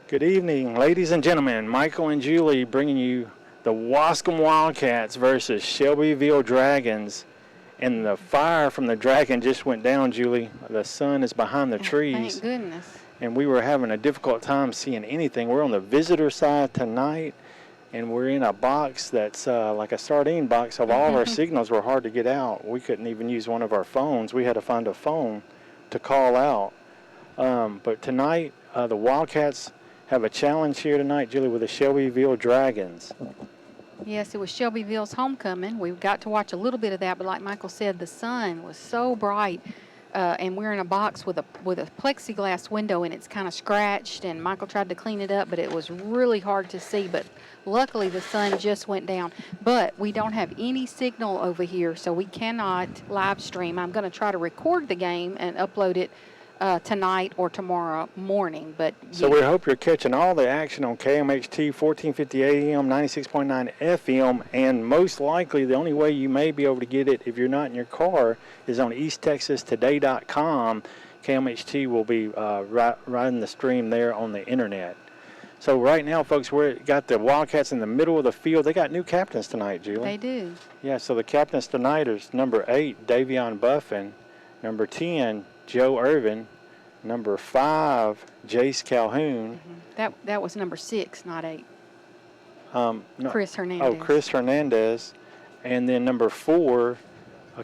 Good evening, ladies and gentlemen. Michael and Julie bringing you the Waskom Wildcats versus Shelbyville Dragons. And the fire from the dragon just went down, Julie. The sun is behind the trees. Thank goodness. And we were having a difficult time seeing anything. We're on the visitor side tonight, and we're in a box that's like a sardine box. Of all of our signals were hard to get out. We couldn't even use one of our phones. We had to find a phone to call out. But tonight, the Wildcats have a challenge here tonight, Julie, with the Shelbyville Dragons. Yes, it was Shelbyville's homecoming. We got to watch a little bit of that, but like Michael said, the sun was so bright, and we're in a box with a plexiglass window, and it's kind of scratched, and Michael tried to clean it up, but it was really hard to see. But luckily, the sun just went down. But we don't have any signal over here, so we cannot live stream. I'm going to try to record the game and upload it tonight or tomorrow morning. But so we hope you're catching all the action on KMHT 1450 AM, 96.9 FM, and most likely the only way you may be able to get it if you're not in your car is on easttexastoday.com. KMHT will be riding the stream there on the internet. So right now, folks, we've got the Wildcats in the middle of the field. They got new captains tonight, Julie. They do. Yeah, so the captains tonight is number 8, Davion Buffin, number 10, Joe Irvin, number 5, Jace Calhoun. That was number 6, not 8. No, Chris Hernandez. Oh, Chris Hernandez. And then number 4,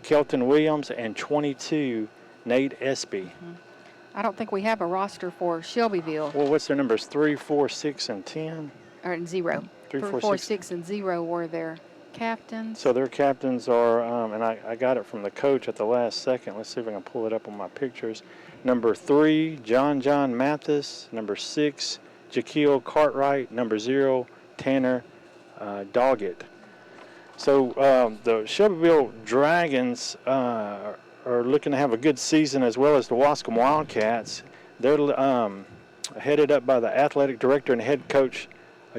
Kelton Williams, and 22, Nate Espy. I don't think we have a roster for Shelbyville. Well, what's their numbers? 3, 4, 6, and 10? Or 0. 3, 4, 6, and 0 were their captains. So their captains are, and I got it from the coach at the last second. Let's see if I can pull it up on my pictures. Number 3, John Mathis. Number 6, Jaquil Cartwright. Number 0, Tanner Doggett. So the Shelbyville Dragons are looking to have a good season, as well as the Waskom Wildcats. They're headed up by the athletic director and head coach,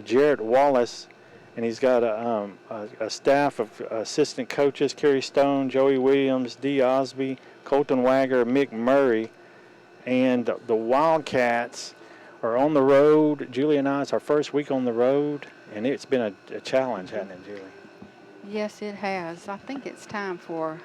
Jarrett Wallace. And he's got a staff of assistant coaches: Kerry Stone, Joey Williams, Dee Osby, Colton Wagger, Mick Murray. And the Wildcats are on the road. Julie and I, it's our first week on the road, and it's been a challenge, hasn't it, Julie? Yes, it has. I think it's time for...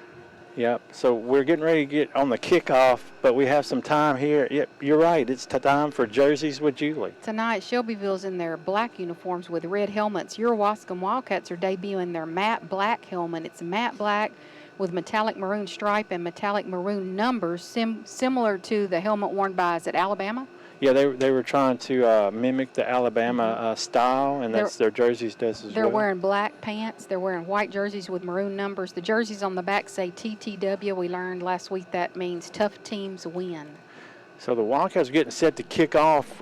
Yep, so we're getting ready to get on the kickoff, but we have some time here. Yep, you're right, it's time for Jerseys with Julie. Tonight, Shelbyville's in their black uniforms with red helmets. Your Waskom Wildcats are debuting their matte black helmet. It's matte black with metallic maroon stripe and metallic maroon numbers, similar to the helmet worn by, is it Alabama? Yeah, they were trying to mimic the Alabama style, and that's their jerseys does as well. They're wearing black pants. They're wearing white jerseys with maroon numbers. The jerseys on the back say TTW. We learned last week that means tough teams win. So the Wildcats are getting set to kick off.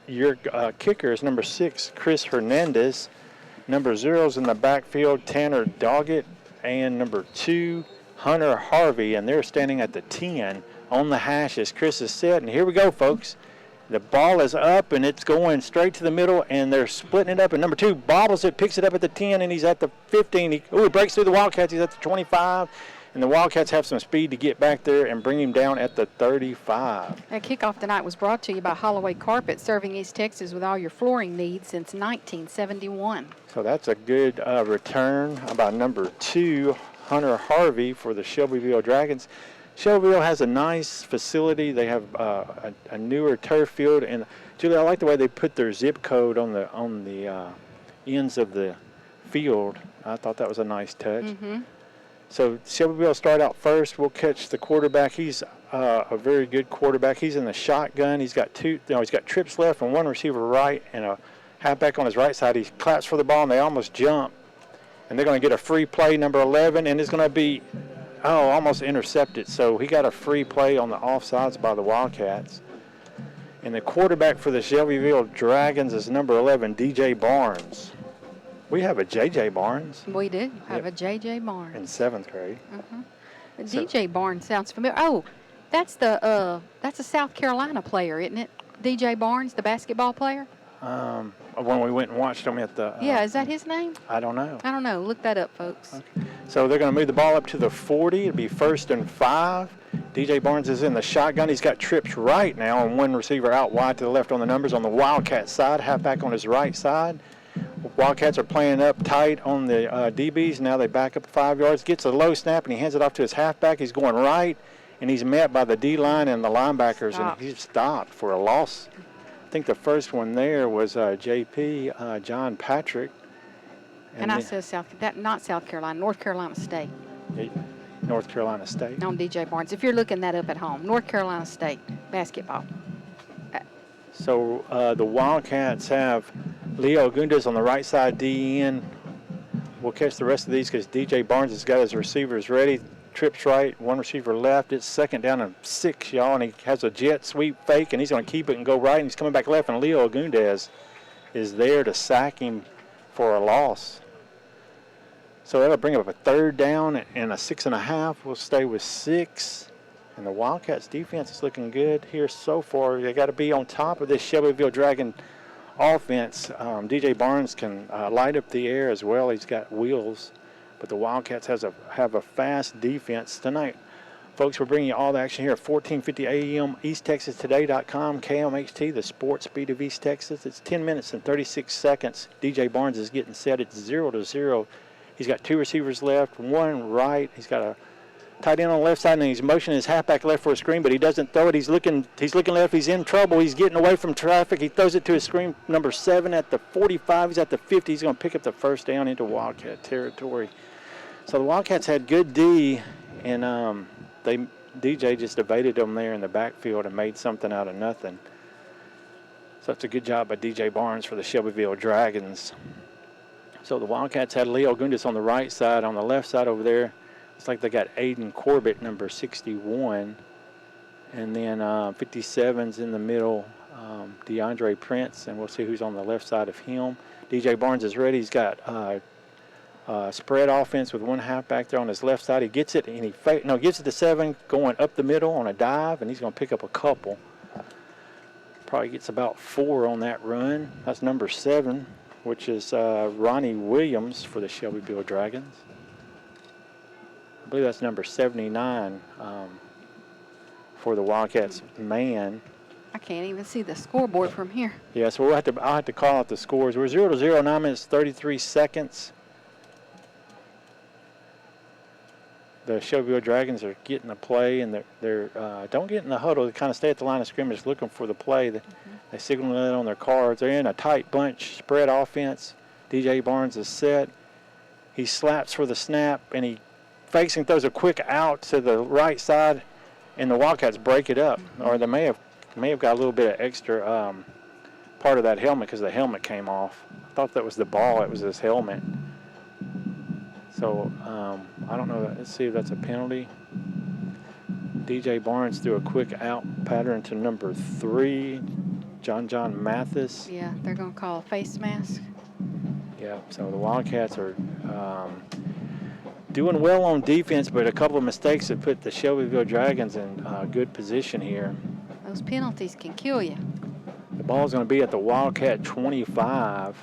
Your kicker is number 6, Chris Hernandez. Number 0 is in the backfield, Tanner Doggett. And number 2, Hunter Harvey. And they're standing at the 10 on the hash as Chris is set. And here we go, folks. The ball is up, and it's going straight to the middle, and they're splitting it up. And number 2 bobbles it, picks it up at the 10, and he's at the 15. He breaks through the Wildcats. He's at the 25. And the Wildcats have some speed to get back there and bring him down at the 35. That kickoff tonight was brought to you by Holloway Carpet, serving East Texas with all your flooring needs since 1971. So that's a good return by number 2, Hunter Harvey, for the Shelbyville Dragons. Shelbyville has a nice facility. They have a newer turf field, and Julie, I like the way they put their zip code on the ends of the field. I thought that was a nice touch. So Shelbyville will start out first. We'll catch the quarterback. He's a very good quarterback. He's in the shotgun. He's got he's got trips left and one receiver right, and a halfback on his right side. He claps for the ball, and they almost jump, and they're going to get a free play, number 11, and it's going to be almost intercepted. So he got a free play on the offsides by the Wildcats. And the quarterback for the Shelbyville Dragons is number 11, DJ Barnes. We have a JJ Barnes. We do have a JJ Barnes. In 7th grade. DJ Barnes sounds familiar. Oh, that's a South Carolina player, isn't it? DJ Barnes, the basketball player? When we went and watched him at the... yeah, is that his name? I don't know. I don't know. Look that up, folks. Okay. So they're going to move the ball up to the 40. It'll be 1st and 5. DJ Barnes is in the shotgun. He's got trips right now, and one receiver out wide to the left on the numbers on the Wildcat side, halfback on his right side. Wildcats are playing up tight on the DBs. Now they back up 5 yards. Gets a low snap, and he hands it off to his halfback. He's going right, and he's met by the D-line and the linebackers, and he's stopped for a loss. I think the first one there was JP, John Patrick. And I said not South Carolina, North Carolina State. North Carolina State. On DJ Barnes. If you're looking that up at home, North Carolina State basketball. So the Wildcats have Leo Gundas on the right side, DN. We'll catch the rest of these because DJ Barnes has got his receivers ready. Trips right, one receiver left. It's 2nd down and 6, y'all, and he has a jet sweep fake, and he's going to keep it and go right, and he's coming back left, and Leo Gundas is there to sack him for a loss. So that'll bring up a 3rd down and a 6.5. We'll stay with 6. And the Wildcats defense is looking good here so far. They got to be on top of this Shelbyville Dragon offense. DJ Barnes can light up the air as well. He's got wheels. But the Wildcats have a fast defense tonight. Folks, we're bringing you all the action here at 1450 AM, EastTexasToday.com, KMHT, the sports speed of East Texas. It's 10 minutes and 36 seconds. DJ Barnes is getting set. It's 0-0. He's got 2 receivers left, 1 right. He's got a tight end on the left side, and he's motioning his halfback left for a screen, but he doesn't throw it. He's looking left. He's in trouble. He's getting away from traffic. He throws it to his screen number 7 at the 45. He's at the 50. He's going to pick up the 1st down into Wildcat territory. So the Wildcats had good D, and DJ just evaded them there in the backfield and made something out of nothing. So that's a good job by DJ Barnes for the Shelbyville Dragons. So the Wildcats had Leo Gundas on the right side. On the left side over there, it's like they got Aiden Corbett, number 61. And then 57's in the middle, DeAndre Prince. And we'll see who's on the left side of him. DJ Barnes is ready. He's got spread offense with 1 halfback there on his left side. He gets it, and he gives it to 7, going up the middle on a dive, and he's going to pick up a couple. Probably gets about 4 on that run. That's number 7, which is Ronnie Williams for the Shelbyville Dragons. I believe that's number 79 for the Wildcats man. I can't even see the scoreboard from here. Yeah, so I'll have to call out the scores. We're 0-0, 9 minutes, 33 seconds. The Shelbyville Dragons are getting the play, and they're don't get in the huddle. They kind of stay at the line of scrimmage looking for the play. They signal it on their cards. They're in a tight bunch, spread offense. DJ Barnes is set. He slaps for the snap, and he fakes and throws a quick out to the right side, and the Wildcats break it up. Or they may have got a little bit of extra part of that helmet because the helmet came off. I thought that was the ball. It was his helmet. So I don't know. Let's see if that's a penalty. DJ Barnes threw a quick out pattern to number 3, John Mathis. Yeah, they're going to call a face mask. Yeah, so the Wildcats are doing well on defense, but a couple of mistakes that put the Shelbyville Dragons in good position here. Those penalties can kill you. The ball's going to be at the Wildcat 25.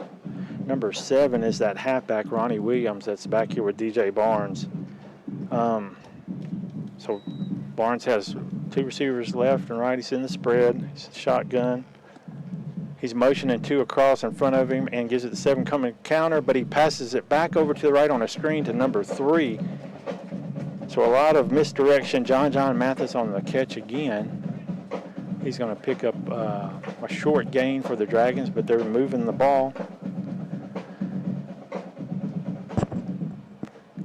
Number 7 is that halfback, Ronnie Williams, that's back here with DJ Barnes. So Barnes has 2 receivers left and right. He's in the spread. He's shotgun. He's motioning 2 across in front of him and gives it the 7 coming counter, but he passes it back over to the right on a screen to number 3. So a lot of misdirection. John Mathis on the catch again. He's going to pick up a short gain for the Dragons, but they're moving the ball.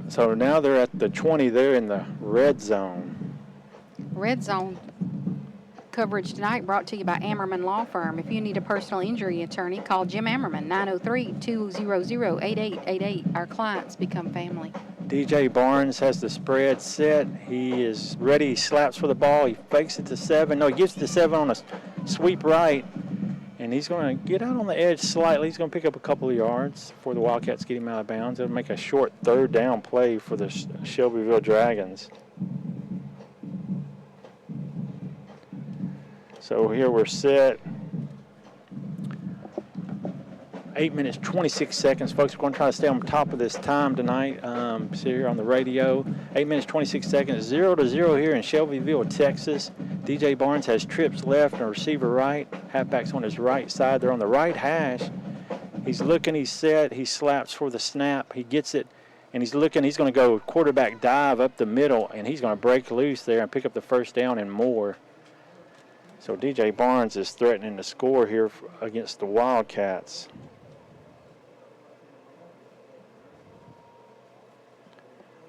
So now they're at the 20. They're in the red zone. Red zone coverage tonight brought to you by Ammerman Law Firm. If you need a personal injury attorney, call Jim Ammerman, 903-200-8888. Our clients become family. DJ Barnes has the spread set. He is ready. He slaps for the ball. He fakes it to 7. No, he gets it to 7 on a sweep right. And he's going to get out on the edge slightly. He's going to pick up a couple of yards before the Wildcats get him out of bounds. It'll make a short 3rd down play for the Shelbyville Dragons. So here we're set. 8 minutes, 26 seconds, folks. We're going to try to stay on top of this time tonight. See here on the radio. 8 minutes, 26 seconds, 0-0 here in Shelbyville, Texas. DJ Barnes has trips left and receiver right. Halfback's on his right side. They're on the right hash. He's looking, he's set, he slaps for the snap. He gets it, and he's looking. He's going to go quarterback dive up the middle, and he's going to break loose there and pick up the first down and more. So DJ Barnes is threatening to score here against the Wildcats.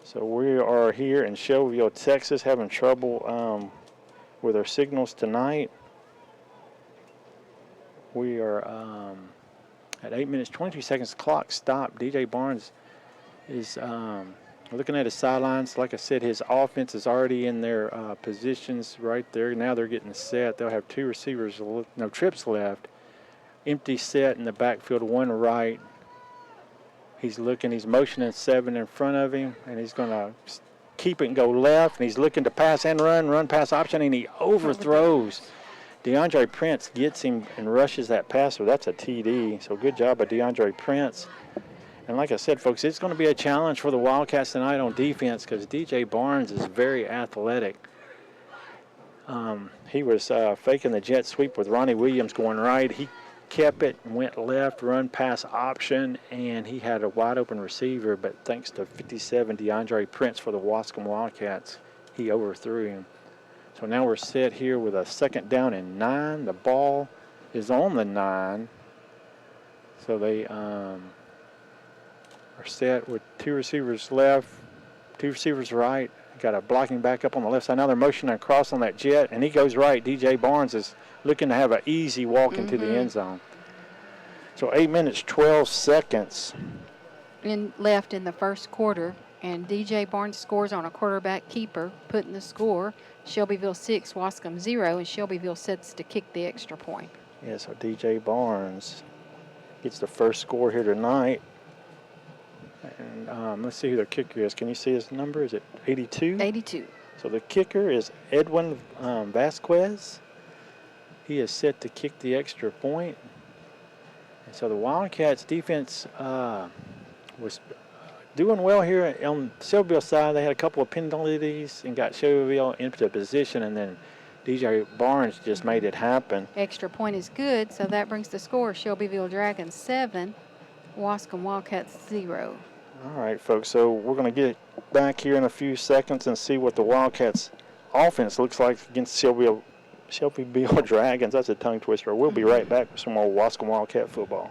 So we are here in Shelbyville, Texas, having trouble with our signals tonight. We are at 8 minutes, 22 seconds. Clock stopped. DJ Barnes is looking at his sidelines. Like I said, his offense is already in their positions right there. Now they're getting set. They'll have two receivers, no trips left. Empty set in the backfield, one right. He's looking, he's motioning 7 in front of him, and he's going to keep it and go left, and he's looking to pass and run pass option, and he overthrows. DeAndre Prince gets him and rushes that passer. That's a TD, so good job by DeAndre Prince. And like I said, folks, it's going to be a challenge for the Wildcats tonight on defense because DJ Barnes is very athletic. He was faking the jet sweep with Ronnie Williams going right. He kept it and went left, run pass option, and he had a wide open receiver, but thanks to 57 DeAndre Prince for the Waskom Wildcats, he overthrew him. So now we're set here with a 2nd down and 9. The ball is on the 9. So they are set with 2 receivers left, 2 receivers right. Got a blocking back up on the left side. Now they're motioning across on that jet, and he goes right. DJ Barnes is looking to have an easy walk into the end zone. So 8 minutes, 12 seconds. Left in the first quarter, and DJ Barnes scores on a quarterback keeper, putting the score, Shelbyville 6, Waskom 0, and Shelbyville sets to kick the extra point. Yeah, so DJ Barnes gets the first score here tonight. And let's see who their kicker is. Can you see his number? Is it 82? 82. So the kicker is Edwin Vasquez. He is set to kick the extra point. And so the Wildcats defense was doing well here on Shelbyville side. They had a couple of penalties and got Shelbyville into position, and then DJ Barnes just made it happen. Extra point is good, so that brings the score Shelbyville Dragons 7, Waskom Wildcats 0. All right, folks, so we're going to get back here in a few seconds and see what the Wildcats offense looks like against Shelbyville Dragons. That's a tongue twister. We'll be right back with some more Waskom Wildcat football.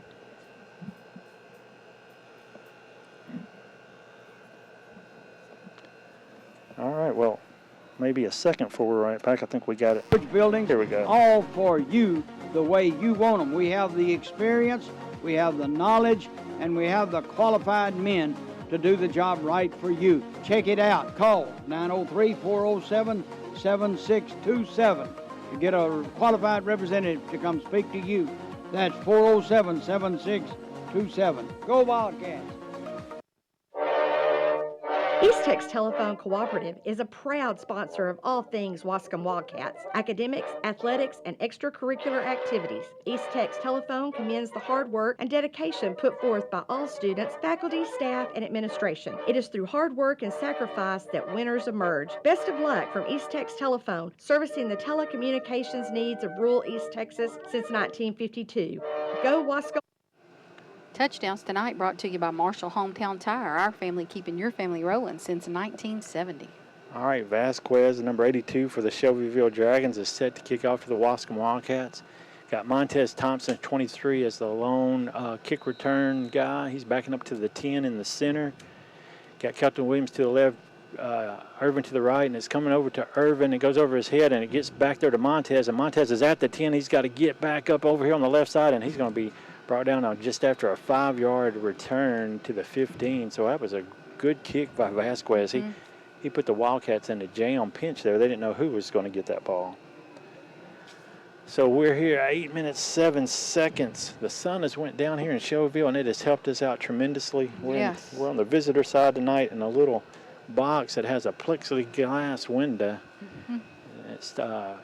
All right, well, maybe a second before we're right back. I think we got it. Building, Here we go. all for you the way you want them. We have the experience, we have the knowledge, and we have the qualified men to do the job right for you. Check it out. Call 903-407-7627 to get a qualified representative to come speak to you. That's 407-7627. Go Wildcats. East Tex Telephone Cooperative is a proud sponsor of all things Waskom Wildcats, academics, athletics, and extracurricular activities. East Tex Telephone commends the hard work and dedication put forth by all students, faculty, staff, and administration. It is through hard work and sacrifice that winners emerge. Best of luck from East Tex Telephone, servicing the telecommunications needs of rural East Texas since 1952. Go Waskom. Touchdowns tonight brought to you by Marshall Hometown Tire, our family keeping your family rolling since 1970. All right, Vasquez, number 82 for the Shelbyville Dragons, is set to kick off for the Waskom Wildcats. Got Montez Thompson, 23, as the lone kick return guy. He's backing up to the 10 in the center. Got Kelton Williams to the left, Irvin to the right, and it's coming over to Irvin. It goes over his head, and it gets back there to Montez, and Montez is at the 10. He's got to get back up over here on the left side, and he's going to be brought down on just after a 5-yard return to the 15. So that was a good kick by Vasquez. He put the Wildcats in a jam pinch there. They didn't know who was going to get that ball. So we're here at 8 minutes, 7 seconds. The sun has went down here in Shelbyville, and it has helped us out tremendously. We're on the visitor side tonight in a little box that has a plexiglass window. It's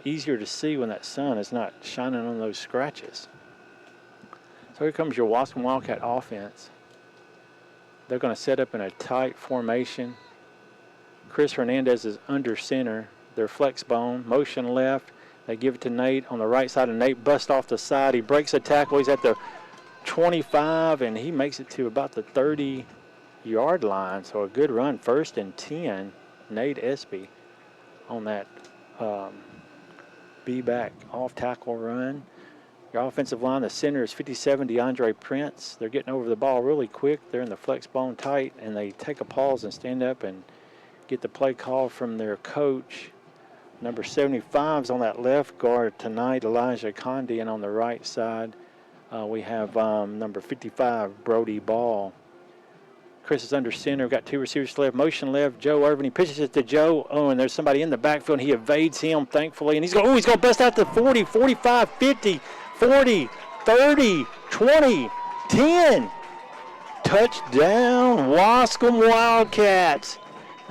easier to see when that sun is not shining on those scratches. So here comes your Waskom Wildcat offense. They're going to set up in a tight formation. Chris Hernandez is under center. They're flex bone, motion left. They give it to Nate on the right side, and Nate busts off the side. He breaks a tackle. He's at the 25, and he makes it to about the 30-yard line. So a good run, 1st and 10. Nate Espy on that be-back off-tackle run. Your offensive line, the center is 57, DeAndre Prince. They're getting over the ball really quick. They're in the flex bone tight, and they take a pause and stand up and get the play call from their coach. Number 75 is on that left guard tonight, Elijah Condi, and on the right side we have number 55, Brody Ball. Chris is under center. We've got 2 receivers left. Motion left. Joe Irvin. He pitches it to Joe. Oh, and there's somebody in the backfield. And he evades him, thankfully. And he's going to bust out to 40, 45, 50, 40, 30, 20, 10. Touchdown, Waskom Wildcats.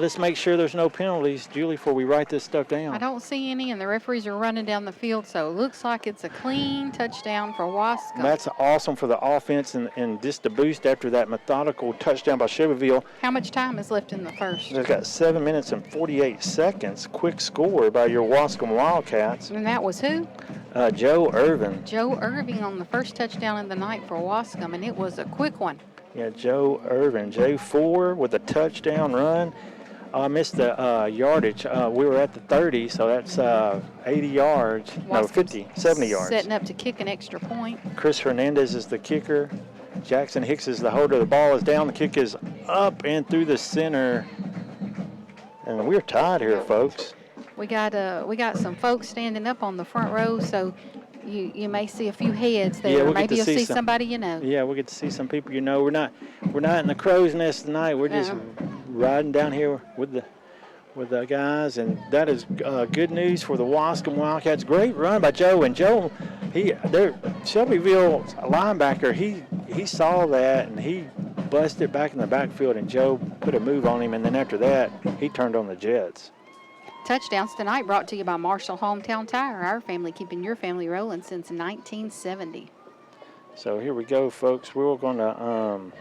Let's make sure there's no penalties, Julie, before we write this stuff down. I don't see any, and the referees are running down the field, so it looks like it's a clean touchdown for Waskom. That's awesome for the offense and just the boost after that methodical touchdown by Shelbyville. How much time is left in the first? They've got 7 minutes and 48 seconds. Quick score by your Waskom Wildcats. And that was who? Joe Irvin. Joe Irving on the first touchdown of the night for Waskom, and it was a quick one. Yeah, Joe Irvin. J4 with a touchdown run. I missed the yardage. We were at the 30, so that's 80 yards. No, 50, 70 yards. Setting up to kick an extra point. Chris Hernandez is the kicker. Jackson Hicks is the holder. The ball is down. The kick is up and through the center. And we're tied here, folks. We got some folks standing up on the front row, so you may see a few heads there. Yeah, we'll Maybe get to you'll see some, somebody you know. Yeah, we'll get to see some people you know. We're not in the crow's nest tonight. We're just riding down here with the guys, and that is good news for the Waskom Wildcats. Great run by Joe, and Joe, Shelbyville linebacker, he saw that and he busted back in the backfield, and Joe put a move on him, and then after that he turned on the Jets. Touchdowns tonight brought to you by Marshall Hometown Tire, our family keeping your family rolling since 1970. So here we go, folks. We're going to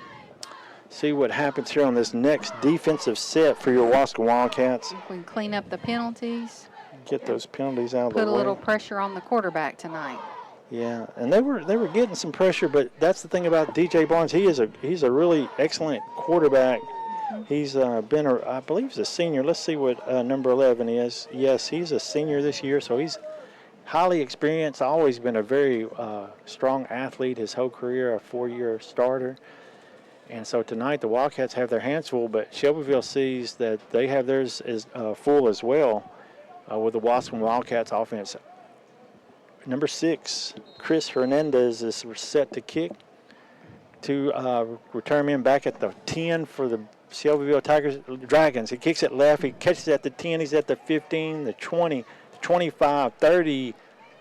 see what happens here on this next defensive set for your Waskom Wildcats. We can clean up the penalties. Get those penalties out of the way. Put a little pressure on the quarterback tonight. Yeah, and they were getting some pressure, but that's the thing about DJ Barnes. He's a really excellent quarterback. He's been, I believe he's a senior. Let's see what number 11 is. Yes, he's a senior this year, so he's highly experienced. Always been a very strong athlete his whole career, a 4-year starter. And so tonight the Wildcats have their hands full, but Shelbyville sees that they have theirs full as well with the Waskom Wildcats offense. Number 6, Chris Hernandez is set to kick to return him back at the 10 for the Shelbyville Dragons. He kicks it left. He catches it at the 10. He's at the 15, the 20, the 25, 30,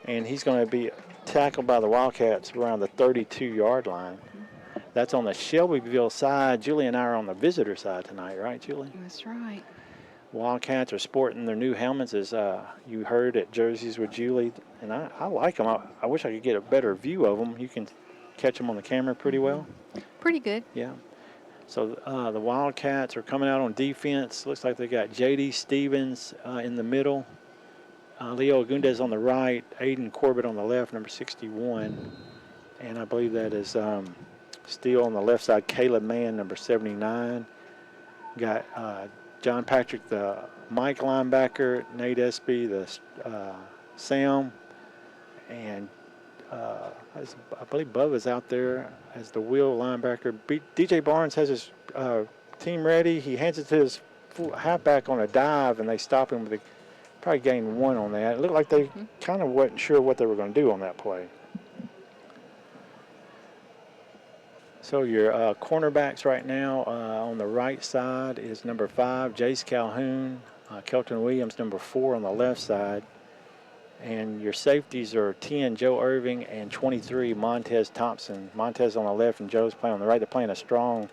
and he's going to be tackled by the Wildcats around the 32-yard line. That's on the Shelbyville side. Julie and I are on the visitor side tonight, right, Julie? That's right. Wildcats are sporting their new helmets, as you heard at Jerseys with Julie, and I like them. I wish I could get a better view of them. You can catch them on the camera pretty well. Pretty good. Yeah. So the Wildcats are coming out on defense. Looks like they got J.D. Stevens in the middle, Leo Agundez on the right, Aiden Corbett on the left, number 61. And I believe that is Steele on the left side, Caleb Mann, number 79. Got John Patrick, the Mike linebacker, Nate Espy, the Sam, and I believe Bubba's out there as the wheel linebacker. DJ Barnes has his team ready. He hands it to his halfback on a dive, and they stop him. They probably gained 1 on that. It looked like they kind of wasn't sure what they were going to do on that play. So your cornerbacks right now on the right side is number 5, Jace Calhoun, Kelton Williams, number 4 on the left side. And your safeties are 10, Joe Irving, and 23, Montez Thompson. Montez on the left and Joe's playing on the right. They're playing a strong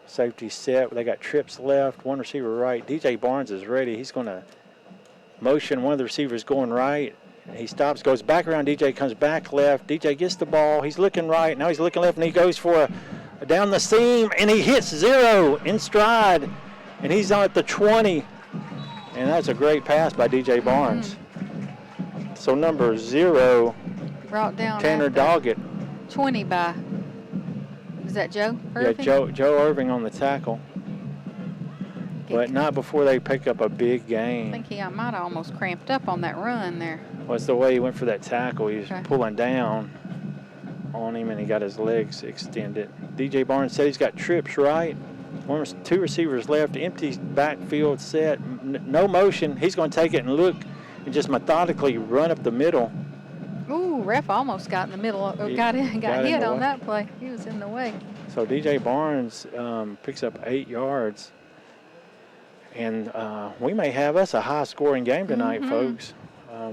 safety set. They got trips left, 1 receiver right. DJ Barnes is ready. He's going to motion one of the receivers going right, He stops, goes back around DJ, comes back left. DJ gets the ball. He's looking right. Now he's looking left, and he goes for a down the seam, and he hits 0 in stride. And he's on at the 20. And that's a great pass by DJ Barnes. So number 0, Brought down Tanner after Doggett. 20 by, is that Joe Irving? Yeah, Joe Irving on the tackle. But not before they pick up a big I gain. think he might have almost cramped up on that run there. Well, it's the way he went for that tackle. He was Okay. pulling down on him, and he got his legs extended. DJ Barnes said he's got trips right. 2 receivers left, empty backfield set, no motion. He's going to take it and look and just methodically run up the middle. Ooh, ref almost got in the middle, or got in hit the on way. that play. He was in the way. So DJ Barnes picks up 8 yards. And we may have us a high-scoring game tonight, folks.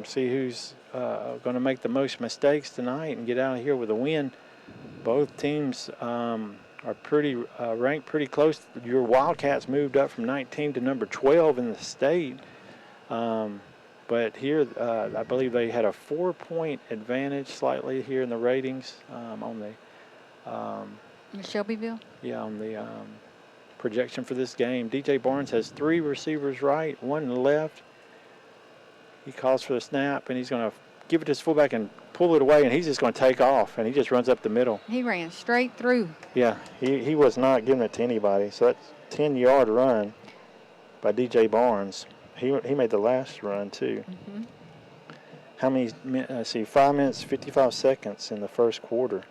See who's going to make the most mistakes tonight and get out of here with a win. Both teams are pretty ranked pretty close. Your Wildcats moved up from 19 to number 12 in the state. But here, I believe they had a 4-point advantage slightly here in the ratings on the Shelbyville? Yeah, on the projection for this game. DJ Barnes has 3 receivers right, 1 left. He calls for the snap, and he's going to give it to his fullback and pull it away, and he's just going to take off, and he just runs up the middle. He ran straight through. Yeah, he was not giving it to anybody. So that's a 10-yard run by DJ Barnes. He made the last run, too. How many, let's see, 5 minutes, 55 seconds in the first quarter.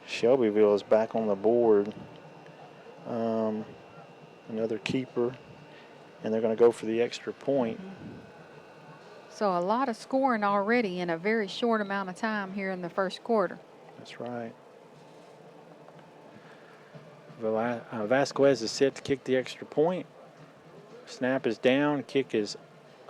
Shelbyville is back on the board. Another keeper, and they're going to go for the extra point. So a lot of scoring already in a very short amount of time here in the first quarter. That's right. Vasquez is set to kick the extra point. Snap is down. Kick is,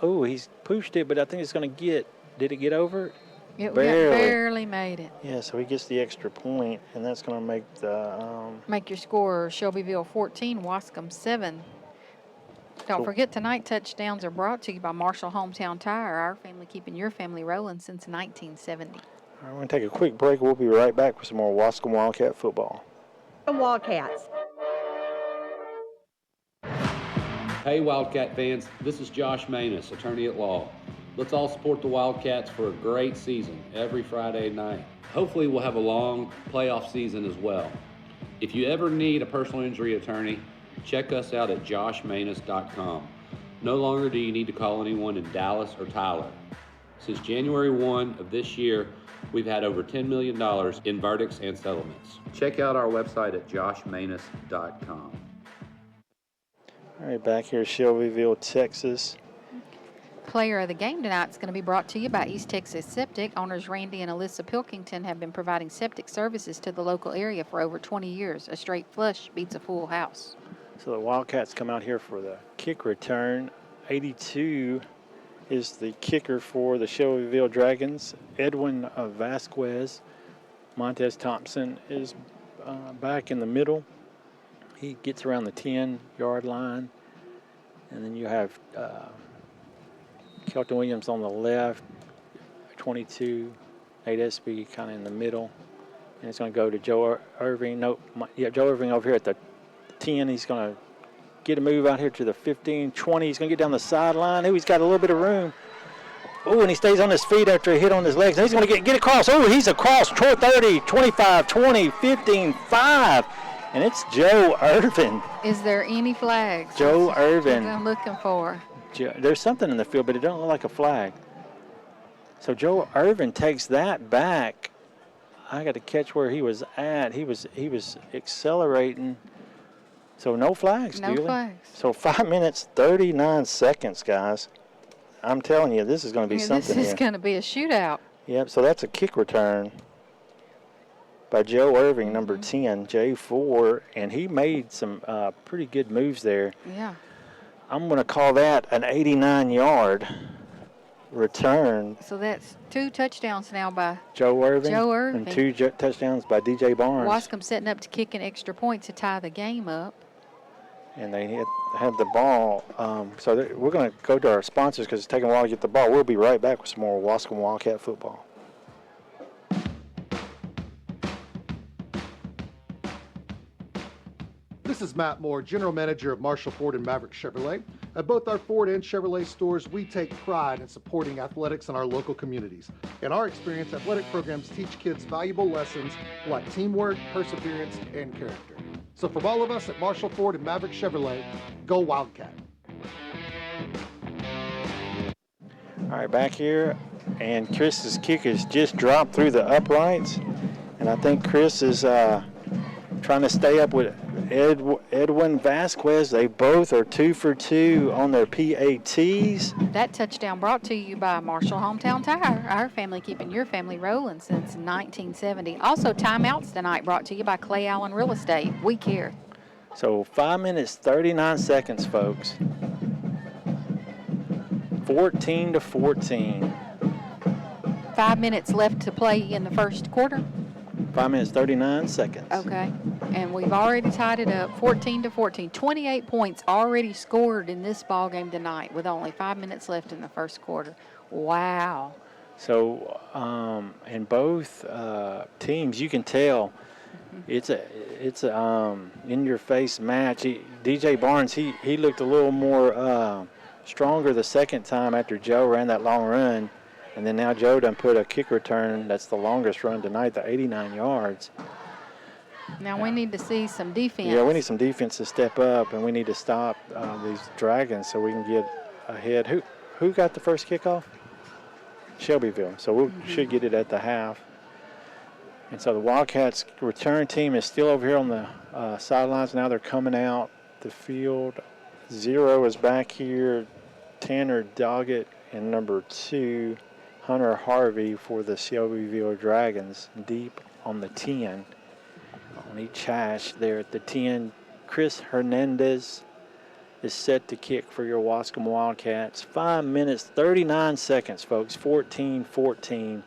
he's pushed it, but I think it's going to get, did it get over? It Barely. barely made it. Yeah, so he gets the extra point, and that's going to make the... Make your score Shelbyville 14, Waskom 7. Don't Cool. forget, tonight touchdowns are brought to you by Marshall Hometown Tire, our family keeping your family rolling since 1970. All right, we're going to take a quick break. We'll be right back with some more Waskom Wildcat football. Wildcats. Hey Wildcat fans, this is Josh Manus, attorney at law. Let's all support the Wildcats for a great season every Friday night. Hopefully we'll have a long playoff season as well. If you ever need a personal injury attorney, check us out at joshmanus.com. No longer do you need to call anyone in Dallas or Tyler. Since January 1 of this year, we've had over $10 million in verdicts and settlements. Check out our website at joshmanus.com. All right, back here at Shelbyville, Texas. Player of the game tonight is going to be brought to you by East Texas Septic. Owners Randy and Alyssa Pilkington have been providing septic services to the local area for over 20 years. A straight flush beats a full house. So the Wildcats come out here for the kick return. 82 is the kicker for the Shelbyville Dragons. Edwin Vasquez. Montez Thompson is back in the middle. He gets around the 10-yard line. And then you have Kelton Williams on the left, 22, Nate Espy kind of in the middle. And it's going to go to Joe Irving. Joe Irving over here at the 10. He's going to get a move out here to the 15, 20. He's going to get down the sideline. He's got a little bit of room. And he stays on his feet after a hit on his legs. And he's going to get across. He's across. 30, 25, 20, 15, 5. And it's Joe Irvin. Is there any flags? Joe That's Irvin. what I'm looking for. There's something in the field, but it don't look like a flag. So Joe Irvin takes that back. I got to catch where he was at. He was accelerating. So no flags, No Dooley. flags. So 5 minutes, 39 seconds, guys. I'm telling you, this is going to be something This is here. going to be a shootout. Yep, so that's a kick return by Joe Irving, number 10, J4, and he made some pretty good moves there. Yeah. I'm going to call that an 89-yard return. So that's 2 touchdowns now by Joe Irving. Joe Irving. And 2 touchdowns by DJ Barnes. Waskom setting up to kick an extra point to tie the game up. And they had the ball. We're going to go to our sponsors because it's taking a while to get the ball. We'll be right back with some more Waskom Wildcat football. This is Matt Moore, General Manager of Marshall Ford and Maverick Chevrolet. At both our Ford and Chevrolet stores, we take pride in supporting athletics in our local communities. In our experience, athletic programs teach kids valuable lessons like teamwork, perseverance, and character. So from all of us at Marshall Ford and Maverick Chevrolet, go Wildcat. All right, back here, and Chris's kick has just dropped through the uprights, and I think Chris is trying to stay up with Edwin Vasquez. They both are 2 for 2 on their PATs. That touchdown brought to you by Marshall Hometown Tire, our family keeping your family rolling since 1970. Also, timeouts tonight brought to you by Clay Allen Real Estate. We care. So 5 minutes, 39 seconds, folks. 14-14. 5 minutes left to play in the first quarter. 5 minutes, 39 seconds. Okay. And we've already tied it up 14-14. 28 points already scored in this ball game tonight with only 5 minutes left in the first quarter. Wow. So in both teams, you can tell it's a in-your-face match. DJ Barnes, he looked a little more stronger the second time after Joe ran that long run. And then now Joe done put a kick return. That's the longest run tonight, the 89 yards. Now we need to see some defense. Yeah, we need some defense to step up, and we need to stop these Dragons so we can get ahead. Who got the first kickoff? Shelbyville. So we should get it at the half. And so the Wildcats return team is still over here on the sidelines. Now they're coming out the field. 0 is back here. Tanner Doggett and number 2, Hunter Harvey for the Shelbyville Dragons, deep on the 10. On each hash there at the 10, Chris Hernandez is set to kick for your Waskom Wildcats. 5 minutes, 39 seconds, folks. 14-14.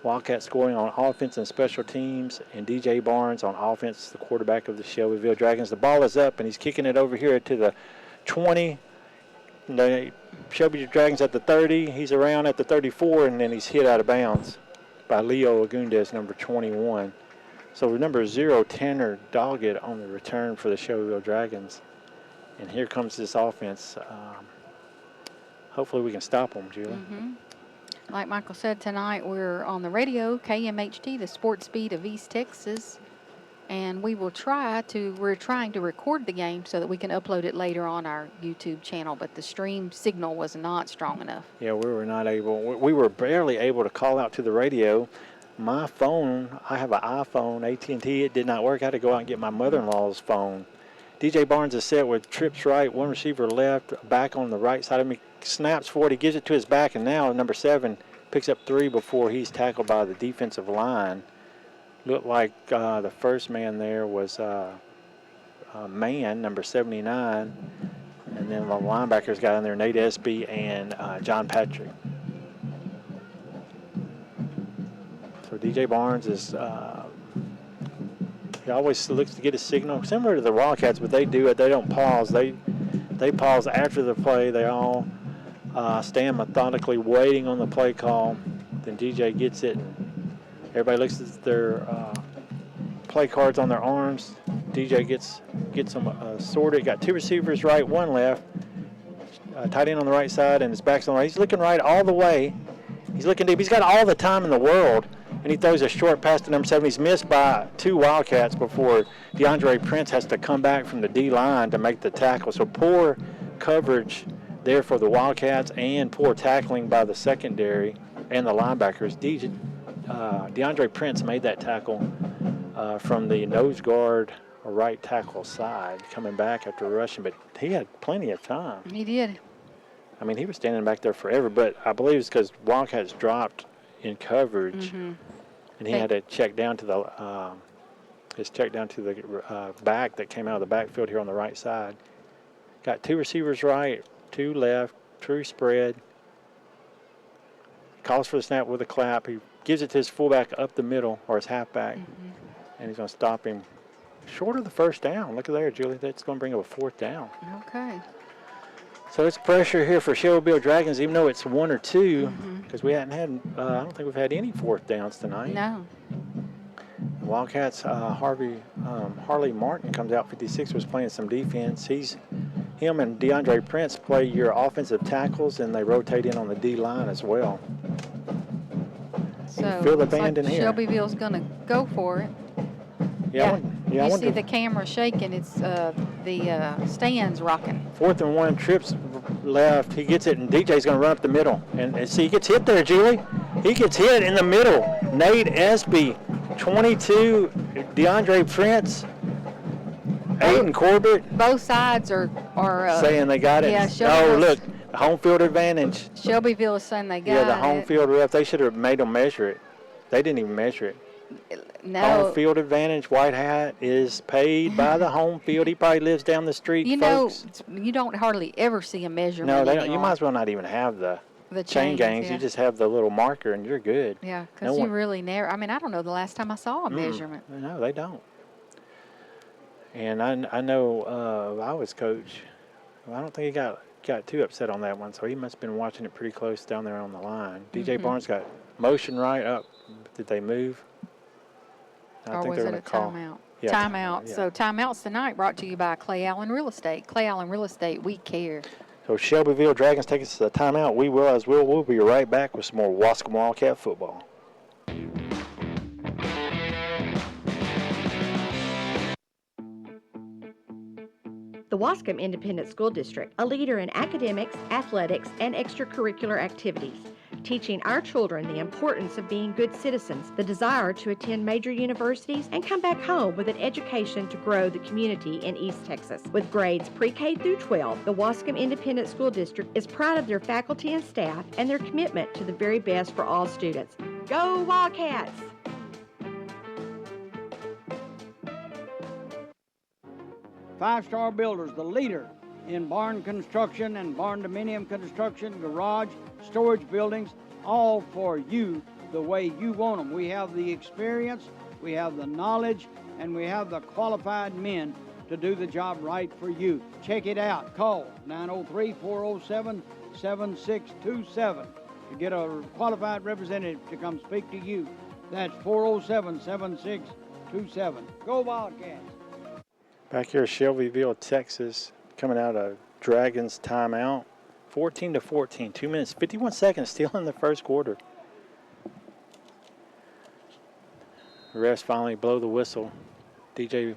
Wildcats scoring on offense and special teams, and DJ Barnes on offense, the quarterback of the Shelbyville Dragons. The ball is up, and he's kicking it over here to the 20. The Shelbyville Dragons at the 30. He's around at the 34, and then he's hit out of bounds by Leo Agundez, number 21. So number 0, Tanner Doggett on the return for the Shelbyville Dragons. And here comes this offense. Hopefully we can stop them, Julie. Like Michael said, tonight we're on the radio, KMHT, the sports speed of East Texas. And we're trying to record the game so that we can upload it later on our YouTube channel, but the stream signal was not strong enough. Yeah, we were not able. We were barely able to call out to the radio. My phone, I have an iPhone, AT&T, it did not work. I had to go out and get my mother-in-law's phone. DJ Barnes is set with trips right, one receiver left, back on the right side of me, snaps forward, he gives it to his back, and now number 7 picks up 3 before he's tackled by the defensive line. Looked like the first man there was number 79, and then the linebackers got in there, Nate Espy and John Patrick. So DJ Barnes is, he always looks to get a signal, similar to the Wildcats, but they do it. They don't pause. They pause after the play. They all stand methodically waiting on the play call. Then DJ gets it, and everybody looks at their play cards on their arms. DJ gets them sorted. Got 2 receivers right, 1 left. Tight end on the right side, and his back's on the right. He's looking right all the way. He's looking deep. He's got all the time in the world. And he throws a short pass to number 7. He's missed by 2 Wildcats before DeAndre Prince has to come back from the D-line to make the tackle. So poor coverage there for the Wildcats and poor tackling by the secondary and the linebackers. DeAndre Prince made that tackle from the nose guard or right tackle side, coming back after rushing, but he had plenty of time. He did. I mean, he was standing back there forever, but I believe it's because Wildcats dropped in coverage, and he had to check down to the back that came out of the backfield here on the right side. Got 2 receivers right, 2 left, true spread. Calls for the snap with a clap. He gives it to his fullback up the middle, or his halfback, and he's going to stop him short of the first down. Look at there, Julie. That's going to bring up a fourth down. Okay. So it's pressure here for Shelbyville Dragons, even though it's 1 or 2, because we hadn't had, I don't think we've had any fourth downs tonight. No. Wildcats, Harley Martin comes out 56, was playing some defense. Him and DeAndre Prince play your offensive tackles, and they rotate in on the D line as well. So feel the looks band like in here. Shelbyville's going to go for it. I You wonder. see the camera shaking. It's the stands rocking. 4th and 1, trips left. He gets it, and DJ's going to run up the middle. And see, he gets hit there, Julie. He gets hit in the middle. Nate Espy, 22, DeAndre Prince, Aiden Corbett. Both sides are Saying they got it. yeah, Oh, Shelbyville's- look, home field advantage. Shelbyville is saying they got Yeah, the home it. field ref, they should have made them measure it. They didn't even measure it. No. Home field advantage, White Hat is paid by the home field. He probably lives down the street, You know, folks. you don't hardly ever see a measurement No, they don't, anymore. you might as well not even have the chain chains, gangs. yeah. You just have the little marker, and you're good. Yeah, No because you one- really never. I mean, I don't know the last time I saw a measurement. No, they don't. And I know I was coach. Well, I don't think he got too upset on that one, so he must have been watching it pretty close down there on the line. DJ Barnes got motion right up. Did they move? I Or think was they're it gonna a call. timeout? Yeah, Timeout. yeah. So timeouts tonight brought to you by Clay Allen Real Estate. Clay Allen Real Estate, we care. So Shelbyville Dragons take us to the timeout. We'll be right back with some more Waskom Wildcat football. The Waskom Independent School District, a leader in academics, athletics, and extracurricular activities, teaching our children the importance of being good citizens, the desire to attend major universities, and come back home with an education to grow the community in East Texas. With grades pre-K through 12, the Waskom Independent School District is proud of their faculty and staff and their commitment to the very best for all students. Go Wildcats! Five Star Builders, the leader in barn construction and barn dominium construction, garage, storage buildings, all for you the way you want them. We have the experience, we have the knowledge, and we have the qualified men to do the job right for you. Check it out. Call 903-407-7627 to get a qualified representative to come speak to you. That's 407-7627. Go Wildcats! Back here, Shelbyville, Texas, coming out of Dragons timeout, 14-14, 2 minutes, 51 seconds, still in the first quarter. The refs finally blow the whistle. DJ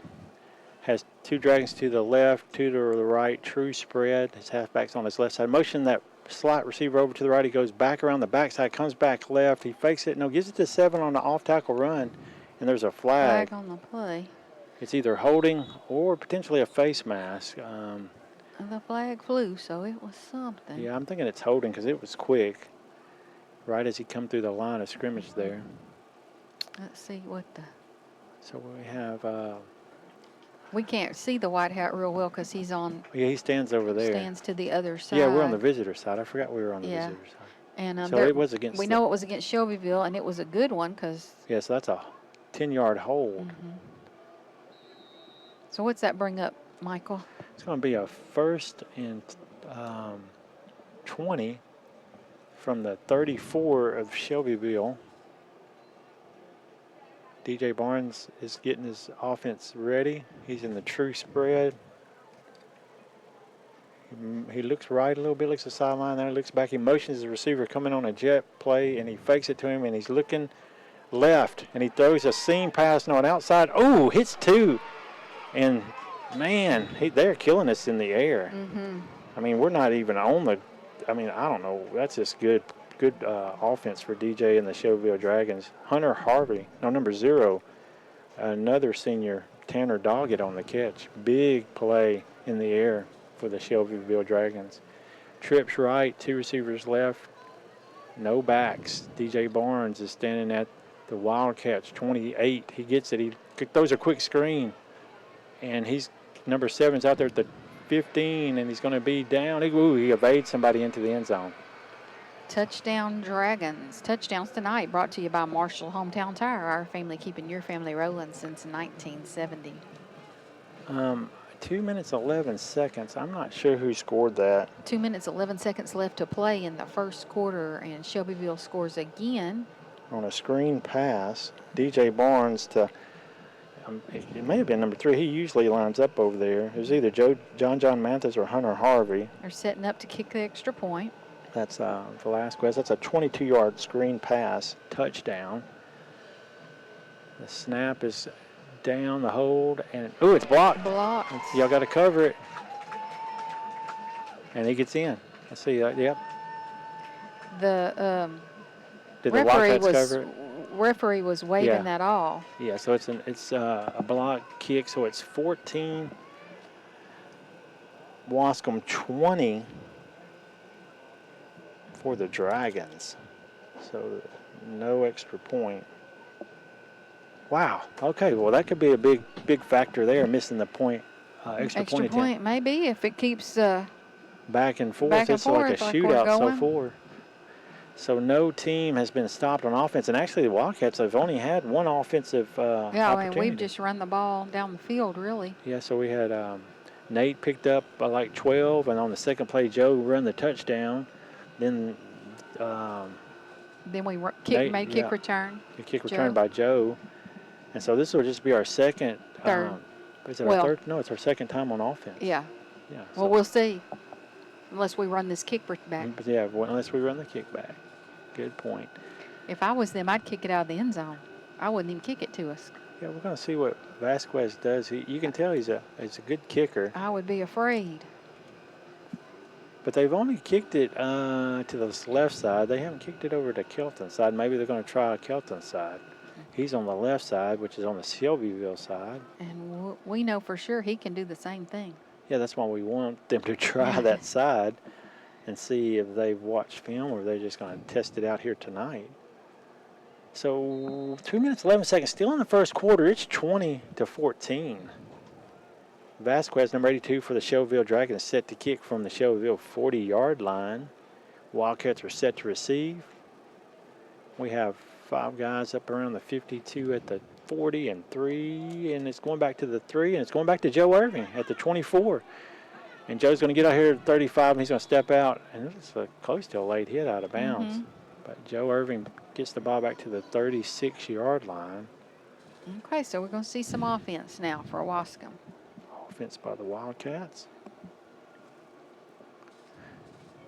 has 2 Dragons to the left, 2 to the right, true spread. His halfback's on his left side. Motion that slot receiver over to the right. He goes back around the backside, comes back left. He fakes it. No, gives it to 7 on the off-tackle run, and there's a flag. Flag on the play. It's either holding or potentially a face mask. The flag flew, so it was something. Yeah, I'm thinking it's holding because it was quick. Right as he come through the line of scrimmage there. Let's see what the. So we have, We can't see the White Hat real well because he's on. yeah, he stands over there. Stands to the other side. Yeah, we're on the visitor side. I forgot we were on the Yeah. visitor side. And So it was against We the- know it was against Shelbyville, and it was a good one because. Yeah, so that's a 10-yard hold. So what's that bring up, Michael? It's going to be a 1st and 20 from the 34 of Shelbyville. DJ Barnes is getting his offense ready. He's in the true spread. He looks right a little bit, looks the sideline there, looks back. He motions the receiver coming on a jet play, and he fakes it to him, and he's looking left, and he throws a seam pass, no, an outside. Oh, hits 2. And, man, they're killing us in the air. I mean, we're not even on the – I mean, I don't know. That's just good offense for DJ and the Shelbyville Dragons. Hunter Harvey, no, number 0, another senior, Tanner Doggett on the catch. Big play in the air for the Shelbyville Dragons. Trips right, 2 receivers left, no backs. DJ Barnes is standing at the Wildcats, 28. He gets it. He throws a quick screen, and he's number 7's out there at the 15, and he's going to be down. He evades somebody into the end zone. Touchdown Dragons. Touchdowns tonight brought to you by Marshall Hometown Tire, our family keeping your family rolling since 1970. 2 minutes 11 seconds. I'm not sure who scored that. 2 minutes, 11 seconds left to play in the first quarter, and Shelbyville scores again. On a screen pass, DJ Barnes to, it may have been number 3. He usually lines up over there. It was either John Mathis or Hunter Harvey. They're setting up to kick the extra point. That's Velasquez. That's a 22-yard screen pass, touchdown. The snap is down, the hold, and it's blocked. Blocked. Y'all got to cover it. And he gets in. I see that. Yep. The Did the Wildcats cover it? referee was waving Yeah. that all. Yeah. So it's a block kick. So it's 14. Waskom 20 for the Dragons. So no extra point. Wow. Okay. Well, that could be a big factor there, missing the point, extra point attempt. Maybe if it keeps Back and forth. back and It's like a forth like we're shootout so going. far. So no team has been stopped on offense, and actually the Wildcats have only had one offensive yeah, I opportunity. mean, we've just run the ball down the field, really. Yeah. So we had Nate picked up like 12, and on the second play, Joe run the touchdown. Then Then we made a kick yeah. return. the kick Joe. returned by Joe, and so this will just be our second. Third. Is it Well- our third? No, it's our second time on offense. Yeah. Yeah. Well, we'll see. Unless we run this kick back. But yeah, unless we run the kick back. Good point. If I was them, I'd kick it out of the end zone. I wouldn't even kick it to us. Yeah, we're going to see what Vasquez does. You can tell he's a good kicker, I would be afraid. but they've only kicked it to the left side. They haven't kicked it over to Kelton's side. Maybe they're going to try Kelton's side. He's on the left side, which is on the Shelbyville side. And we know for sure he can do the same thing. Yeah, that's why we want them to try that side and see if they've watched film or they're just going to test it out here tonight. So 2 minutes, 11 seconds, still in the first quarter. It's 20-14. Vasquez, number 82 for the Shelbyville Dragons, set to kick from the Shelbyville 40-yard line. Wildcats are set to receive. We have 5 guys up around the 52 at the 40 and 3, and it's going back to the 3, and it's going back to Joe Irving at the 24. And Joe's going to get out here at 35, and he's going to step out, and it's close to a late hit out of bounds. But Joe Irving gets the ball back to the 36-yard line. Okay, so we're going to see some offense now for Waskom. Offense by the Wildcats.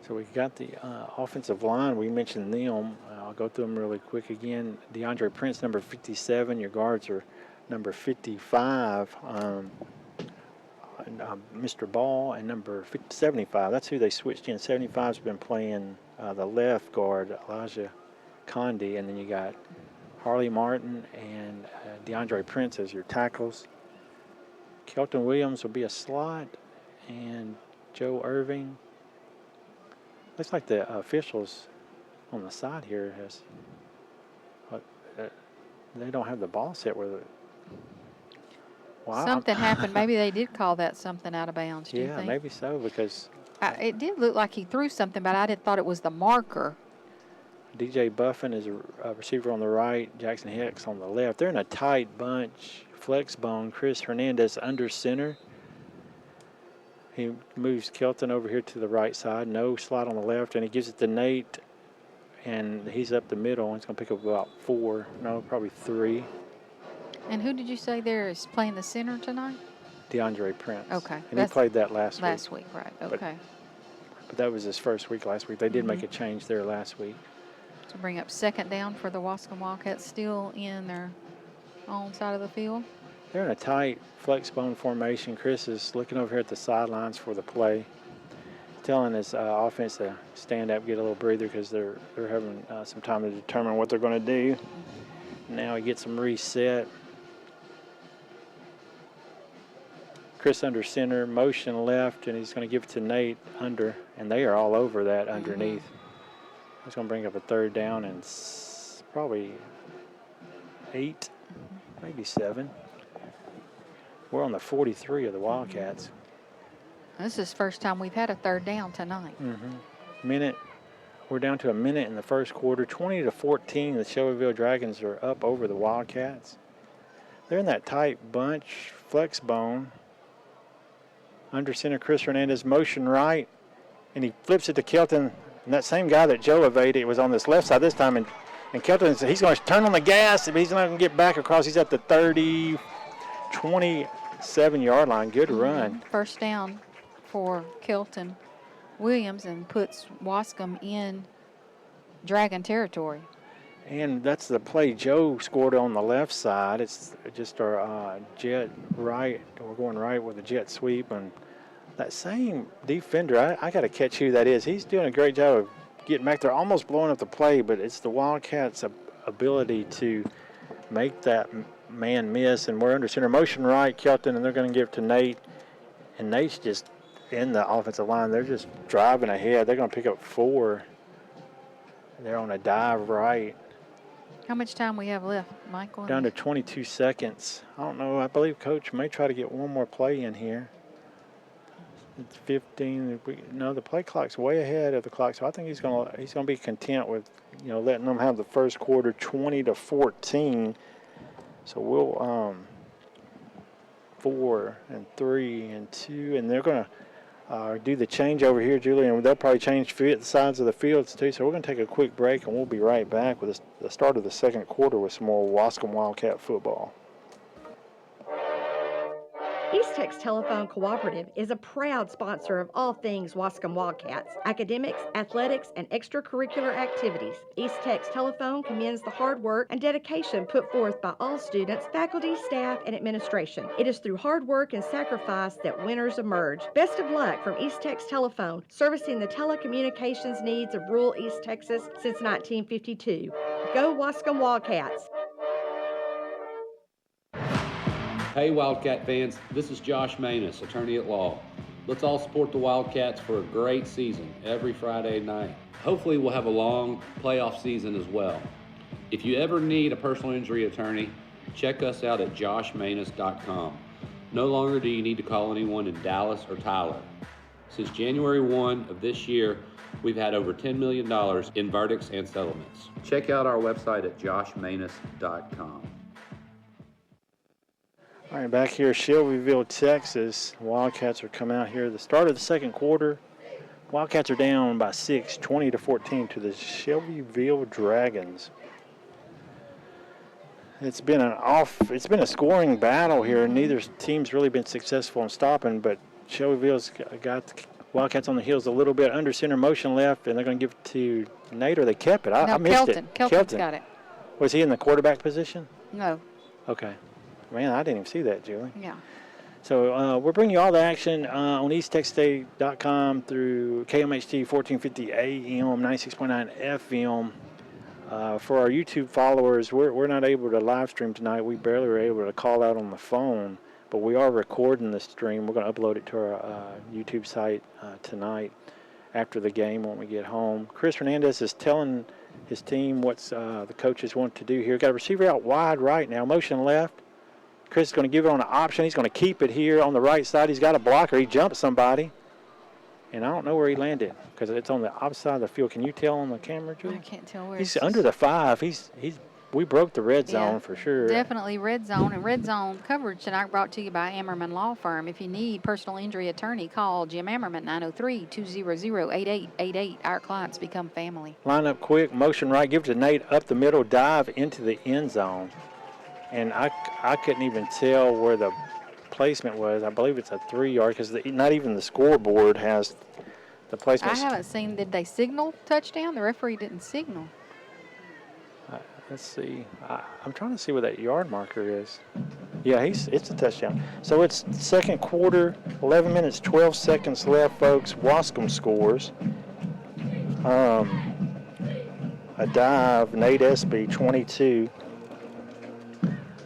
So we got the offensive line. We mentioned them. I'll go through them really quick again. DeAndre Prince, number 57. Your guards are number 55. Mr. Ball and number 75. That's who they switched in. 75's been playing the left guard, Elijah Condi. And then you got Harley Martin and DeAndre Prince as your tackles. Kelton Williams will be a slot. And Joe Irving. Looks like the officials on the side here has. They don't have the ball set where the. Well, Something happened. Maybe they did call that something out of bounds, do you Yeah, think? maybe so, because It did look like he threw something, but I thought it was the marker. DJ Buffin is a receiver on the right, Jackson Hicks on the left. They're in a tight bunch. Flex bone, Chris Hernandez under center. He moves Kelton over here to the right side. No slot on the left, and he gives it to Nate, and he's up the middle. He's going to pick up about 4, no, probably 3. And who did you say there is playing the center tonight? DeAndre Prince. Okay. And he played that last week. Last week, right. Okay. But that was his first week last week. They did make a change there last week. To bring up second down for the Waskom Wildcats, still in their own side of the field. They're in a tight flex bone formation. Chris is looking over here at the sidelines for the play, telling his offense to stand up, get a little breather because they're having some time to determine what they're going to do. Now he gets them reset. Chris under center, motion left, and he's going to give it to Nate under, and they are all over that underneath. He's going to bring up a third down and probably 8, maybe 7. We're on the 43 of the Wildcats. This is the first time we've had a third down tonight. We're down to a minute in the first quarter. 20-14, the Shelbyville Dragons are up over the Wildcats. They're in that tight bunch, flex bone. Under center, Chris Hernandez, motion right, and he flips it to Kelton. And that same guy that Joe evaded was on this left side this time. And Kelton, he's going to turn on the gas, but he's not going to get back across. He's at the 27-yard line. Good run. First down for Kelton Williams and puts Waskom in Dragon territory. And that's the play Joe scored on the left side. It's just our jet right. We're going right with a jet sweep. And that same defender, I got to catch who that is. He's doing a great job of getting back there, almost blowing up the play, but it's the Wildcats' ability to make that man miss. And we're under center, motion right, Kelton, and they're going to give it to Nate. And Nate's just in the offensive line. They're just driving ahead. They're going to pick up 4. They're on a dive right. How much time we have left, Michael? Down to 22 seconds. I don't know. I believe Coach may try to get one more play in here. It's 15. No, the play clock's way ahead of the clock, so I think he's gonna be content with letting them have the first quarter 20-14. So we'll 4 and 3 and 2, and they're gonna do the change over here, Julie, and they'll probably change the sides of the fields too. So we're going to take a quick break, and we'll be right back with the start of the second quarter with some more Waskom Wildcat football. East Tex Telephone Cooperative is a proud sponsor of all things Waskom Wildcats, academics, athletics, and extracurricular activities. East Tex Telephone commends the hard work and dedication put forth by all students, faculty, staff, and administration. It is through hard work and sacrifice that winners emerge. Best of luck from East Tex Telephone, servicing the telecommunications needs of rural East Texas since 1952. Go Waskom Wildcats! Hey Wildcat fans, this is Josh Manus, attorney at law. Let's all support the Wildcats for a great season every Friday night. Hopefully we'll have a long playoff season as well. If you ever need a personal injury attorney, check us out at joshmanus.com. No longer do you need to call anyone in Dallas or Tyler. Since January 1 of this year, we've had over $10 million in verdicts and settlements. Check out our website at joshmanus.com. All right, back here, Shelbyville, Texas. Wildcats are coming out here at the start of the second quarter. Wildcats are down by 6, 20-14 to the Shelbyville Dragons. It's been a scoring battle here. Neither team's really been successful in stopping, but Shelbyville's got the Wildcats on the heels a little bit. Under center, motion left, and they're going to give it to Nate, or they kept it. I missed it. Kelton's got it. Was he in the quarterback position? No. Okay. Man, I didn't even see that, Julie. Yeah. So we're bringing you all the action on easttexstate.com through KMHT 1450 AM, 96.9 FM. For our YouTube followers, we're not able to live stream tonight. We barely were able to call out on the phone, but we are recording the stream. We're going to upload it to our YouTube site tonight after the game when we get home. Chris Hernandez is telling his team what the coaches want to do here. Got a receiver out wide right now, motion left. Chris is going to give it on an option. He's going to keep it here on the right side. He's got a blocker. He jumped somebody. And I don't know where he landed because it's on the opposite side of the field. Can you tell on the camera, Julie? I can't tell where. He's under the 5. We broke the red zone for sure. Definitely red zone. And red zone coverage tonight brought to you by Ammerman Law Firm. If you need personal injury attorney, call Jim Ammerman, 903-200-8888. Our clients become family. Line up quick, motion right, give it to Nate up the middle, dive into the end zone. And I couldn't even tell where the placement was. I believe it's a 3-yard because not even the scoreboard has the placement. I haven't seen, did they signal touchdown? The referee didn't signal. Let's see. I'm trying to see where that yard marker is. Yeah, it's a touchdown. So it's second quarter, 11 minutes, 12 seconds left, folks. Waskom scores. A dive, Nate Espy, 22.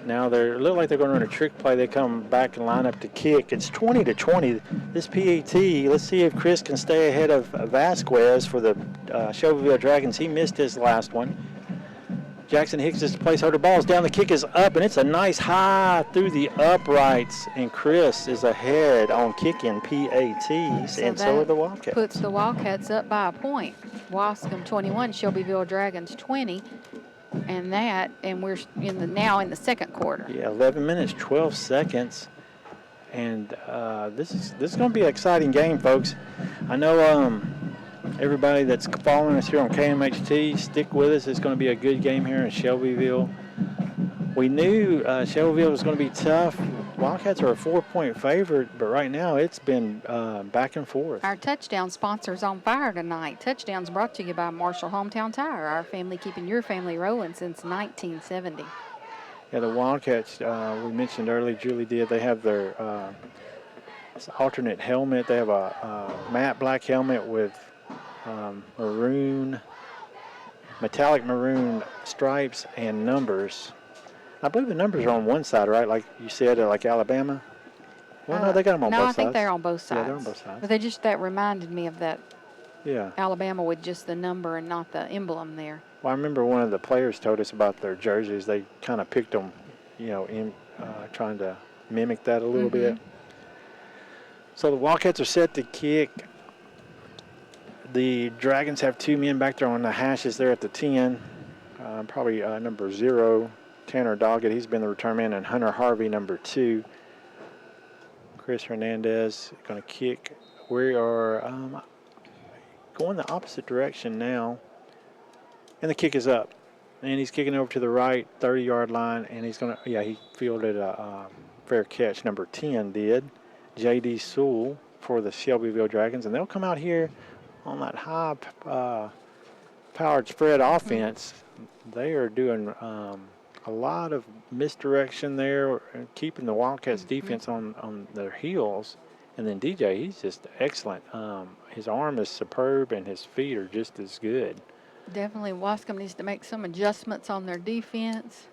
Now they look like they're going to run a trick play. They come back and line up to kick. It's 20-20. This PAT, let's see if Chris can stay ahead of Vasquez for the Shelbyville Dragons. He missed his last one. Jackson Hicks is the placeholder. Ball's down. The kick is up, and it's a nice high through the uprights. And Chris is ahead on kicking PATs, and so are the Wildcats. Puts the Wildcats up by a point. Waskom 21, Shelbyville Dragons 20. And we're now in the second quarter. Yeah, 11 minutes, 12 seconds. And this is going to be an exciting game, folks. I know everybody that's following us here on KMHT, stick with us. It's going to be a good game here in Shelbyville. We knew Shelbyville was going to be tough. Wildcats are a 4-point favorite, but right now it's been back and forth. Our touchdown sponsor's on fire tonight. Touchdowns brought to you by Marshall Hometown Tire, our family keeping your family rolling since 1970. Yeah, the Wildcats, we mentioned earlier, Julie did, they have their alternate helmet. They have a matte black helmet with metallic maroon stripes and numbers. I believe the numbers are on one side, right? Like you said, like Alabama. Well, no, they got them on both sides. No, I think they're on both sides. Yeah, they're on both sides. But that reminded me of that. Yeah. Alabama with just the number and not the emblem there. Well, I remember one of the players told us about their jerseys. They kind of picked them, in trying to mimic that a little bit. So the Wildcats are set to kick. The Dragons have 2 men back there on the hashes there at the 10. Probably number 0. Tanner Doggett, he's been the return man, and Hunter Harvey, number 2. Chris Hernandez going to kick. We are going the opposite direction now, and the kick is up. And he's kicking over to the right, 30-yard line, and he's going to, he fielded a fair catch. Number 10 did. J.D. Sewell for the Shelbyville Dragons, and they'll come out here on that high-powered spread offense. They are doing a lot of misdirection there, keeping the Wildcats defense on their heels. And then DJ, he's just excellent. His arm is superb, and his feet are just as good. Definitely Waskom needs to make some adjustments on their defense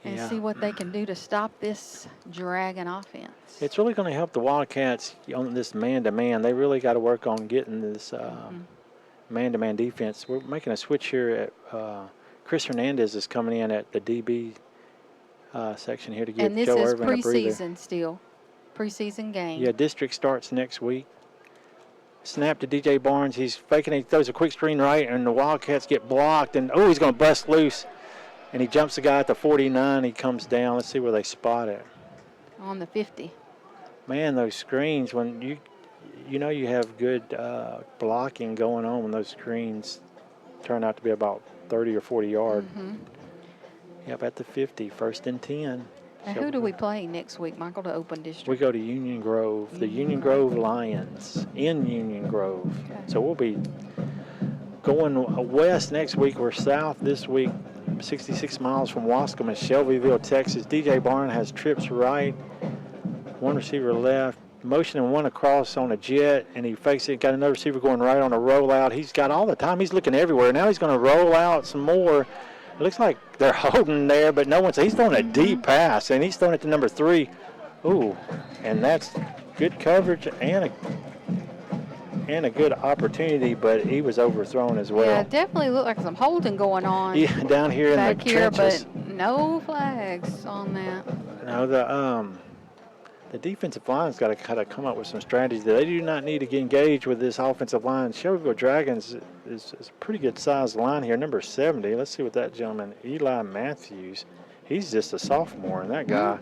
and see what they can do to stop this Dragon offense. It's really going to help the Wildcats on this man-to-man. They really got to work on getting this man-to-man defense. We're making a switch here at Chris Hernandez is coming in at the DB section here to give Joe Irvin a breather. And this is preseason still. Preseason game. Yeah, district starts next week. Snap to DJ Barnes. He's faking it. He throws a quick screen right, and the Wildcats get blocked. And, he's going to bust loose. And he jumps the guy at the 49. He comes down. Let's see where they spot it. On the 50. Man, those screens, when you have good blocking going on when those screens turn out to be about 30 or 40 yards. Yep, at the 50, 1st and 10. And who do we play next week, Michael, to open district? We go to Union Grove, the Union Grove Lions in Union Grove. Okay. So we'll be going west next week. We're south this week, 66 miles from Waskom in Shelbyville, Texas. DJ Barnes has trips right, one receiver left, motioning one across on a jet, and he fakes it. Got another receiver going right on a rollout. He's got all the time. He's looking everywhere. Now he's going to roll out some more. It looks like they're holding there, but no one's. He's throwing a deep pass, and he's throwing it to number 3. Ooh, and that's good coverage and a good opportunity, but he was overthrown as well. Yeah, it definitely looked like some holding going on. Yeah, down here in the trenches. But no flags on that. No, the defensive line's got to kind of come up with some strategies. They do not need to get engaged with this offensive line. Shelbyville Dragons is a pretty good sized line here. Number 70. Let's see what that gentleman, Eli Matthews. He's just a sophomore, and that guy,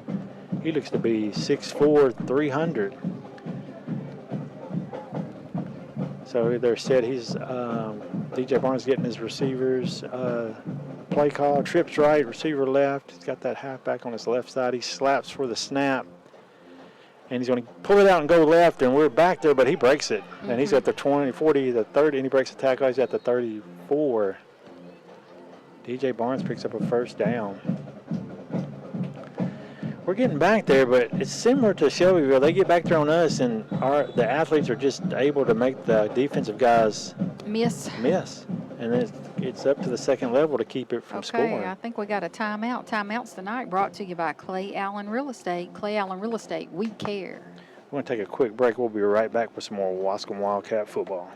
he looks to be 6'4", 300. So they're set. He's DJ Barnes getting his receivers. Play call, trips right, receiver left. He's got that halfback on his left side. He slaps for the snap. And he's going to pull it out and go left, and we're back there, but he breaks it. And he's at the 20, 40, the 30, and he breaks the tackle. He's at the 34. DJ Barnes picks up a 1st down. We're getting back there, but it's similar to Shelbyville. They get back there on us, and the athletes are just able to make the defensive guys miss. And it's up to the second level to keep it from scoring. Okay, I think we got a timeout. Timeouts tonight brought to you by Clay Allen Real Estate. Clay Allen Real Estate, we care. We're going to take a quick break. We'll be right back with some more Waskom Wildcat football.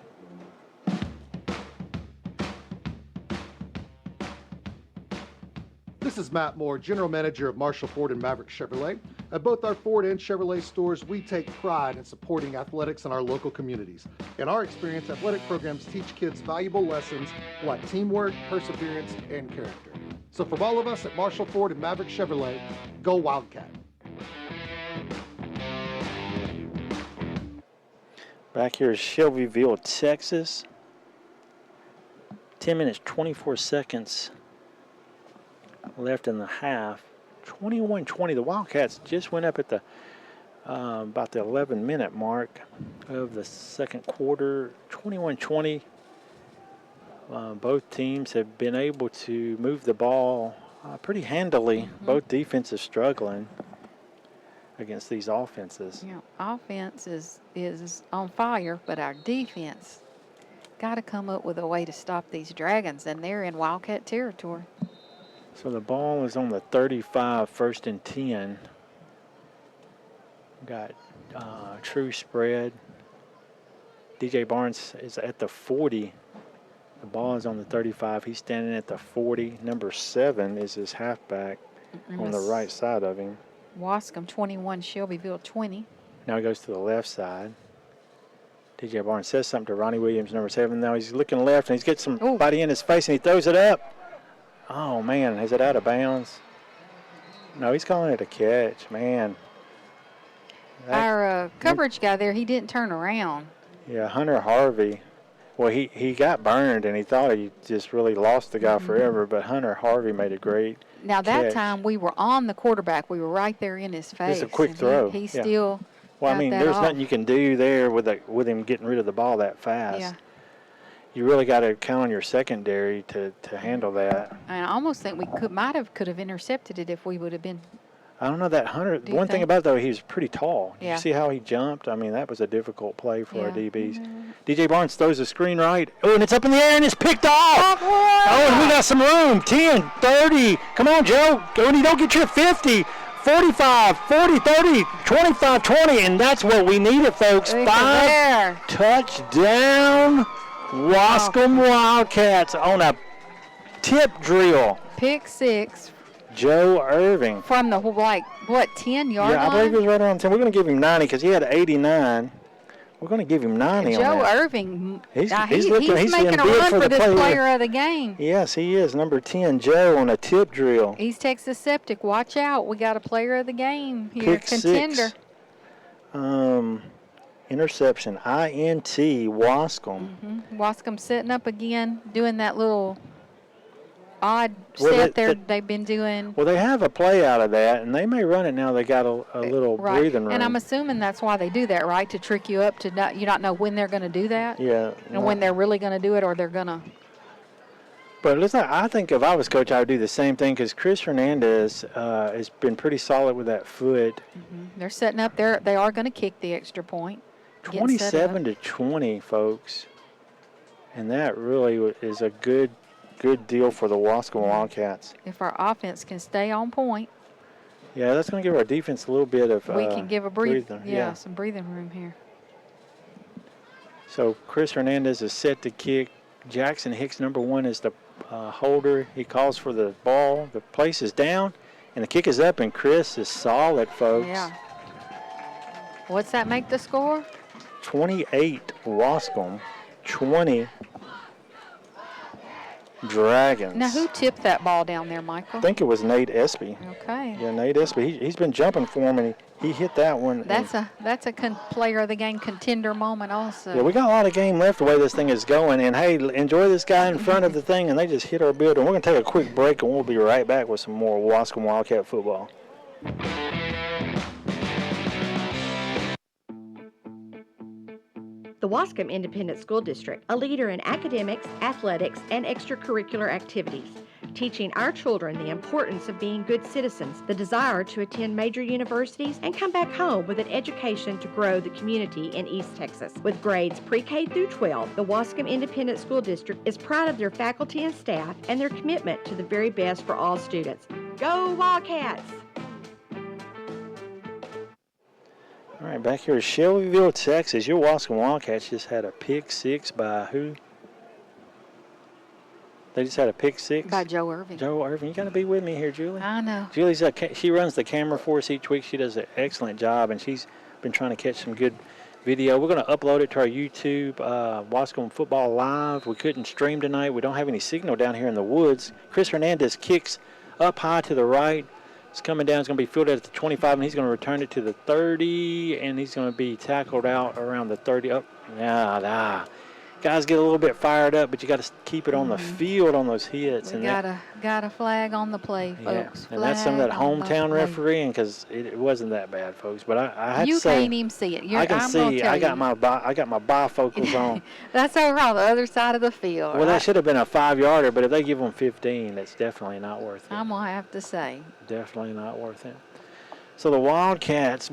This is Matt Moore, General Manager of Marshall Ford and Maverick Chevrolet. At both our Ford and Chevrolet stores, we take pride in supporting athletics in our local communities. In our experience, athletic programs teach kids valuable lessons like teamwork, perseverance, and character. So from all of us at Marshall Ford and Maverick Chevrolet, go Wildcat. Back here is Shelbyville, Texas. 10 minutes, 24 seconds left in the half. 21-20. The Wildcats just went up at the about the 11-minute mark of the second quarter. 21-20. Both teams have been able to move the ball pretty handily. Both defenses struggling against these offenses. You know, offense is on fire, but our defense got to come up with a way to stop these Dragons, and they're in Wildcat territory. So the ball is on the 35, 1st and 10. Got true spread. DJ Barnes is at the 40. The ball is on the 35. He's standing at the 40. Number 7 is his halfback on the right side of him. Waskom 21, Shelbyville 20. Now he goes to the left side. DJ Barnes says something to Ronnie Williams, number 7. Now he's looking left, and he's got somebody in his face, and he throws it up. Oh, man, is it out of bounds? No, he's calling it a catch, man. Our coverage guy there, he didn't turn around. Yeah, Hunter Harvey. Well, he got burned, and he thought he just really lost the guy forever, but Hunter Harvey made a great Now, that catch. time we were on the quarterback. We were right there in his face. It's a quick and throw. He Yeah. still Well, I got mean, that there's off. nothing you can do there with him getting rid of the ball that fast. Yeah. You really got to count on your secondary to handle that. And I almost think we could have intercepted it if we would have been. I don't know that Hunter. Do you One thing think? about it, though, he was pretty tall. Did Yeah. you see how he jumped? I mean, that was a difficult play for our Yeah. DBs. DJ Barnes throws a screen right. Oh, and it's up in the air, and it's picked off. Oh, and we got some room. 10, 30. Come on, Joe. Go, and you don't get your 50. 45, 40, 30, 25, 20, and that's what we needed, folks. Look at 5 there. touchdown Waskom Wildcats on a tip drill. Pick 6 Joe Irving. from the, 10-yard Yeah, I line? believe he was right around 10. We're going to give him 90 because he had 89. We're going to give him 90 on Joe that. Irving, He's he's looking- he's making in a bid run for for the this player. player of the game. Yes, he is. Number 10, Joe, on a tip drill. East Texas Septic, watch out. We got a player of the game here, Pick contender. 6. Interception, INT, Waskom. Waskom setting up again, doing that little odd Well, set that- they've been doing. Well, they have a play out of that, and they may run it now. They got a little Right. breathing room. And I'm assuming that's why they do that, right? To trick you up to not know when they're going to do that yeah. and when they're really going to do it, or they're going to. But listen, I think if I was coach, I would do the same thing because Chris Hernandez has been pretty solid with that foot. They're setting up. They are going to kick the extra point. Getting set up. 27-20, folks, and that really is a good deal for the Waskom Wildcats. If our offense can stay on point, Yeah, that's going to give our defense a little bit of we can give a breather. Yeah, some breathing room here. So Chris Hernandez is set to kick. Jackson Hicks, number 1, is the holder. He calls for the ball. The place is down, and the kick is up, and Chris is solid, folks. Yeah. What's that make the score? 28 Waskom, 20 Dragons. Now, who tipped that ball down there, Michael? I think it was Nate Espy. Okay. Yeah, Nate Espy. He's been jumping for him, and he hit that one. That's a player of the game contender moment also. Yeah, we got a lot of game left the way this thing is going. And, hey, enjoy this guy in front of the thing, and they just hit our building. We're going to take a quick break, and we'll be right back with some more Waskom Wildcat football. The Waskom Independent School District, a leader in academics, athletics, and extracurricular activities, teaching our children the importance of being good citizens, the desire to attend major universities, and come back home with an education to grow the community in East Texas. With grades pre-K through 12, the Waskom Independent School District is proud of their faculty and staff and their commitment to the very best for all students. Go Wildcats! All right, back here in Shelbyville, Texas. Your Waskom Wildcats just had a pick 6 by who? They just had a pick 6? By Joe Irving. Joe Irving. You got to be with me here, Julie. I know. Julie's she runs the camera for us each week. She does an excellent job, and she's been trying to catch some good video. We're going to upload it to our YouTube, Waskom Football Live. We couldn't stream tonight. We don't have any signal down here in the woods. Chris Hernandez kicks up high to the right. It's coming down. It's going to be fielded at the 25, and he's going to return it to the 30, and he's going to be tackled out around the 30. Up, Nah. Guys get a little bit fired up, but you got to keep it on the field on those hits. We got a flag on the play, folks. Yeah, and that's some of that Flag on the hometown play. refereeing because it wasn't that bad, folks. But I had You to say, can't even see it. I can I'm gonna see. tell I got you. my bifocals on. That's over on the other side of the field. Well, that should have been a 5-yarder, but if they give them 15, it's definitely not worth it. I'm gonna have to say. Definitely not worth it. So the Wildcats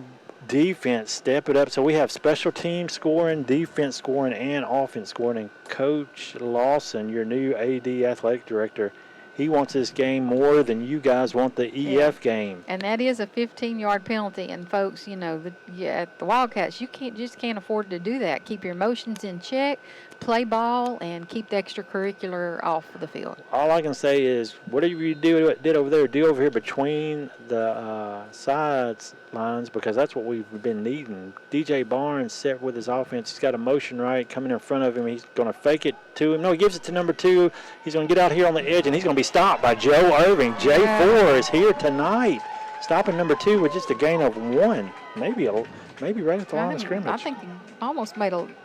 defense step it up. So we have special team scoring, defense scoring, and offense scoring. And Coach Lawson, your new AD athletic director, he wants this game more than you guys want the EF game. And that is a 15-yard penalty. And folks, at the Wildcats, you just can't afford to do that. Keep your emotions in check, play ball, and keep the extracurricular off the field. All I can say is whatever you did over there, do over here between the sides lines, because that's what we've been needing. DJ Barnes set with his offense. He's got a motion right coming in front of him. He's going to fake it to him. No, he gives it to number 2. He's going to get out here on the edge, and he's going to be stopped by Joe Irving. J4 is here tonight, stopping number 2 with just a gain of 1, maybe right at the line of scrimmage. I think he almost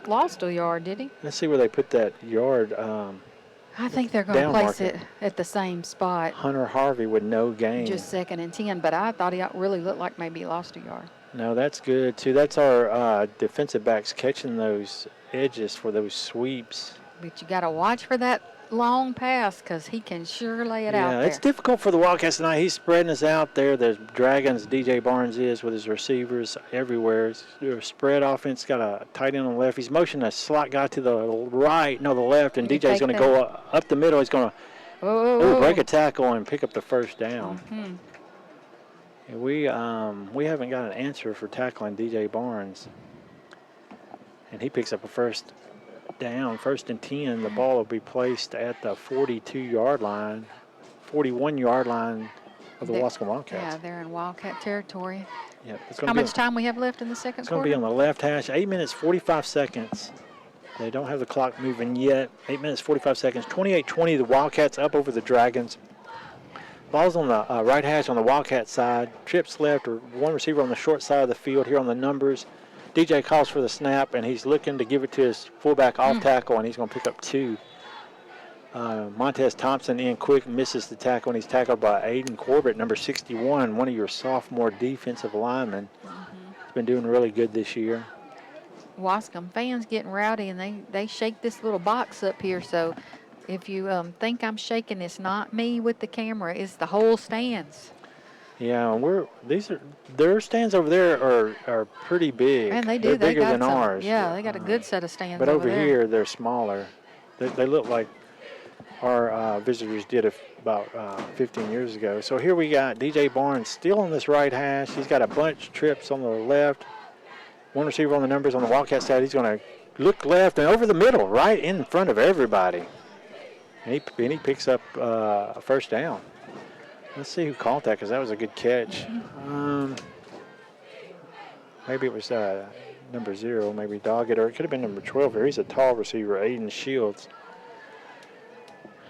lost a yard, did he? Let's see where they put that yard. I think they're going to down place market. it at the same spot. Hunter Harvey with no gain. Just 2nd and 10, but I thought he really looked like maybe he lost a yard. No, that's good, too. That's our defensive backs catching those edges for those sweeps. But you got to watch for that long pass because he can sure lay it out there. Yeah, it's difficult for the Wildcats tonight. He's spreading us out there. The Dragons, DJ Barnes is with his receivers everywhere. It's a spread offense. Got a tight end on the left. He's motioning a slot guy to the right, no, the left, and DJ's going to go up the middle. He's going to break a tackle and pick up the first down. Mm-hmm. And we haven't got an answer for tackling DJ Barnes. And he picks up a first down, 1st and 10. The ball will be placed at the 42-yard line, 41-yard line of the Waskom Wildcats. Yeah, they're in Wildcat territory. Yeah, How much time we have left in the second quarter? It's going to be on the left hash, 8 minutes, 45 seconds. They don't have the clock moving yet. 8 minutes, 45 seconds. 28-20, the Wildcats up over the Dragons. Ball's on the right hash on the Wildcat side. Trips left, or one receiver on the short side of the field here on the numbers. DJ calls for the snap, and he's looking to give it to his fullback off tackle, and he's going to pick up 2. Montez Thompson in quick, misses the tackle, and he's tackled by Aiden Corbett, number 61, one of your sophomore defensive linemen. He's been doing really good this year. Waskom fans getting rowdy, and they shake this little box up here. So if you think I'm shaking, it's not me with the camera. It's the whole stands. Yeah, their stands over there are pretty big. And they do. They're bigger than some, ours. Yeah, they got a good set of stands. But over there. here, they're smaller. They look like our visitors did about 15 years ago. So here we got DJ Barnes still on this right hash. He's got a bunch of trips on the left. One receiver on the numbers on the Wildcat side. He's going to look left and over the middle, right in front of everybody. And he picks up a first down. Let's see who caught that, because that was a good catch. Maybe it was number 0, maybe Doggett, or it could have been number 12 here. He's a tall receiver, Aiden Shields.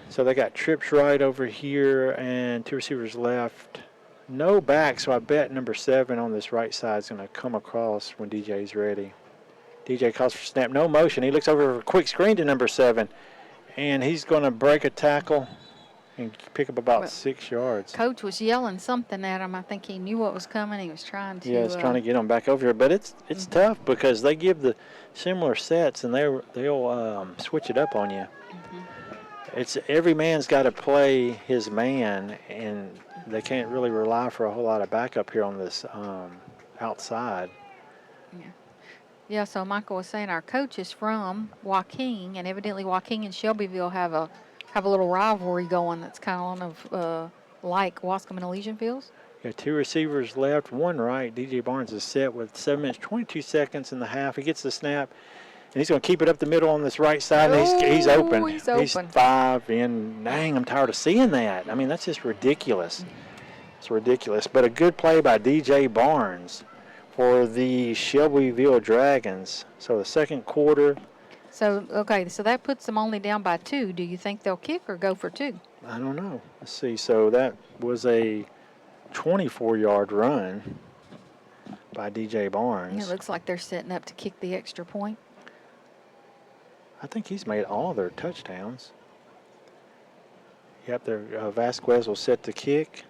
So they got trips right over here and 2 receivers left. No back, so I bet number 7 on this right side is going to come across when DJ's ready. DJ calls for snap, no motion. He looks over for a quick screen to number 7, and he's going to break a tackle and pick up about 6 yards. Coach was yelling something at him. I think he knew what was coming. He was trying to. Yeah, he's trying to get them back over here, but it's tough because they give the similar sets and they'll switch it up on you. It's every man's got to play his man, and they can't really rely for a whole lot of backup here on this outside. Yeah. So Michael was saying our coach is from Joaquin, and evidently Joaquin and Shelbyville have a little rivalry going that's kind of like Waskom and Elysian Fields. Got 2 receivers left, 1 right. DJ Barnes is set with 7 minutes, 22 seconds in the half. He gets the snap, and he's going to keep it up the middle on this right side, and he's open. He's open. He's 5, and dang, I'm tired of seeing that. I mean, that's just ridiculous. It's ridiculous. But a good play by DJ Barnes for the Shelbyville Dragons. So the second quarter. So, okay, so that puts them only down by 2. Do you think they'll kick or go for 2? I don't know. Let's see. So that was a 24-yard run by DJ Barnes. It looks like they're setting up to kick the extra point. I think he's made all their touchdowns. Yep, Vasquez will set the kick.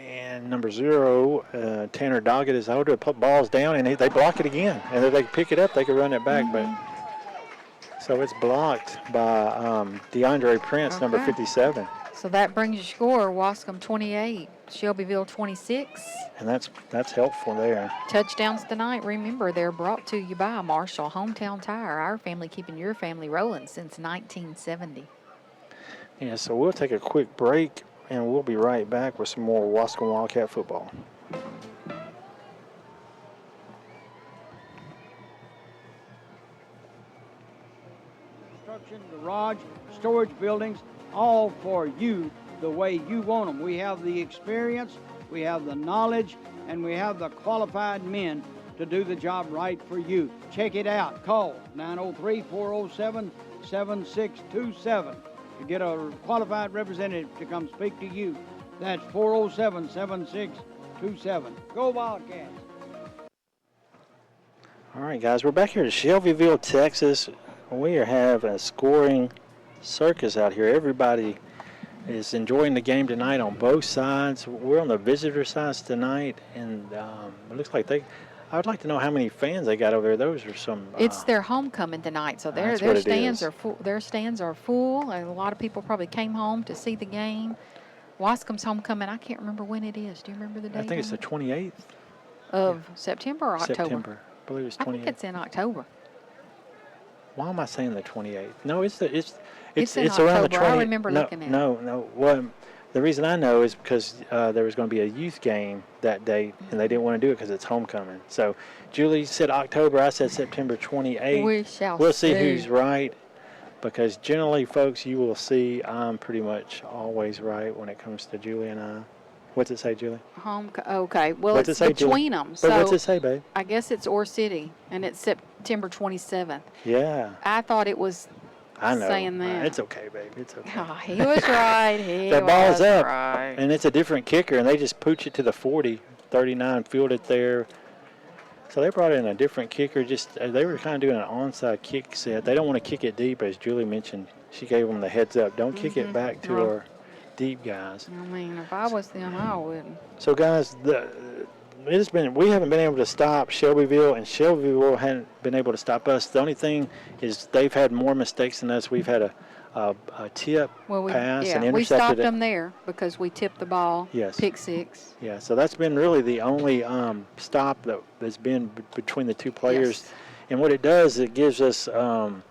And number 0, Tanner Doggett is out to put balls down, and they block it again. And if they pick it up, they can run it back. But so it's blocked by DeAndre Prince, number 57. So that brings your score: Waskom 28, Shelbyville 26. And that's helpful there. Touchdowns tonight. Remember, they're brought to you by Marshall Hometown Tire. Our family keeping your family rolling since 1970. Yeah, so we'll take a quick break, and we'll be right back with some more Waskom Wildcat football. Construction, garage, storage buildings, all for you the way you want them. We have the experience, we have the knowledge, and we have the qualified men to do the job right for you. Check it out. Call 903-407-7627 to get a qualified representative to come speak to you. That's 407-7627. Go Wildcats. All right, guys, we're back here in Shelbyville, Texas. We are having a scoring circus out here. Everybody is enjoying the game tonight on both sides. We're on the visitor sides tonight, and it looks like I would like to know how many fans they got over there. Those are some. It's their homecoming tonight, so their stands are full. Their stands are full, and a lot of people probably came home to see the game. Waskom's homecoming. I can't remember when it is. Do you remember the date? I think it's the 28th of September or October. September. I believe it's 28th. I think it's in October. Why am I saying the 28th? No, it's in around the 20th. I remember looking at it. No. Well, the reason I know is because there was going to be a youth game that day, and they didn't want to do it because it's homecoming. So Julie said October. I said September 28th. We'll see who's right, because generally, folks, you will see I'm pretty much always right when it comes to Julie and I. What's it say, Julie? Okay. Well, What's it's it say, between Julie? them. So what's it say, babe? I guess it's Ore City, and it's September 27th. Yeah. I thought it was I know. saying that. It's okay, babe. It's okay. Oh, he was right. The ball's up, right. and it's a different kicker, and they just pooch it to the 40, 39, field it there. So they brought in a different kicker. They were kind of doing an onside kick set. They don't want to kick it deep, as Julie mentioned. She gave them the heads up. Don't kick it back to our deep guys. I mean, if I was them, I wouldn't. So, guys, we haven't been able to stop Shelbyville, and Shelbyville hadn't been able to stop us. The only thing is they've had more mistakes than us. We've had a tip, pass, and intercepted. We stopped them there because we tipped the ball. Yes. Pick six. Yeah, so that's been really the only stop that's been between the two players. Yes. And what it does, it gives us, on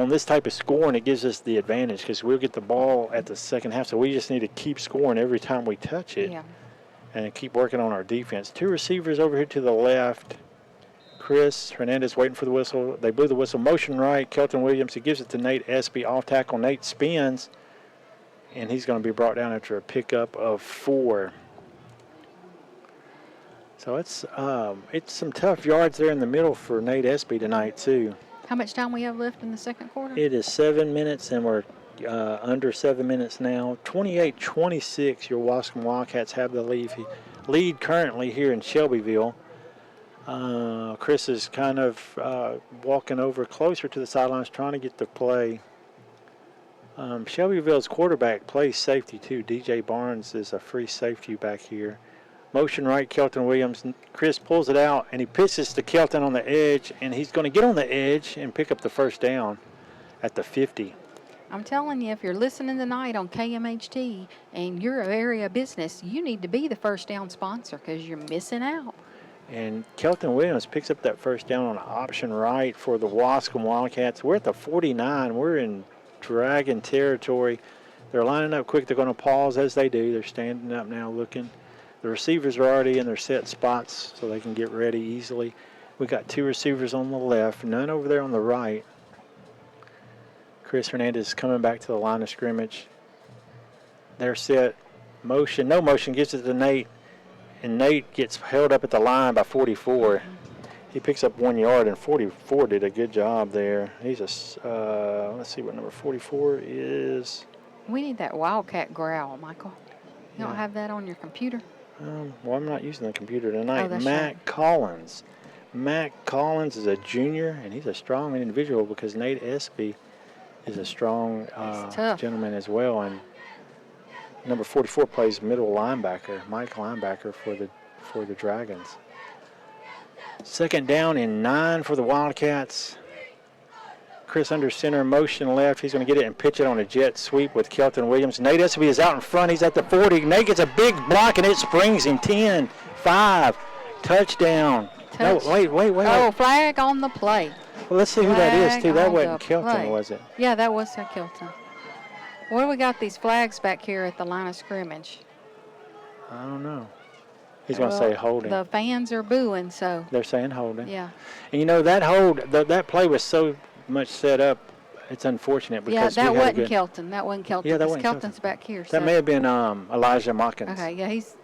this type of scoring, it gives us the advantage because we'll get the ball at the second half. So we just need to keep scoring every time we touch it. Yeah. And keep working on our defense. Two receivers over here to the left. Chris Hernandez waiting for the whistle. They blew the whistle. Motion right. Kelton Williams. He gives it to Nate Espy. Off tackle. Nate spins. And he's going to be brought down after a pickup of 4. So it's some tough yards there in the middle for Nate Espy tonight, too. How much time we have left in the second quarter? It is 7 minutes, and we're under 7 minutes now. 28-26, your Waskom Wildcats have the lead currently here in Shelbyville. Chris is kind of walking over closer to the sidelines, trying to get the play. Shelbyville's quarterback plays safety too. DJ Barnes is a free safety back here. Motion right, Kelton Williams. Chris pulls it out, and he pitches to Kelton on the edge, and he's going to get on the edge and pick up the first down at the 50. I'm telling you, if you're listening tonight on KMHT and you're an area business, you need to be the first down sponsor because you're missing out. And Kelton Williams picks up that first down on option right for the Waskom Wildcats. We're at the 49. We're in Dragon territory. They're lining up quick. They're going to pause as they do. They're standing up now looking. The receivers are already in their set spots so they can get ready easily. We got 2 receivers on the left, none over there on the right. Chris Hernandez coming back to the line of scrimmage. They're set. Motion, no motion, gives it to Nate. And Nate gets held up at the line by 44. He picks up 1 yard, and 44 did a good job there. He's let's see what number 44 is. We need that Wildcat growl, Michael. You don't Yeah. have that on your computer? Well, I'm not using the computer tonight. Oh, that's Matt right. Collins. Matt Collins is a junior, and he's a strong individual because Nate Espy is a strong tough. gentleman as well. And number 44 plays middle linebacker, Mike linebacker for the Dragons. Second down and 9 for the Wildcats. Chris under center, motion left. He's going to get it and pitch it on a jet sweep with Kelton Williams. Nate Espy is out in front. He's at the 40. Nate gets a big block, and it springs him 10, 5, touchdown. No, wait. Oh, flag on the play. Well, let's see who that is, too. That on wasn't the Kelton, play. was it? Yeah, that was Kelton. What do we got these flags back here at the line of scrimmage? I don't know. He's going to say holding. The fans are booing, so. They're saying holding. Yeah. And, you know, that hold, that play was so much set up, it's unfortunate because that we had a wasn't good, Kelton. That wasn't Kelton. Yeah, that 'cause wasn't Kelton's Kelton. back here. That So. may have been Elijah Mockins. Okay, yeah, he's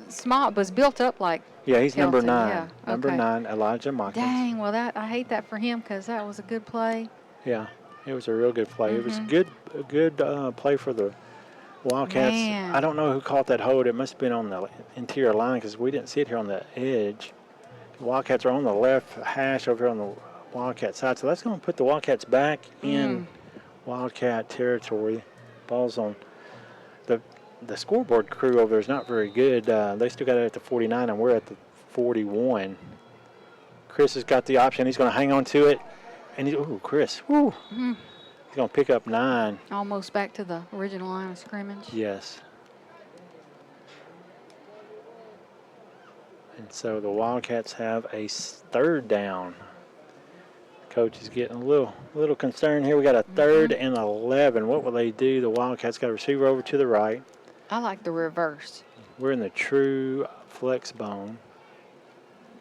small, was built up like. Yeah, he's number Kelton, 9. yeah, Number okay. 9, Elijah Mockins. Dang, well, I hate that for him because that was a good play. Yeah, it was a real good play. It was a good play for the Wildcats. Man. I don't know who caught that hold. It must have been on the interior line because we didn't see it here on the edge. The Wildcats are on the left hash over here on the Wildcat side. So that's going to put the Wildcats back in Wildcat territory. Ball's on the scoreboard crew over there is not very good. They still got it at the 49, and we're at the 41. Chris has got the option. He's going to hang on to it. And Chris. Woo. Mhm. He's going to pick up 9. Almost back to the original line of scrimmage. Yes. And so the Wildcats have a third down. Coach is getting a little concerned here. We got a third and 11. What will they do? The Wildcats got a receiver over to the right. I like the reverse. We're in the true flex bone.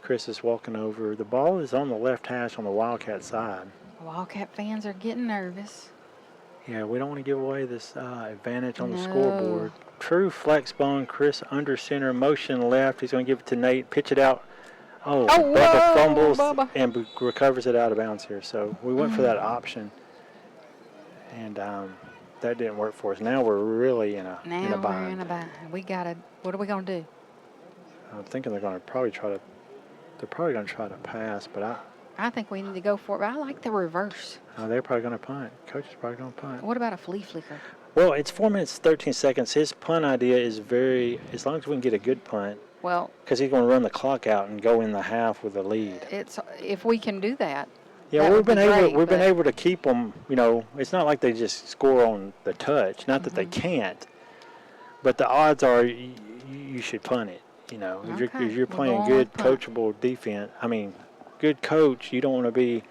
Chris is walking over. The ball is on the left hash on the Wildcat side. Wildcat fans are getting nervous. Yeah, we don't want to give away this advantage on the No. scoreboard. True flex bone. Chris under center, motion left. He's going to give it to Nate. Pitch it out. Oh, Bubba whoa, fumbles Bubba. and recovers it out of bounds here. So we went for that option, and that didn't work for us. Now we're really in a Now in a we're bind. in a bind. What are we going to do? I'm thinking they're going to probably try to. They're probably going to try to pass, but I think we need to go for it. But I like the reverse. they're probably going to punt. Coach is probably going to punt. What about a flea flicker? Well, it's 4 minutes 13 seconds. His punt idea is as long as we can get a good punt. Well, Because he's going to run the clock out and go in the half with the lead. it's if we can do that. Yeah, that we've would be been able. great, We've been but- able to keep them. You know, it's not like they just score on the touch. Not that they can't, but the odds are you should punt it. You know, if Okay, you're we're playing going good, with punt. coachable defense. I mean, good coach. You don't want to be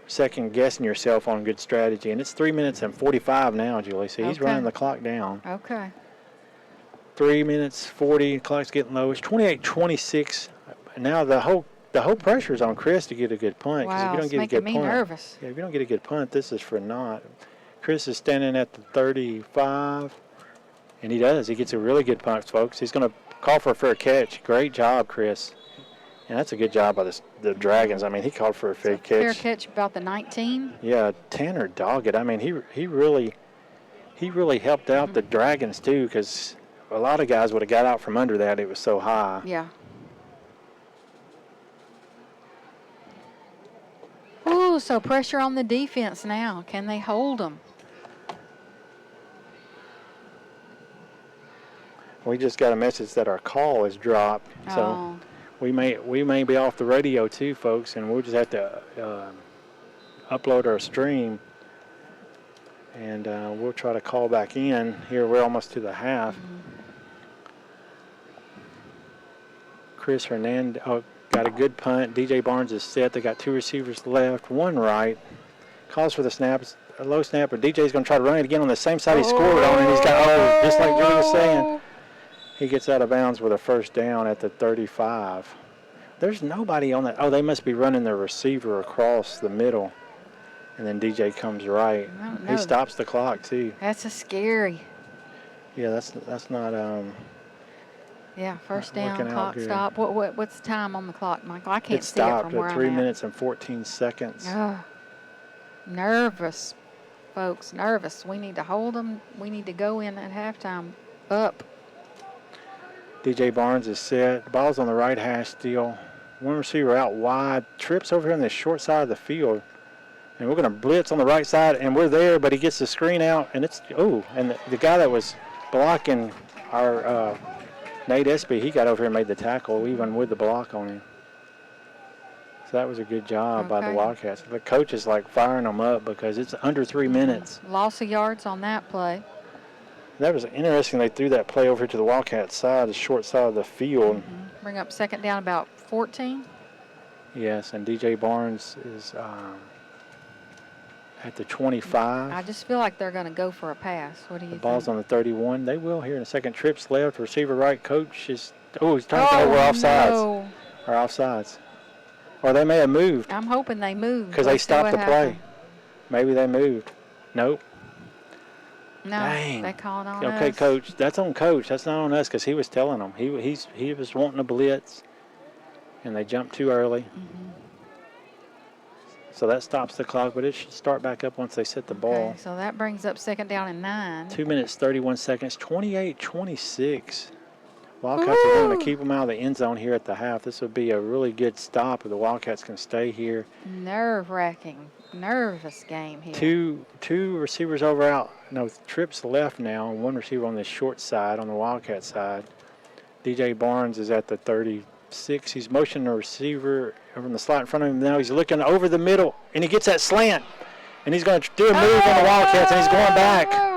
second guessing yourself on good strategy. And it's 3 minutes and 45 now, Julie. So he's Okay. running the clock down. Okay. 3 minutes 40. Clock's getting low. It's 28-26. Now the whole pressure is on Chris to get a good punt. 'Cause if Wow, you don't it's get a making good me punt, nervous. yeah, if you don't get a good punt, this is for naught. Chris is standing at the 35, and he does. He gets a really good punt, folks. He's going to call for a fair catch. Great job, Chris. And that's a good job by the Dragons. I mean, he called for a fair catch. Fair catch about the 19. Yeah, Tanner Doggett. I mean, he really helped out the Dragons too, because a lot of guys would have got out from under that. It was so high. Yeah. Ooh, so pressure on the defense now. Can they hold them? We just got a message that our call is dropped, so Oh. we may be off the radio too, folks, and we'll just have to upload our stream, and we'll try to call back in. Here we're almost to the half. Chris Hernandez got a good punt. DJ Barnes is set. They got 2 receivers left, 1 right. Calls for the snap. It's a low snap, but DJ's going to try to run it again on the same side he scored on, and he's got, just like Julie was saying, he gets out of bounds with a first down at the 35. There's nobody on that. Oh, they must be running the receiver across the middle, and then DJ comes right. No. He stops the clock too. That's a scary. Yeah, that's not Yeah, first Not down, working out clock good. stop. What's the time on the clock, Michael? I can't it see it stopped from where at I'm 3 at. minutes and 14 seconds. Ugh. Nervous, folks. Nervous. We need to hold them. We need to go in at halftime up. DJ Barnes is set. Ball's on the right hash still. one receiver out wide, trips over here on the short side of the field, and we're going to blitz on the right side, and we're there, but he gets the screen out, and it's, and the guy that was blocking our Nate Espy, he got over here and made the tackle, even with the block on him. So that was a good job by the Wildcats. The coach is like firing them up because it's under 3 minutes. Loss of yards on that play. That was interesting. They threw that play over to the Wildcat side, the short side of the field. Bring up second down about 14. Yes, and DJ Barnes is at the 25. I just feel like they're going to go for a pass. What do you think? The ball's on the 31. They will here in a second. Trips left, receiver right. Coach is, he's trying to go. We're offsides. No. Or offsides. Or they may have moved. I'm hoping they moved. Because they stopped the play. Maybe they moved. Nope. No, Dang. they called on us. Okay, Coach. That's on Coach. That's not on us because he was telling them. He was wanting a blitz, and they jumped too early. So that stops the clock, but it should start back up once they set the ball. Okay, so that brings up second down and 9. 2 minutes, 31 seconds, 28-26. Wildcats are going to keep them out of the end zone here at the half. This would be a really good stop if the Wildcats can stay here. Nerve-wracking, nervous game here. Two receivers over out. No, trips left now, and one receiver on the short side, on the Wildcat side. DJ Barnes is at the 36. He's motioning the receiver over in the slot in front of him. Now he's looking over the middle, and he gets that slant. And he's going to do a move on the Wildcats, and he's going back.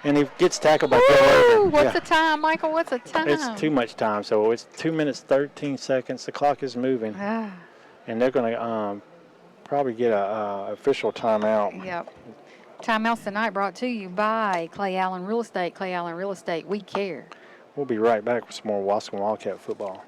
And he gets tackled by Bill Irvin. What's the time, Michael? What's the time? It's too much time, so it's 2 minutes, 13 seconds. The clock is moving. And they're going to probably get a official timeout. Yep. Timeouts tonight brought to you by Clay Allen Real Estate. Clay Allen Real Estate, we care. We'll be right back with some more Waskom Wildcat football.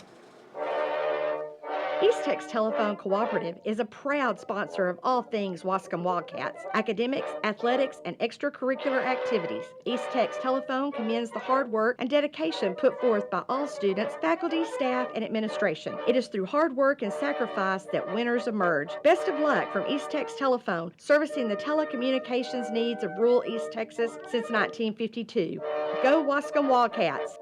East Tex Telephone Cooperative is a proud sponsor of all things Waskom Wildcats, academics, athletics, and extracurricular activities. East Tex Telephone commends the hard work and dedication put forth by all students, faculty, staff, and administration. It is through hard work and sacrifice that winners emerge. Best of luck from East Tex Telephone, servicing the telecommunications needs of rural East Texas since 1952. Go Waskom Wildcats!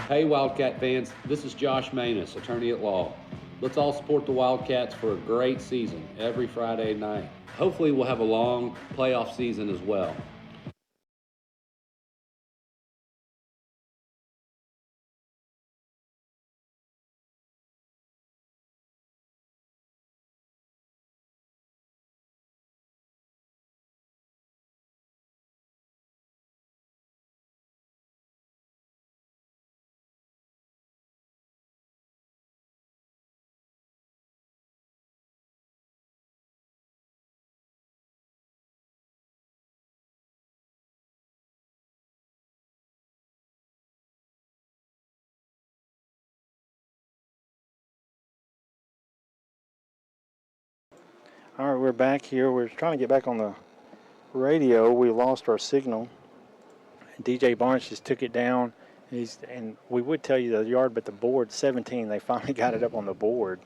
Hey Wildcat fans, this is Josh Manus, attorney at law. Let's all support the Wildcats for a great season every Friday night. Hopefully we'll have a long playoff season as well. All right, we're back here. We're trying to get back on the radio. We lost our signal. DJ Barnes just took it down. And we would tell you the yard, but the board, 17, they finally got it up on the board.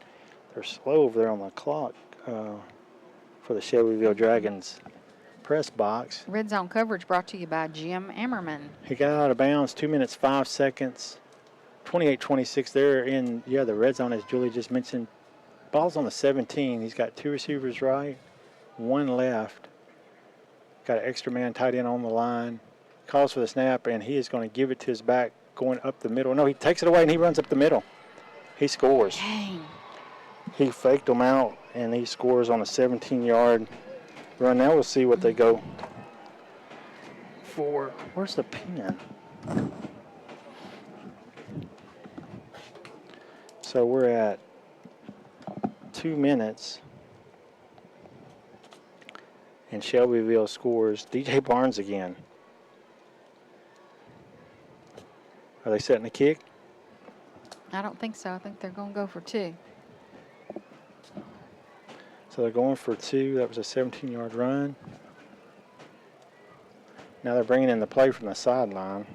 They're slow over there on the clock for the Shelbyville Dragons press box. Red zone coverage brought to you by Jim Emmerman. He got out of bounds, 2 minutes, 5 seconds, 28-26. They're in, the red zone, as Julie just mentioned. Ball's on the 17. He's got 2 receivers right, 1 left. Got an extra man tight end on the line. Calls for the snap, and he is going to give it to his back going up the middle. No, he takes it away, and he runs up the middle. He scores. Dang. He faked him out, and he scores on a 17-yard run. Now we'll see what they go for. Where's the pin? So we're at 2 minutes, and Shelbyville scores. DJ Barnes again. Are they setting a kick? I don't think so. I think they're going to go for 2. So they're going for 2. That was a 17-yard run. Now they're bringing in the play from the sideline.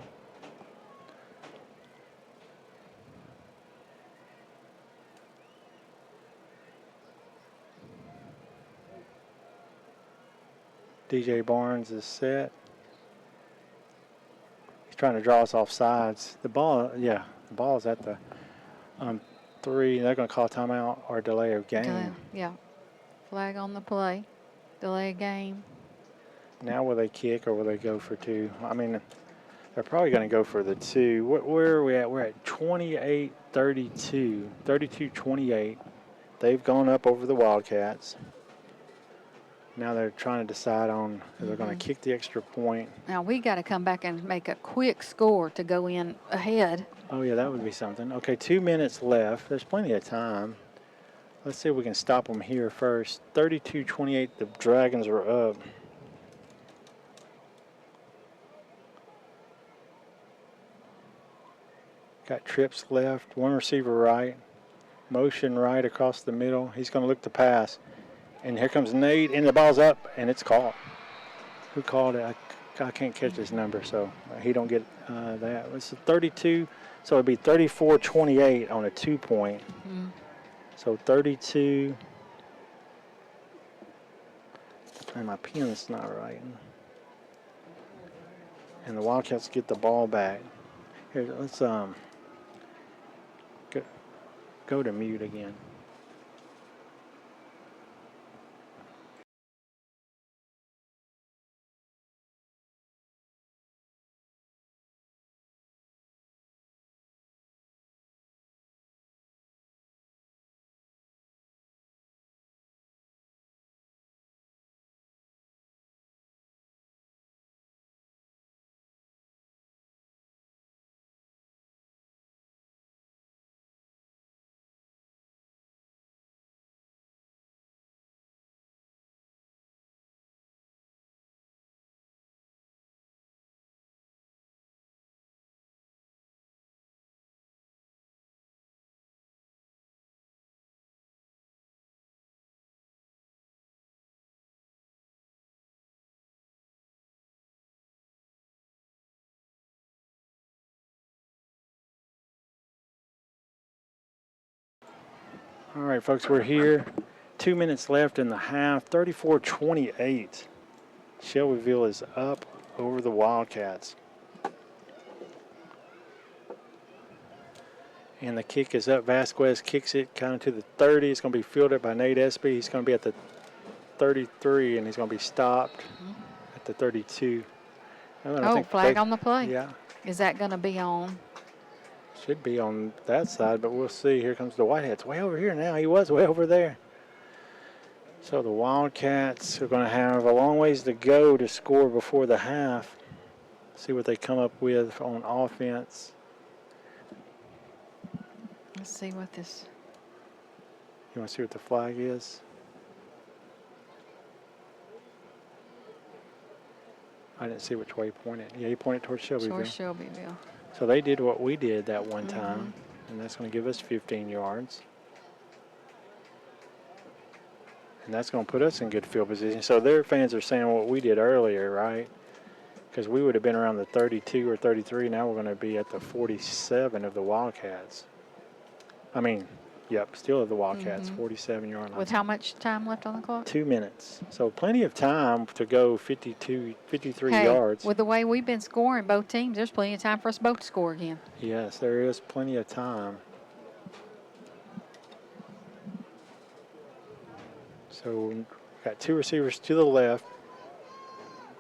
DJ Barnes is set. He's trying to draw us off sides. The ball, the ball is at the On 3, they're going to call timeout or delay of game. Yeah. Flag on the play. Delay game. Now will they kick or will they go for 2? I mean, they're probably going to go for the 2. Where are we at? We're at 28-32. 32-28. They've gone up over the Wildcats. Now they're trying to decide on if they're going to kick the extra point. Now we got to come back and make a quick score to go in ahead. Oh, yeah, that would be something. Okay, 2 minutes left. There's plenty of time. Let's see if we can stop them here first. 32-28, the Dragons are up. Got trips left, one receiver right, motion right across the middle. He's going to look to pass. And here comes Nate, and the ball's up, and it's caught. Who called it? I can't catch his number, so he don't get that. It's a 32, so it'd be 34-28 on a 2-point. So 32. And my pen's not right. And the Wildcats get the ball back. Here, let's go to mute again. All right, folks, we're here. 2 minutes left in the half. 34-28. Shelbyville is up over the Wildcats. And the kick is up. Vasquez kicks it kind of to the 30. It's going to be fielded by Nate Espy. He's going to be at the 33, and he's going to be stopped at the 32. Flag on the play. Yeah. Is that going to be on? Should be on that side, but we'll see. Here comes the Whiteheads way over here now. He was way over there. So the Wildcats are going to have a long ways to go to score before the half. See what they come up with on offense. Let's see what this. You want to see what the flag is? I didn't see which way he pointed. Yeah, he pointed towards Shelbyville. Towards Shelbyville. So they did what we did that one time, and that's going to give us 15 yards. And that's going to put us in good field position. So their fans are saying what we did earlier, right? Because we would have been around the 32 or 33. Now we're going to be at the 47 of the Wildcats. I mean, yep, still of the Wildcats, 47-yard line. With how much time left on the clock? 2 minutes. So plenty of time to go 53 Hey, yards. with the way we've been scoring both teams, there's plenty of time for us both to score again. Yes, there is plenty of time. So we've got 2 receivers to the left.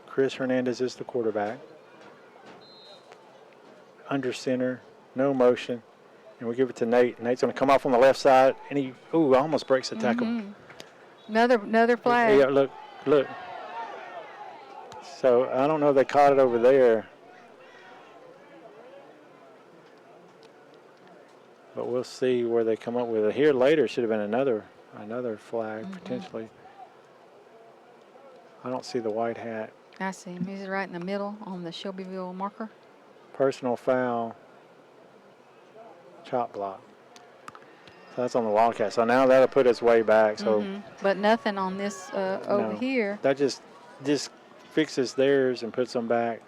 Chris Hernandez is the quarterback. Under center, no motion. And we give it to Nate. Nate's going to come off on the left side, and he, almost breaks the tackle. Another flag. Yeah, look. So I don't know if they caught it over there. But we'll see where they come up with it. Here later should have been another flag, potentially. I don't see the white hat. I see him. He's right in the middle on the Shelbyville marker. Personal foul. Chop block. So that's on the Wildcat. So now that'll put us way back. So, But nothing on this over here. That just fixes theirs and puts them back.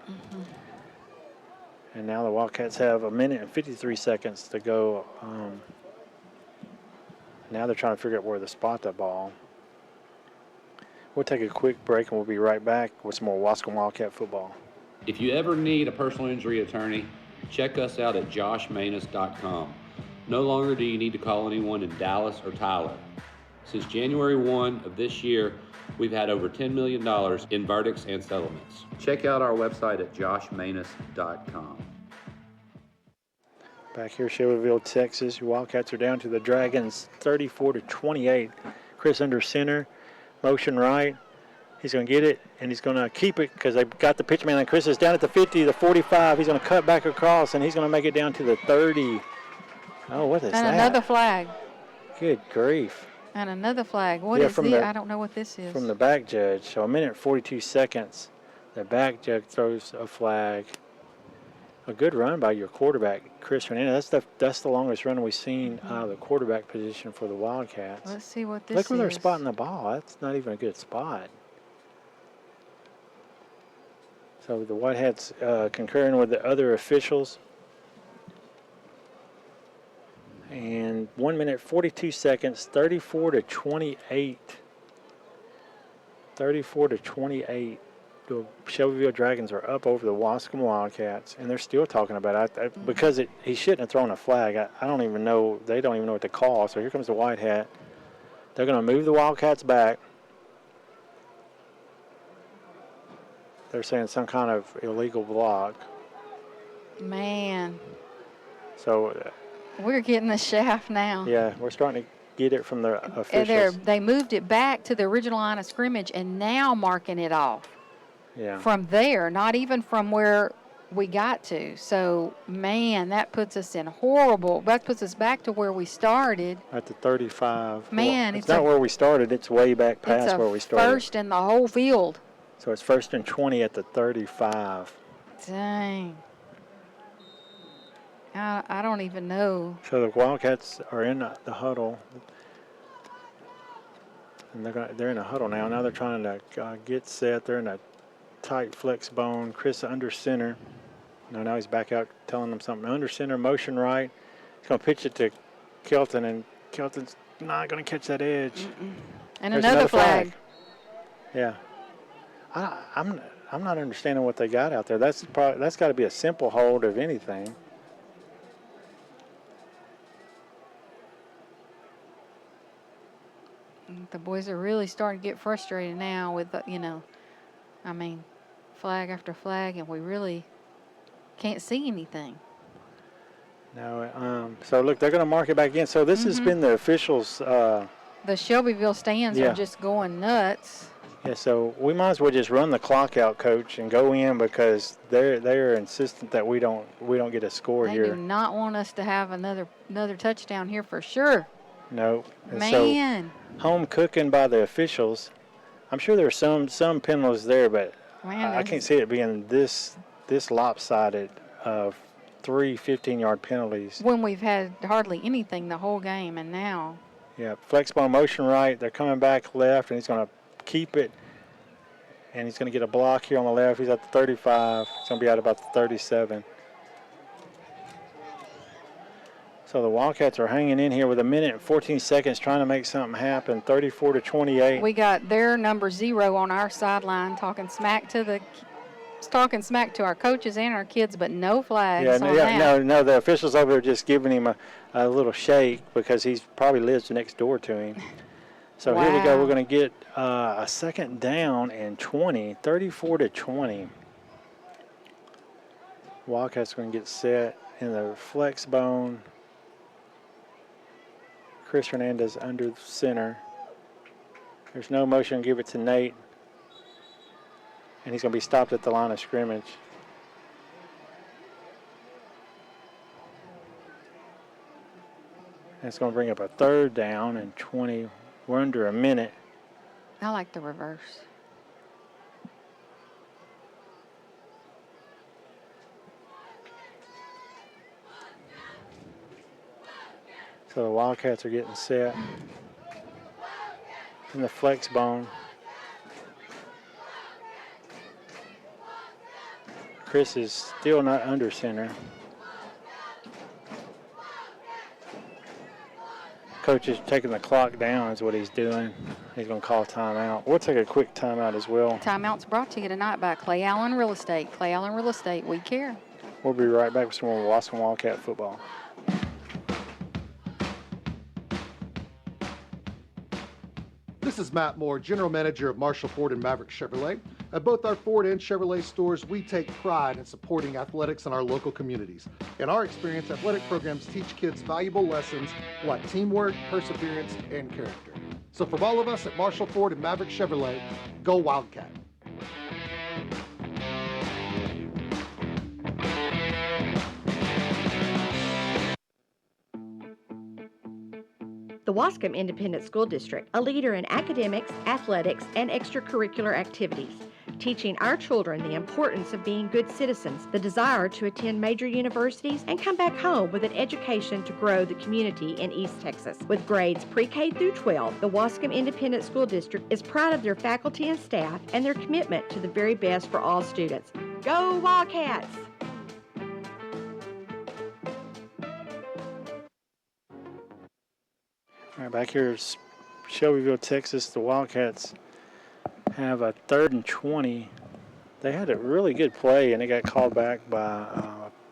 And now the Wildcats have 1 minute and 53 seconds to go. Now they're trying to figure out where to spot the ball. We'll take a quick break and we'll be right back with some more Waskom Wildcat football. If you ever need a personal injury attorney, check us out at joshmanus.com. No longer do you need to call anyone in Dallas or Tyler. Since January 1 of this year, we've had over $10 million in verdicts and settlements. Check out our website at joshmanus.com. Back here, Shelbyville, Texas. Your Wildcats are down to the Dragons 34-28. Chris under center, motion right. He's going to get it, and he's going to keep it because they've got the pitch man. And Chris is down at the 50, the 45. He's going to cut back across, and he's going to make it down to the 30. Oh, what is that? And another flag. Good grief. And another flag. What is it? I don't know what this is. From the back judge. So 1:42. The back judge throws a flag. A good run by your quarterback, Chris Hernandez. That's the longest run we've seen out of the quarterback position for the Wildcats. Let's see what this is. Look where they're spotting the ball. That's not even a good spot. So the Whiteheads concurring with the other officials. And 1:42, 34-28. 34-28. The Shelbyville Dragons are up over the Waskom Wildcats, and they're still talking about it because he shouldn't have thrown a flag. I don't even know. They don't even know what to call. So here comes the White Hat. They're going to move the Wildcats back. They're saying some kind of illegal block. Man. So we're getting the shaft now. Yeah, we're starting to get it from the officials. They moved it back to the original line of scrimmage and now marking it off. Yeah. From there, not even from where we got to. So, man, that puts us that puts us back to where we started. At the 35. Man, well, it's not where we started. It's way back past where we started. First in the whole field. So it's 1st and 20 at the 35. Dang. I don't even know. So the Wildcats are in the huddle. And they're in a huddle now. Now they're trying to get set. They're in a tight flex bone. Chris under center. No, now he's back out telling them something. Under center, motion right. He's going to pitch it to Kelton, and Kelton's not going to catch that edge. And another flag. Yeah. I'm not understanding what they got out there. That's got to be a simple hold of anything. The boys are really starting to get frustrated now with, flag after flag, and we really can't see anything. No, so look, they're going to mark it back in. So this has been the officials. The Shelbyville stands are just going nuts. Yeah, so we might as well just run the clock out, Coach, and go in because they're insistent that we don't get a score here. They do not want us to have another touchdown here for sure. No. Man. So, home cooking by the officials. I'm sure there's some penalties there, but I can't see it being this lopsided of 3 15-yard penalties. When we've had hardly anything the whole game, and now. Yeah, flex ball motion right. They're coming back left, and he's going to keep it, and he's going to get a block here on the left. He's at the 35. He's going to be at about the 37. So the Wildcats are hanging in here with 1:14 trying to make something happen. 34-28. We got their number 0 on our sideline talking smack to our coaches and our kids, but no flags on that. No, the officials over there just giving him a little shake because he probably lives next door to him. So Here we go. We're going to get a 2nd down and 20, 34-20. Wildcats going to get set in the flex bone. Chris Hernandez under center. There's no motion. Give it to Nate. And he's going to be stopped at the line of scrimmage. And it's going to bring up a 3rd down and 20. We're under a minute. I like the reverse. So the Wildcats are getting set in the flex bone. Chris is still not under center. Coach is taking the clock down is what he's doing. He's going to call timeout. We'll take a quick timeout as well. Timeout's brought to you tonight by Clay Allen Real Estate. Clay Allen Real Estate, we care. We'll be right back with some more Waskom Wildcat football. This is Matt Moore, General Manager of Marshall Ford and Maverick Chevrolet. At both our Ford and Chevrolet stores, we take pride in supporting athletics in our local communities. In our experience, athletic programs teach kids valuable lessons like teamwork, perseverance, and character. So from all of us at Marshall Ford and Maverick Chevrolet, go Wildcat. The Waskom Independent School District, a leader in academics, athletics, and extracurricular activities, teaching our children the importance of being good citizens, the desire to attend major universities, and come back home with an education to grow the community in East Texas. With grades pre-K through 12, the Waskom Independent School District is proud of their faculty and staff and their commitment to the very best for all students. Go Wildcats! All right, back here is Shelbyville, Texas. The Wildcats have a 3rd and 20. They had a really good play, and it got called back by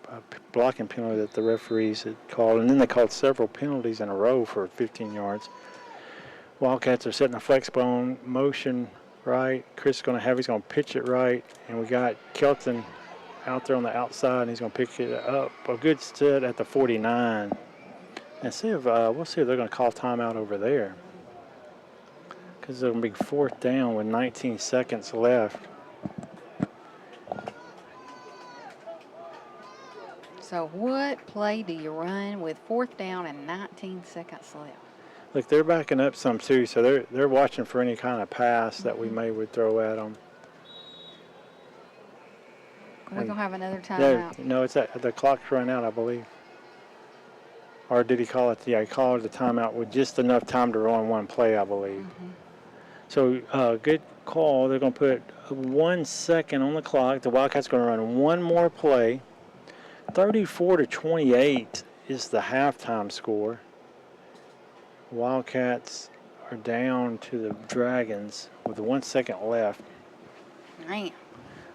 a blocking penalty that the referees had called, and then they called several penalties in a row for 15 yards. Wildcats are setting a flex bone motion right. Chris is going to he's going to pitch it right, and we got Kelton out there on the outside, and he's going to pick it up. A good set at the 49. And see if we'll see if they're going to call timeout over there, because it'll be 4th down with 19 seconds left. So what play do you run with 4th down and 19 seconds left? Look, they're backing up some too, so they're watching for any kind of pass that we would throw at them. We're gonna have another timeout. No, it's the clock's run out, I believe. Or did he call it? Yeah, he called the timeout with just enough time to run one play, I believe. So good call. They're going to put 1 second on the clock. The Wildcats going to run one more play. 34-28 is the halftime score. Wildcats are down to the Dragons with 1 second left. Man,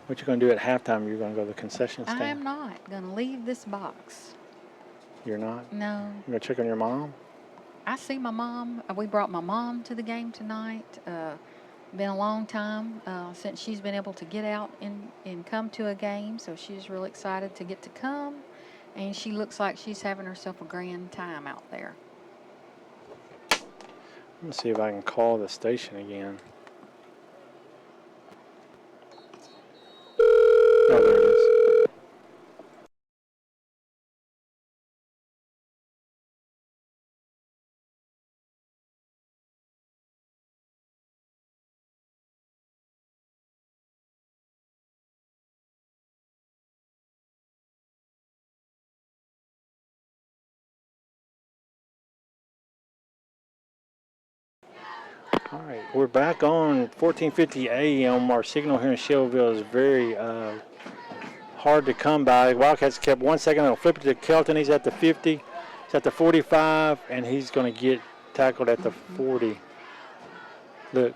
What you going to do at halftime? You're going to go to the concession stand? I am not going to leave this box. You're not? No. You going to check on your mom? I see my mom. We brought my mom to the game tonight. Been a long time since she's been able to get out and come to a game, so she's really excited to get to come. And she looks like she's having herself a grand time out there. Let me see if I can call the station again. Oh, there it is. All right, we're back on 1450 AM. Our signal here in Shelbyville is very hard to come by. Wildcats kept 1 second. They'll flip it to Kelton. He's at the 50. He's at the 45, and he's going to get tackled at the 40. Look.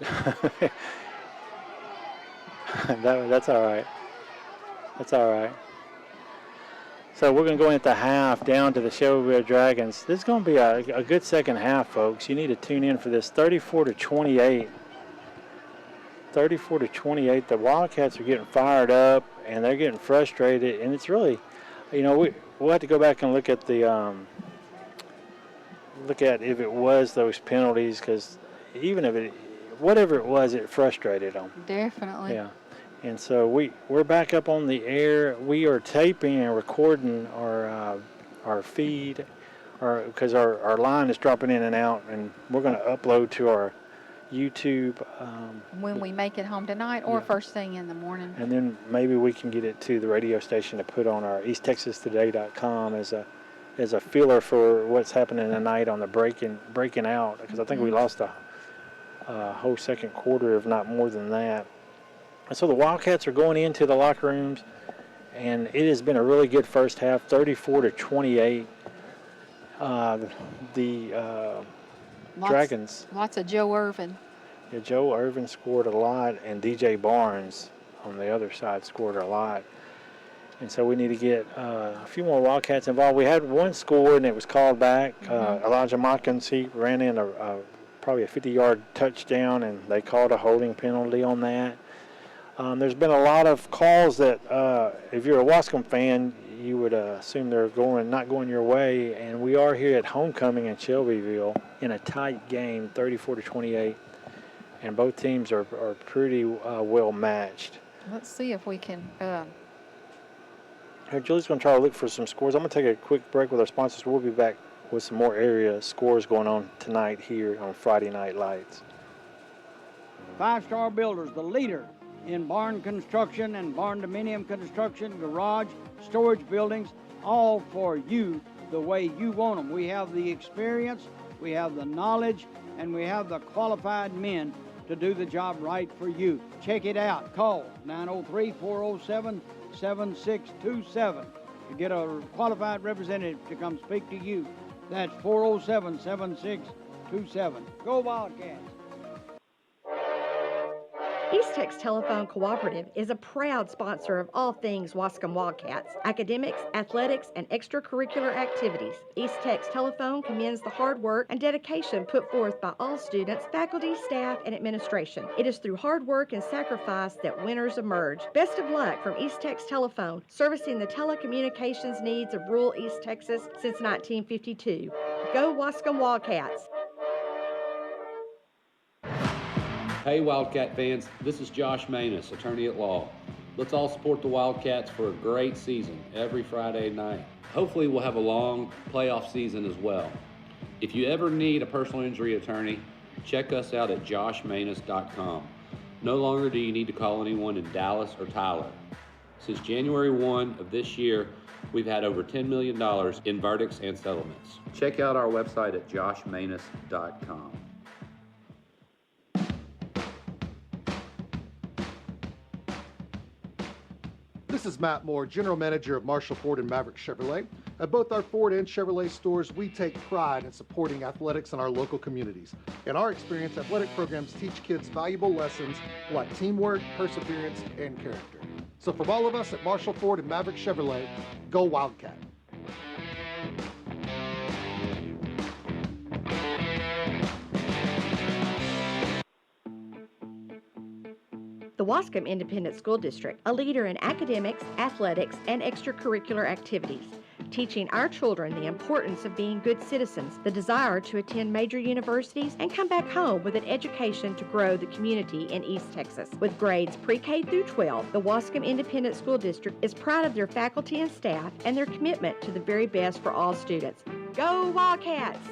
That's all right. That's all right. So we're going to go in at the half down to the Shelbyville Dragons. This is going to be a good second half, folks. You need to tune in for this. 34-28. 34-28. The Wildcats are getting fired up, and they're getting frustrated. And it's really, we'll have to go back and look at the look at if it was those penalties, because even if whatever it was, it frustrated them. Definitely. Yeah. And so we're back up on the air. We are taping and recording our feed, because our line is dropping in and out, and we're going to upload to our YouTube. When we make it home tonight or first thing in the morning. And then maybe we can get it to the radio station to put on our EastTexasToday.com as a filler for what's happening tonight on the breaking out, because I think we lost a whole second quarter, if not more than that. And so the Wildcats are going into the locker rooms, and it has been a really good first half, 34-28. Dragons. Lots of Joe Irvin. Yeah, Joe Irvin scored a lot, and DJ Barnes on the other side scored a lot. And so we need to get a few more Wildcats involved. We had one score, and it was called back. Elijah Motkins, he ran in a probably a 50-yard touchdown, and they called a holding penalty on that. There's been a lot of calls that, if you're a Waskom fan, you would assume they're not going your way. And we are here at homecoming in Shelbyville in a tight game, 34-28, and both teams are pretty well matched. Let's see if we can. Here, Julie's going to try to look for some scores. I'm going to take a quick break with our sponsors. We'll be back with some more area scores going on tonight here on Friday Night Lights. Five Star Builders, the leader in barn construction and barn dominium construction, garage, storage buildings, all for you the way you want them. We have the experience, we have the knowledge, and we have the qualified men to do the job right for you. Check it out. Call 903-407-7627 to get a qualified representative to come speak to you. That's 407-7627. Go Wildcats! East Tex Telephone Cooperative is a proud sponsor of all things Waskom Wildcats, academics, athletics, and extracurricular activities. East Tex Telephone commends the hard work and dedication put forth by all students, faculty, staff, and administration. It is through hard work and sacrifice that winners emerge. Best of luck from East Tex Telephone, servicing the telecommunications needs of rural East Texas since 1952. Go Waskom Wildcats! Hey Wildcat fans, this is Josh Manus, attorney at law. Let's all support the Wildcats for a great season every Friday night. Hopefully we'll have a long playoff season as well. If you ever need a personal injury attorney, check us out at joshmanus.com. No longer do you need to call anyone in Dallas or Tyler. Since January 1 of this year, we've had over $10 million in verdicts and settlements. Check out our website at joshmanus.com. This is Matt Moore, General Manager of Marshall Ford and Maverick Chevrolet. At both our Ford and Chevrolet stores, we take pride in supporting athletics in our local communities. In our experience, athletic programs teach kids valuable lessons like teamwork, perseverance, and character. So from all of us at Marshall Ford and Maverick Chevrolet, go Wildcat. The Waskom Independent School District, a leader in academics, athletics, and extracurricular activities, teaching our children the importance of being good citizens, the desire to attend major universities, and come back home with an education to grow the community in East Texas. With grades pre-K through 12, the Waskom Independent School District is proud of their faculty and staff and their commitment to the very best for all students. Go Wildcats!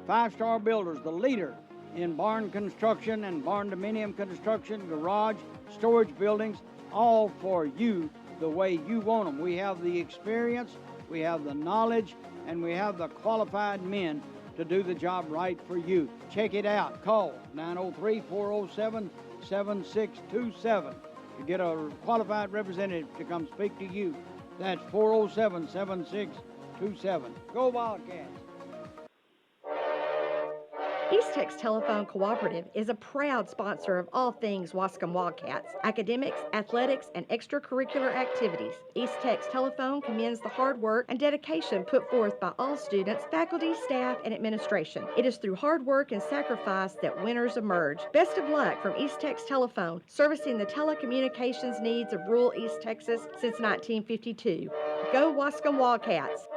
Five Star Builders, the leader in barn construction and barn dominium construction, garage, storage buildings, all for you the way you want them. We have the experience, we have the knowledge, and we have the qualified men to do the job right for you. Check it out. Call 903-407-7627 to get a qualified representative to come speak to you. That's 407-7627. Go Wildcats! East Tex Telephone Cooperative is a proud sponsor of all things Waskom Wildcats, academics, athletics, and extracurricular activities. East Tex Telephone commends the hard work and dedication put forth by all students, faculty, staff, and administration. It is through hard work and sacrifice that winners emerge. Best of luck from East Tex Telephone, servicing the telecommunications needs of rural East Texas since 1952. Go Waskom Wildcats!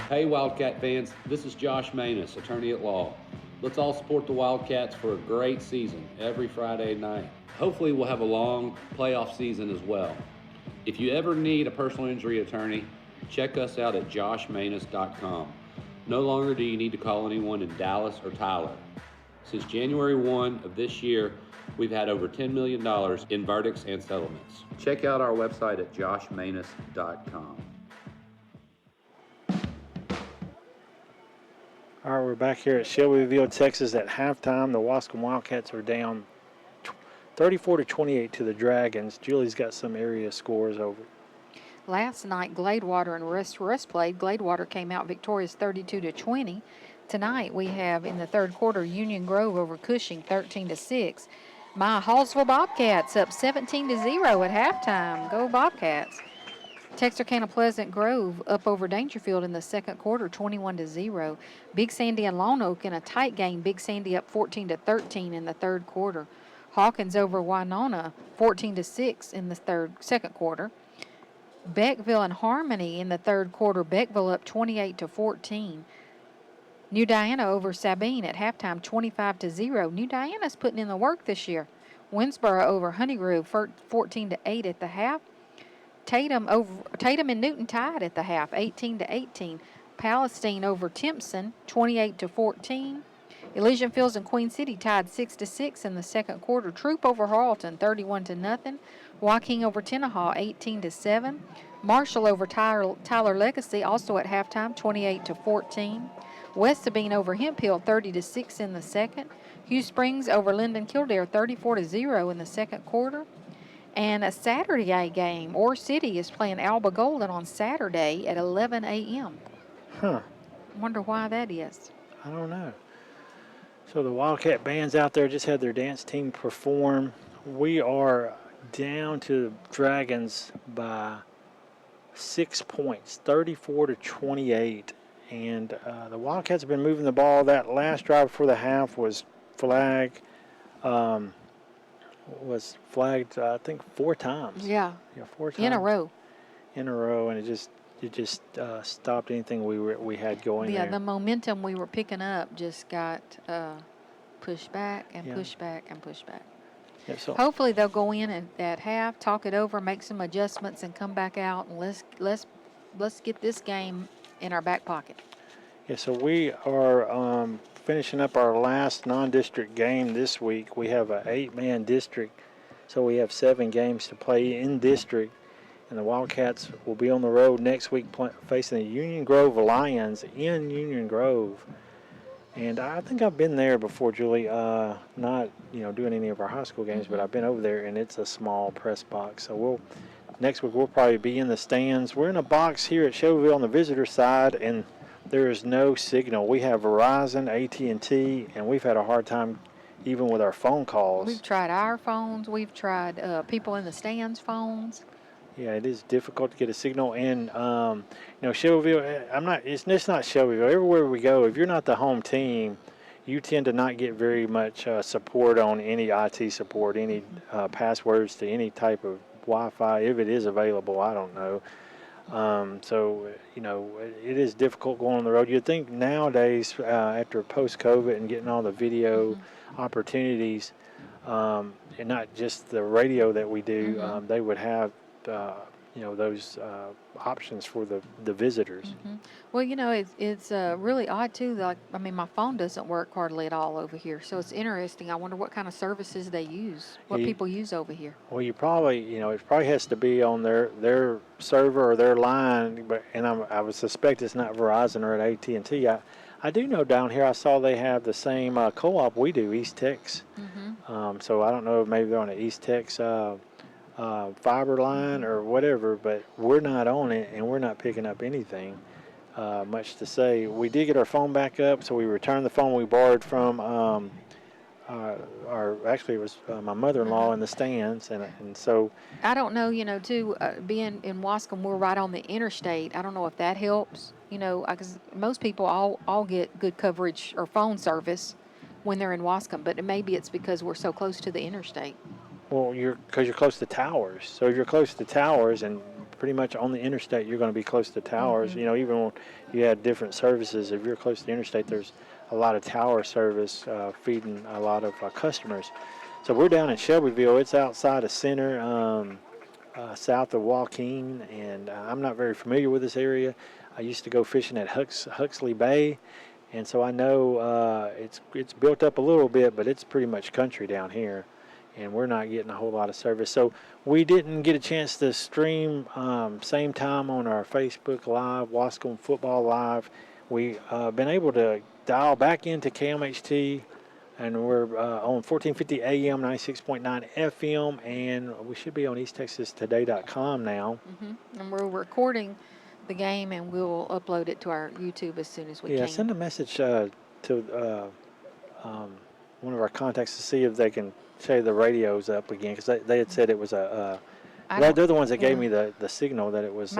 Hey Wildcat fans, this is Josh Manus, attorney at law. Let's all support the Wildcats for a great season every Friday night. Hopefully we'll have a long playoff season as well. If you ever need a personal injury attorney, check us out at joshmanus.com. No longer do you need to call anyone in Dallas or Tyler. Since January 1 of this year, we've had over $10 million in verdicts and settlements. Check out our website at joshmanus.com. All right, we're back here at Shelbyville, Texas at halftime. The Waskom Wildcats are down 34-28 to the Dragons. Julie's got some area scores over. Last night, Gladewater and Russ played. Gladewater came out victorious 32-20. Tonight, we have in the third quarter Union Grove over Cushing 13-6. My Hallsville Bobcats up 17-0 at halftime. Go Bobcats. Texarkana Pleasant Grove up over Dangerfield in the second quarter, 21-0. Big Sandy and Lone Oak in a tight game. Big Sandy up 14-13 in the third quarter. Hawkins over Winona, 14-6 in the second quarter. Beckville and Harmony in the third quarter. Beckville up 28-14. New Diana over Sabine at halftime, 25-0. New Diana's putting in the work this year. Winsboro over Honeygrove, 14-8 at the half. Tatum and Newton tied at the half, 18-18. Palestine over Timpson, 28-14. Elysian Fields and Queen City tied 6-6 in the second quarter. Troop over Harleton, 31-0. Joaquin over Tenaha, 18-7. Marshall over Tyler Legacy, also at halftime, 28-14. West Sabine over Hemp Hill, 30-6 in the second. Hugh Springs over Linden Kildare, 34-0 in the second quarter. And a Saturday game, Ore City is playing Alba Golden on Saturday at 11 a.m. Huh. Wonder why that is. I don't know. So the Wildcat bands out there just had their dance team perform. We are down to the Dragons by 6 points, 34-28. And the Wildcats have been moving the ball. That last drive before the half was flagged. I think 4 times. Yeah. 4 times In a row. And it just stopped anything we had going there. Yeah, the momentum we were picking up just got pushed back and pushed back and pushed back. Yeah, so Hopefully they'll go in at half, talk it over, make some adjustments, and come back out and let's get this game in our back pocket. Yeah, so we are finishing up our last non-district game this week. We have an 8-man district, so we have 7 games to play in district. And the Wildcats will be on the road next week facing the Union Grove Lions in Union Grove. And I think I've been there before, Julie, not doing any of our high school games, but I've been over there, and it's a small press box. So next week we'll probably be in the stands. We're in a box here at Shelbyville on the visitor side, and there is no signal. We have Verizon, AT&T, and we've had a hard time even with our phone calls. We've tried our phones. We've tried people in the stands' phones. Yeah, it is difficult to get a signal. And, Shelbyville, it's not Shelbyville. Everywhere we go, if you're not the home team, you tend to not get very much support on any IT support, any passwords to any type of Wi-Fi, if it is available. I don't know. It is difficult going on the road. You'd think nowadays, after post-COVID and getting all the video opportunities, and not just the radio that we do, they would have, those options for the visitors. Well, it's really odd, too. My phone doesn't work hardly at all over here. So it's interesting. I wonder what kind of services they use, what people use over here. Well, you probably, it probably has to be on their server or their line, and I would suspect it's not Verizon or at AT&T. I do know down here I saw they have the same co-op we do, East Tex. So I don't know if maybe they're on the East Tex fiber line or whatever, but we're not on it, and we're not picking up anything. Much to say. We did get our phone back up, so we returned the phone we borrowed from actually it was my mother-in-law in the stands, and so I don't know, too, being in Waskom, we're right on the interstate. I don't know if that helps, because most people all get good coverage or phone service when they're in Waskom, but maybe it's because we're so close to the interstate. Well, because you're close to towers. So if you're close to towers and pretty much on the interstate, you're going to be close to towers. Even when you have different services, if you're close to the interstate, there's a lot of tower service feeding a lot of customers. So we're down in Shelbyville. It's outside of center, south of Joaquin, and I'm not very familiar with this area. I used to go fishing at Huxley Bay, and so I know it's built up a little bit, but it's pretty much country down here. And we're not getting a whole lot of service. So we didn't get a chance to stream same time on our Facebook Live, Waskom Football Live. We've been able to dial back into KMHT, and we're on 1450 AM, 96.9 FM, and we should be on EastTexasToday.com now. And we're recording the game, and we'll upload it to our YouTube as soon as we can. Yeah, send a message to one of our contacts to see if they can say the radio's up again, because they had said it was They're the ones that gave me the signal that it was.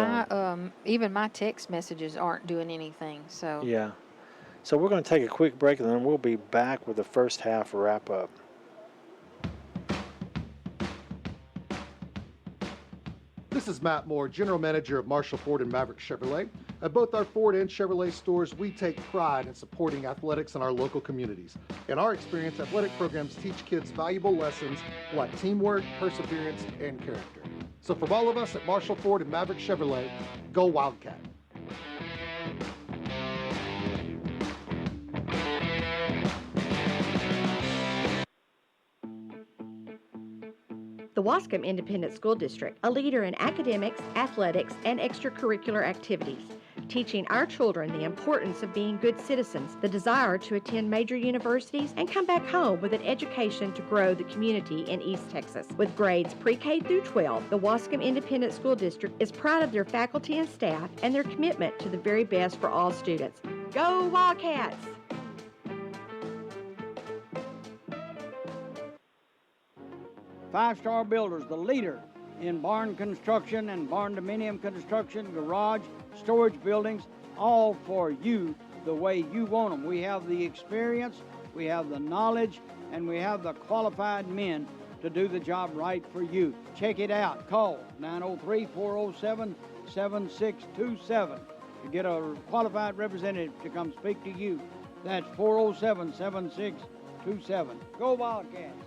Even my text messages aren't doing anything. So Yeah. So we're going to take a quick break, and then we'll be back with the first half wrap up. This is Matt Moore, General Manager of Marshall Ford and Maverick Chevrolet. At both our Ford and Chevrolet stores, we take pride in supporting athletics in our local communities. In our experience, athletic programs teach kids valuable lessons like teamwork, perseverance, and character. So from all of us at Marshall Ford and Maverick Chevrolet, go Wildcat. The Waskom Independent School District, a leader in academics, athletics, and extracurricular activities, teaching our children the importance of being good citizens, the desire to attend major universities, and come back home with an education to grow the community in East Texas. With grades pre-K through 12, the Waskom Independent School District is proud of their faculty and staff and their commitment to the very best for all students. Go Wildcats! Five Star Builders, the leader in barn construction and barn dominium construction, garage, storage buildings, all for you the way you want them. We have the experience, we have the knowledge, and we have the qualified men to do the job right for you. Check it out. Call 903-407-7627 to get a qualified representative to come speak to you. That's 407-7627. Go Wildcats!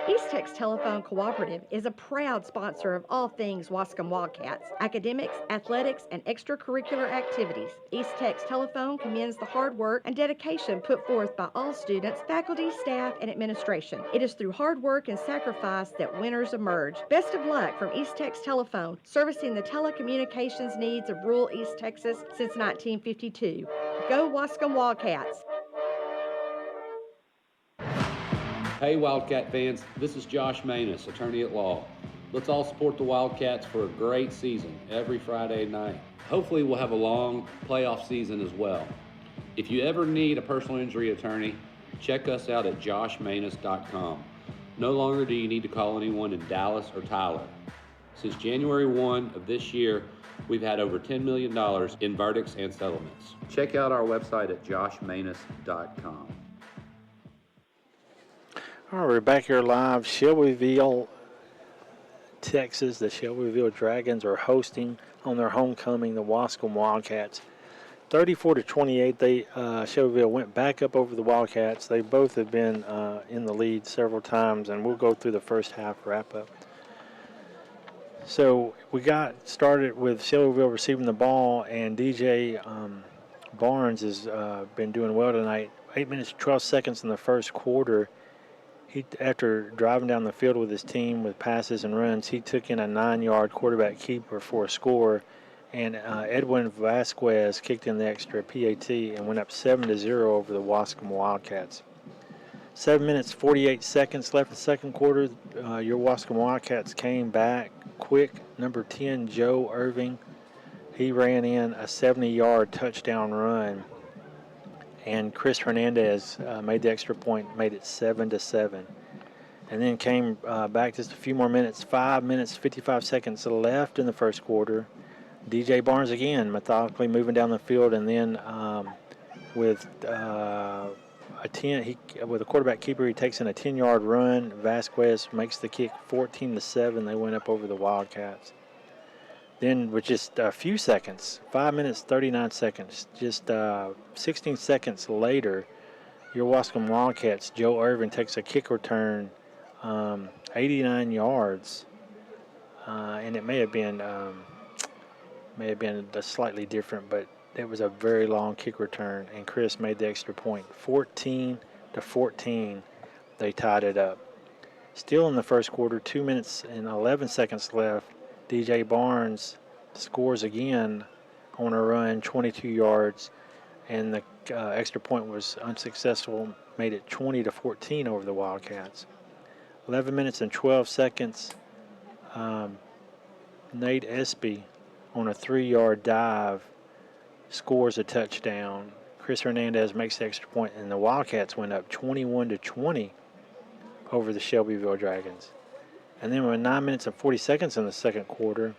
East Tex Telephone Cooperative is a proud sponsor of all things Waskom Wildcats, academics, athletics, and extracurricular activities. East Tex Telephone commends the hard work and dedication put forth by all students, faculty, staff, and administration. It is through hard work and sacrifice that winners emerge. Best of luck from East Tex Telephone, servicing the telecommunications needs of rural East Texas since 1952. Go Waskom Wildcats! Hey Wildcat fans, this is Josh Manus, attorney at law. Let's all support the Wildcats for a great season every Friday night. Hopefully we'll have a long playoff season as well. If you ever need a personal injury attorney, check us out at joshmanus.com. No longer do you need to call anyone in Dallas or Tyler. Since January 1 of this year, we've had over $10 million in verdicts and settlements. Check out our website at joshmanus.com. All right, we're back here live. Shelbyville, Texas. The Shelbyville Dragons are hosting on their homecoming the Waskom Wildcats. 34-28, Shelbyville went back up over the Wildcats. They both have been in the lead several times, and we'll go through the first half wrap-up. So we got started with Shelbyville receiving the ball, and DJ Barnes has been doing well tonight. 8 minutes, 12 seconds in the first quarter. After driving down the field with his team with passes and runs, he took in a 9-yard quarterback keeper for a score, and Edwin Vasquez kicked in the extra PAT and went up 7-0 over the Waskom Wildcats. 7 minutes, 48 seconds left in the second quarter. Your Waskom Wildcats came back quick. Number 10, Joe Irving, he ran in a 70-yard touchdown run. And Chris Hernandez made the extra point, made it 7-7. And then came back just a few more minutes, 5 minutes, 55 seconds left in the first quarter. DJ Barnes again, methodically moving down the field, and then with a quarterback keeper, he takes in a 10-yard run. Vasquez makes the kick 14-7. They went up over the Wildcats. Then with just a few seconds, 5 minutes, 39 seconds, just 16 seconds later, your Waskom Wildcats, Joe Irvin takes a kick return, 89 yards, and it may have been slightly different, but it was a very long kick return, and Chris made the extra point. 14-14, they tied it up. Still in the first quarter, 2 minutes and 11 seconds left. DJ Barnes scores again on a run, 22 yards, and the extra point was unsuccessful, made it 20-14 over the Wildcats. 11 minutes and 12 seconds, Nate Espy on a 3-yard dive scores a touchdown. Chris Hernandez makes the extra point, and the Wildcats went up 21-20 over the Shelbyville Dragons. And then with 9 minutes and 40 seconds in the second quarter,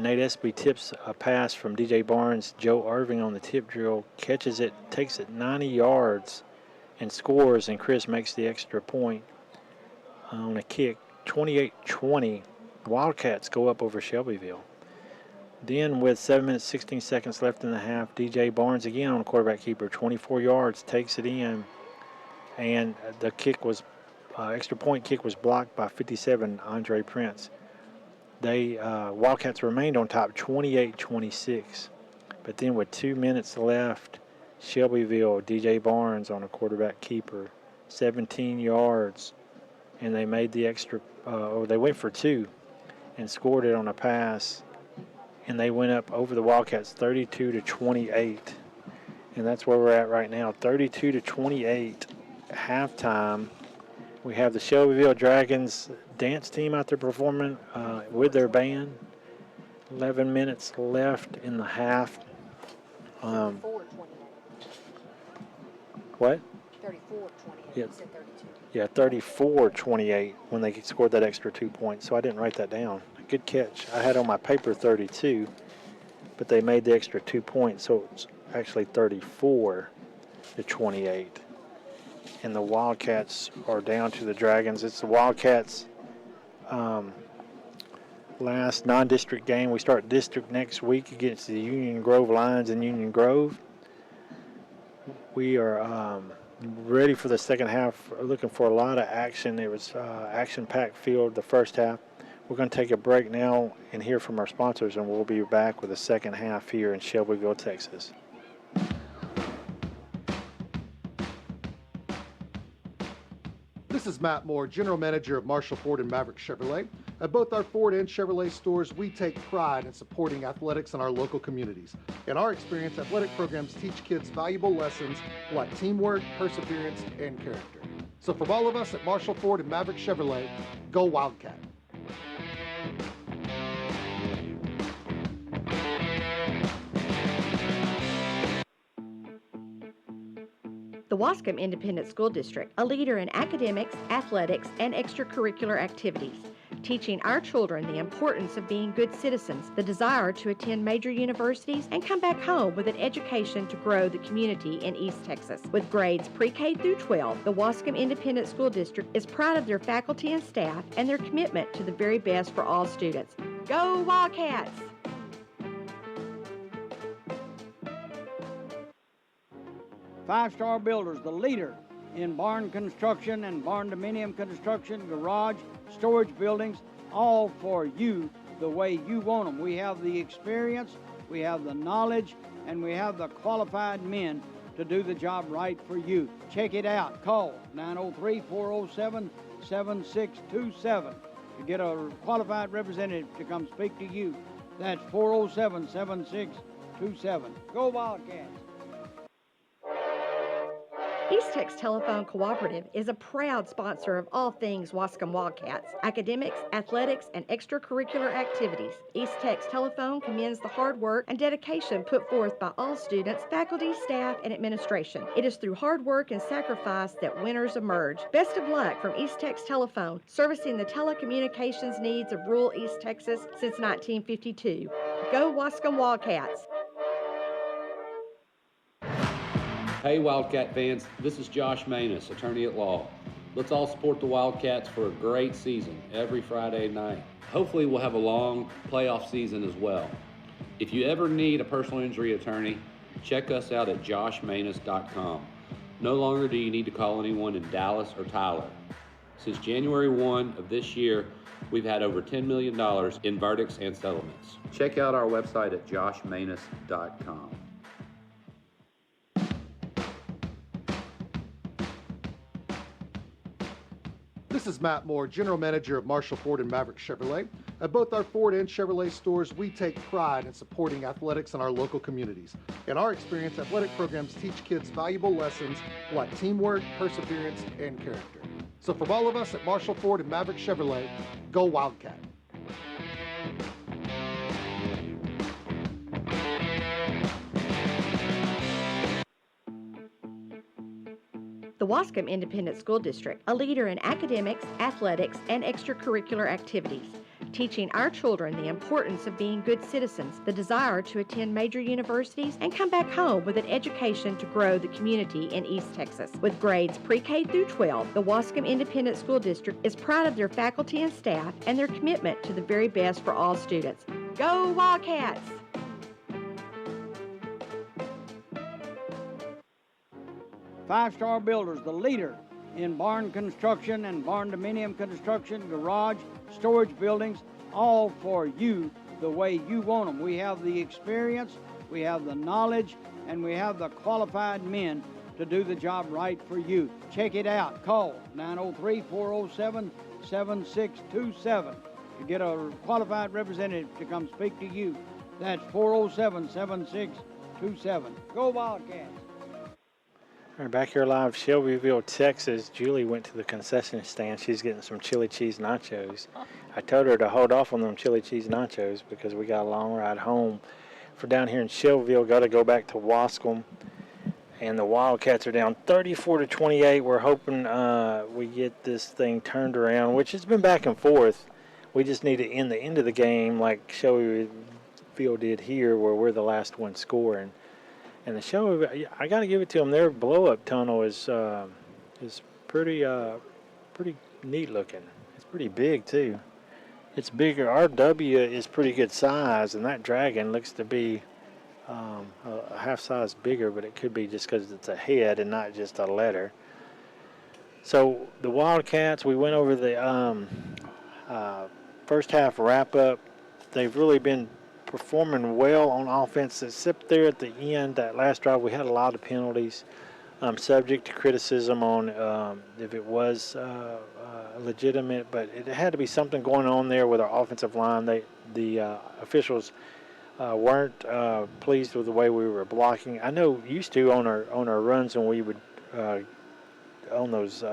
Nate Espy tips a pass from DJ Barnes. Joe Irving on the tip drill catches it, takes it 90 yards, and scores. And Chris makes the extra point on a kick. 28-20. Wildcats go up over Shelbyville. Then with 7 minutes 16 seconds left in the half, DJ Barnes again on a quarterback keeper, 24 yards, takes it in, and the kick was extra point kick was blocked by 57 Andre Prince. They Wildcats remained on top 28-26. But then with 2 minutes left, Shelbyville, DJ Barnes on a quarterback keeper, 17 yards, and they made the extra, they went for two and scored it on a pass, and they went up over the Wildcats 32-28. And that's where we're at right now, 32-28 halftime. We have the Shelbyville Dragons dance team out there performing with their band. 11 minutes left in the half. 34-28. What? 34-28. Yeah. You said 32. Yeah, 34-28 when they scored that extra 2 points. So I didn't write that down. Good catch. I had on my paper 32, but they made the extra 2 points, so it's actually 34-28. And the Wildcats are down to the Dragons. It's the Wildcats' last non-district game. We start district next week against the Union Grove Lions in Union Grove. We are ready for the second half, looking for a lot of action. It was action-packed field the first half. We're going to take a break now and hear from our sponsors, and we'll be back with the second half here in Shelbyville, Texas. This is Matt Moore, General Manager of Marshall Ford and Maverick Chevrolet. At both our Ford and Chevrolet stores, we take pride in supporting athletics in our local communities. In our experience, athletic programs teach kids valuable lessons like teamwork, perseverance, and character. So from all of us at Marshall Ford and Maverick Chevrolet, go Wildcat. The Waskom Independent School District, a leader in academics, athletics, and extracurricular activities, teaching our children the importance of being good citizens, the desire to attend major universities, and come back home with an education to grow the community in East Texas. With grades pre-K through 12, the Waskom Independent School District is proud of their faculty and staff and their commitment to the very best for all students. Go Wildcats! Five-Star Builders, the leader in barn construction and barn dominium construction, garage, storage buildings, all for you the way you want them. We have the experience, we have the knowledge, and we have the qualified men to do the job right for you. Check it out. Call 903-407-7627 to get a qualified representative to come speak to you. That's 407-7627. Go Wildcats! East Tex Telephone Cooperative is a proud sponsor of all things Waskom Wildcats, academics, athletics, and extracurricular activities. East Tex Telephone commends the hard work and dedication put forth by all students, faculty, staff, and administration. It is through hard work and sacrifice that winners emerge. Best of luck from East Tex Telephone, servicing the telecommunications needs of rural East Texas since 1952. Go Waskom Wildcats! Hey Wildcat fans, this is Josh Manus, attorney at law. Let's all support the Wildcats for a great season every Friday night. Hopefully we'll have a long playoff season as well. If you ever need a personal injury attorney, check us out at joshmanus.com. No longer do you need to call anyone in Dallas or Tyler. Since January 1 of this year, we've had over $10 million in verdicts and settlements. Check out our website at joshmanus.com. This is Matt Moore, General Manager of Marshall Ford and Maverick Chevrolet. At both our Ford and Chevrolet stores, we take pride in supporting athletics in our local communities. In our experience, athletic programs teach kids valuable lessons like teamwork, perseverance, and character. So from all of us at Marshall Ford and Maverick Chevrolet, go Wildcat. The Waskom Independent School District, a leader in academics, athletics, and extracurricular activities, teaching our children the importance of being good citizens, the desire to attend major universities, and come back home with an education to grow the community in East Texas. With grades pre-K through 12, the Waskom Independent School District is proud of their faculty and staff and their commitment to the very best for all students. Go Wildcats! Five Star Builders, the leader in barn construction and barn dominium construction, garage, storage buildings, all for you the way you want them. We have the experience, we have the knowledge, and we have the qualified men to do the job right for you. Check it out. Call 903-407-7627 to get a qualified representative to come speak to you. That's 407-7627. Go Wildcats! We're back here live, Shelbyville, Texas. Julie went to the concession stand. She's getting some chili cheese nachos. I told her to hold off on them chili cheese nachos because we got a long ride home. For down here in Shelbyville, got to go back to Waskom. And the Wildcats are down 34-28. We're hoping we get this thing turned around, which has been back and forth. We just need to end the end of the game like Shelbyville did here, where we're the last one scoring. And the show, I got to give it to them. Their blow-up tunnel is pretty neat looking. It's pretty big too. It's bigger. Our W is pretty good size, and that Dragon looks to be a half size bigger, but it could be just because it's a head and not just a letter. So the Wildcats, we went over the first half wrap-up. They've really been performing well on offense, except there at the end, that last drive, we had a lot of penalties, subject to criticism on if it was legitimate, but it had to be something going on there with our offensive line. The officials weren't pleased with the way we were blocking. I know used to on our runs when we would on those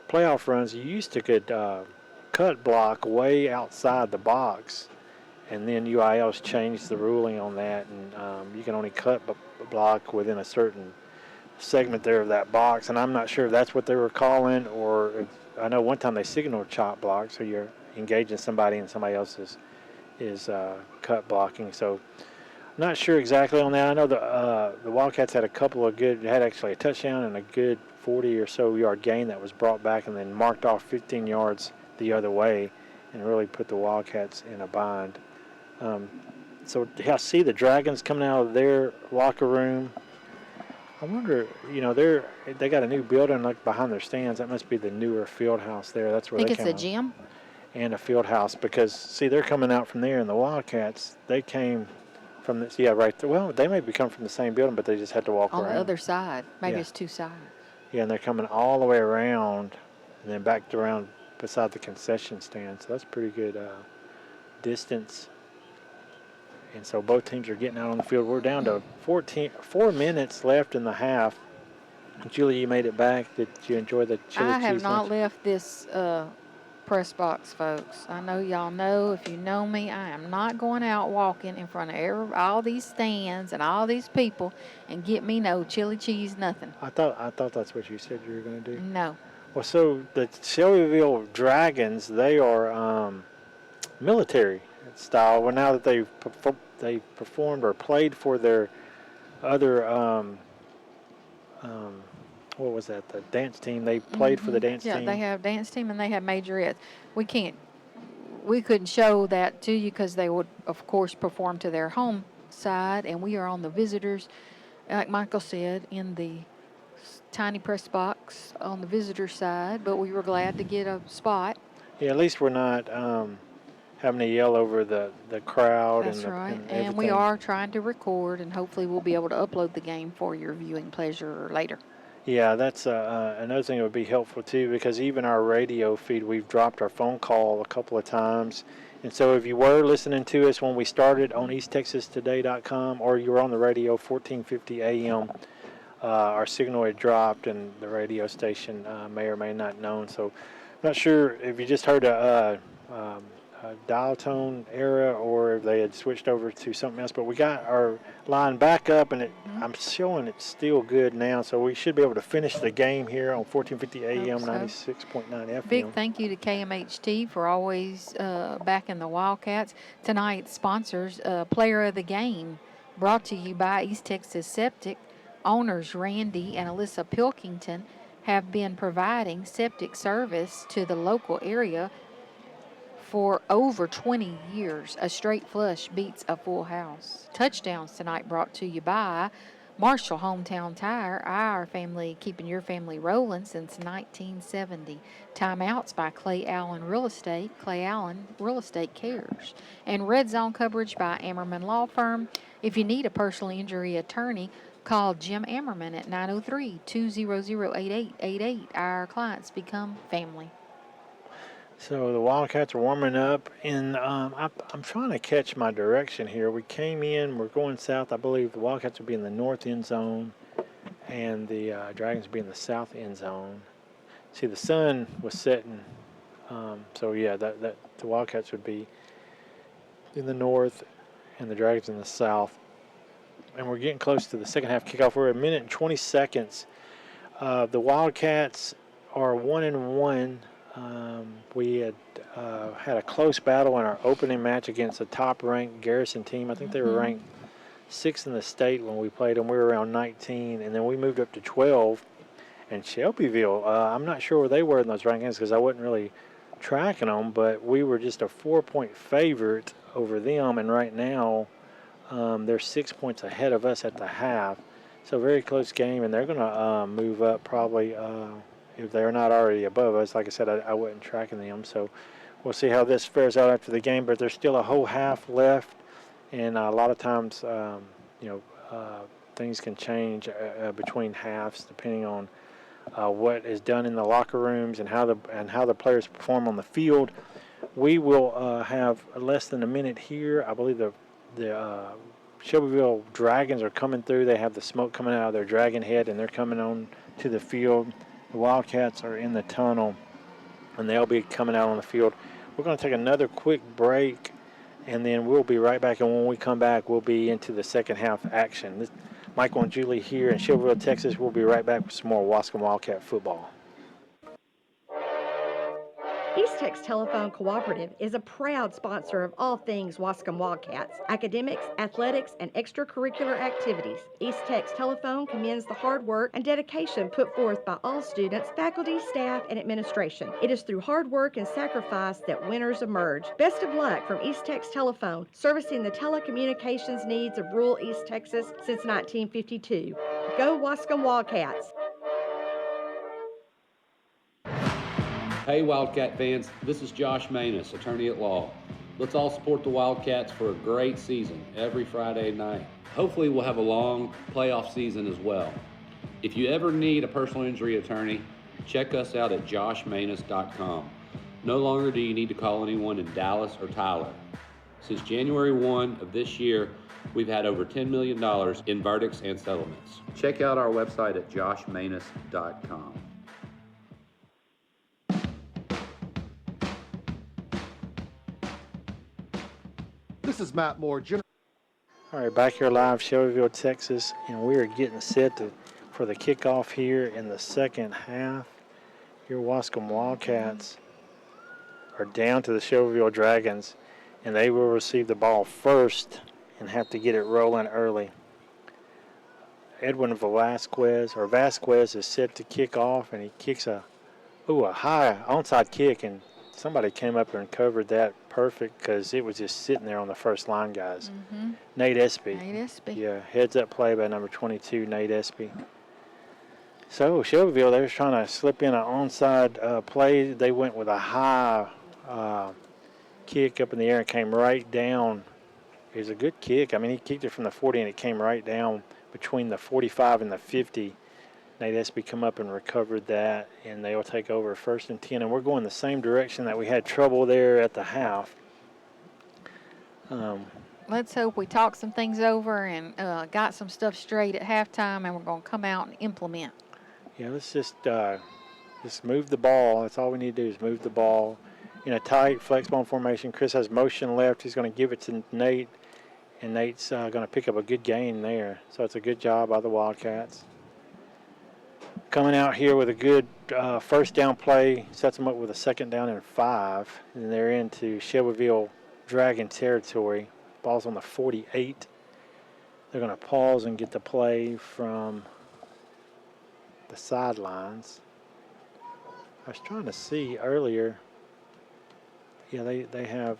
playoff runs, you used to could cut block way outside the box. And then UIL's changed the ruling on that, and you can only cut block within a certain segment there of that box. And I'm not sure if that's what they were calling, or if, I know one time they signaled chop block, so you're engaging somebody and somebody else is cut blocking. So I'm not sure exactly on that. I know the Wildcats had a couple of had actually a touchdown and a good 40 or so yard gain that was brought back and then marked off 15 yards the other way and really put the Wildcats in a bind. So I see the Dragons coming out of their locker room. I wonder, they got a new building like behind their stands. That must be the newer field house there. That's where I think they it's a gym. And a field house, because see, they're coming out from there, and the Wildcats, they came from this. Yeah, right there. Well, they may be coming from the same building, but they just had to walk On around. the other side. Maybe Yeah. it's two sides. Yeah, and they're coming all the way around, and then back around beside the concession stand. So that's pretty good distance. And so both teams are getting out on the field. We're down to 4 minutes left in the half. Julie, you made it back. Did you enjoy the chili cheese? I have not lunch? left this press box, folks. I know y'all know. If you know me, I am not going out walking in front of all these stands and all these people and get me no chili cheese, nothing. I thought that's what you said you were going to do. No. Well, so the Shelbyville Dragons, they are military style. Well, now that they performed or played for their other what was that? The dance team. They played for the dance team. Yeah, they have dance team and they have majorettes. We couldn't show that to you because they would, of course, perform to their home side, and we are on the visitors, like Michael said, in the tiny press box on the visitor side, but we were glad to get a spot. Yeah, at least we're not having to yell over the crowd. That's and right. And And we everything. are trying to record, and hopefully we'll be able to upload the game for your viewing pleasure later. Yeah, that's another thing that would be helpful too, because even our radio feed, we've dropped our phone call a couple of times. And so if you were listening to us when we started on easttexastoday.com, or you were on the radio 1450 AM, our signal had dropped and the radio station may or may not known. So I'm not sure if you just heard a dial tone era or if they had switched over to something else. But we got our line back up, and I'm showing it's still good now. So we should be able to finish the game here on 1450 AM, Hope 96.9 FM. Big thank you to KMHT for always backing the Wildcats. Tonight's sponsors, Player of the Game, brought to you by East Texas Septic. Owners Randy and Alyssa Pilkington have been providing septic service to the local area for over 20 years. A straight flush beats a full house. Touchdowns tonight brought to you by Marshall Hometown Tire, our family keeping your family rolling since 1970. Timeouts by Clay Allen Real Estate. Clay Allen Real Estate cares. And Red Zone coverage by Ammerman Law Firm. If you need a personal injury attorney, call Jim Ammerman at 903-200-8888. Our clients become family. So the Wildcats are warming up, and I'm trying to catch my direction here. We came in, we're going south. I believe the Wildcats will be in the north end zone, and the Dragons will be in the south end zone. See, the sun was setting, so yeah, that the Wildcats would be in the north, and the Dragons in the south. And we're getting close to the second half kickoff. We're 1 minute and 20 seconds. The Wildcats are 1-1. We had had a close battle in our opening match against a top-ranked Garrison team. I think they were ranked 6th in the state when we played them. We were around 19, and then we moved up to 12. And Shelbyville, I'm not sure where they were in those rankings because I wasn't really tracking them, but we were just a 4-point favorite over them, and right now they're 6 points ahead of us at the half. So very close game, and they're going to move up probably if they're not already above us. Like I said, I wasn't tracking them, so we'll see how this fares out after the game. But there's still a whole half left, and a lot of times, things can change between halves depending on what is done in the locker rooms and how the players perform on the field. We will have less than a minute here. I believe the Shelbyville Dragons are coming through. They have the smoke coming out of their dragon head, and they're coming on to the field. The Wildcats are in the tunnel, and they'll be coming out on the field. We're going to take another quick break, and then we'll be right back. And when we come back, we'll be into the second half action. Michael and Julie here in Shelbyville, Texas. We'll be right back with some more Waskom Wildcat football. East Texas Telephone Cooperative is a proud sponsor of all things Waskom Wildcats, academics, athletics, and extracurricular activities. East Texas Telephone commends the hard work and dedication put forth by all students, faculty, staff, and administration. It is through hard work and sacrifice that winners emerge. Best of luck from East Texas Telephone, servicing the telecommunications needs of rural East Texas since 1952. Go Waskom Wildcats! Hey Wildcat fans, this is Josh Manus, attorney at law. Let's all support the Wildcats for a great season every Friday night. Hopefully we'll have a long playoff season as well. If you ever need a personal injury attorney, check us out at joshmanus.com. No longer do you need to call anyone in Dallas or Tyler. Since January 1 of this year, we've had over $10 million in verdicts and settlements. Check out our website at joshmanus.com. This is Matt Moore. All right, back here live, Shelbyville, Texas, and we are getting set for the kickoff here in the second half. Your Waskom Wildcats are down to the Shelbyville Dragons, and they will receive the ball first and have to get it rolling early. Edwin Vasquez is set to kick off, and he kicks a high onside kick, and somebody came up and covered that perfect because it was just sitting there on the first line, guys. Nate Espy. Yeah, heads up play by number 22, Nate Espy. So Shelbyville, they were trying to slip in an onside play. They went with a high kick up in the air and came right down. It was a good kick. I mean, he kicked it from the 40 and it came right down between the 45 and the 50. Nate Espy come up and recovered that, and they will take over 1st and 10. And we're going the same direction that we had trouble there at the half. Let's hope we talked some things over and got some stuff straight at halftime, and we're going to come out and implement. Yeah, let's just move the ball. That's all we need to do is move the ball in a tight flex bone formation. Chris has motion left. He's going to give it to Nate, and Nate's going to pick up a good gain there. So it's a good job by the Wildcats. Coming out here with a good first down play, sets them up with a second down and 5, and they're into Shelbyville Dragon territory. Ball's on the 48. They're going to pause and get the play from the sidelines. I was trying to see earlier. Yeah, they have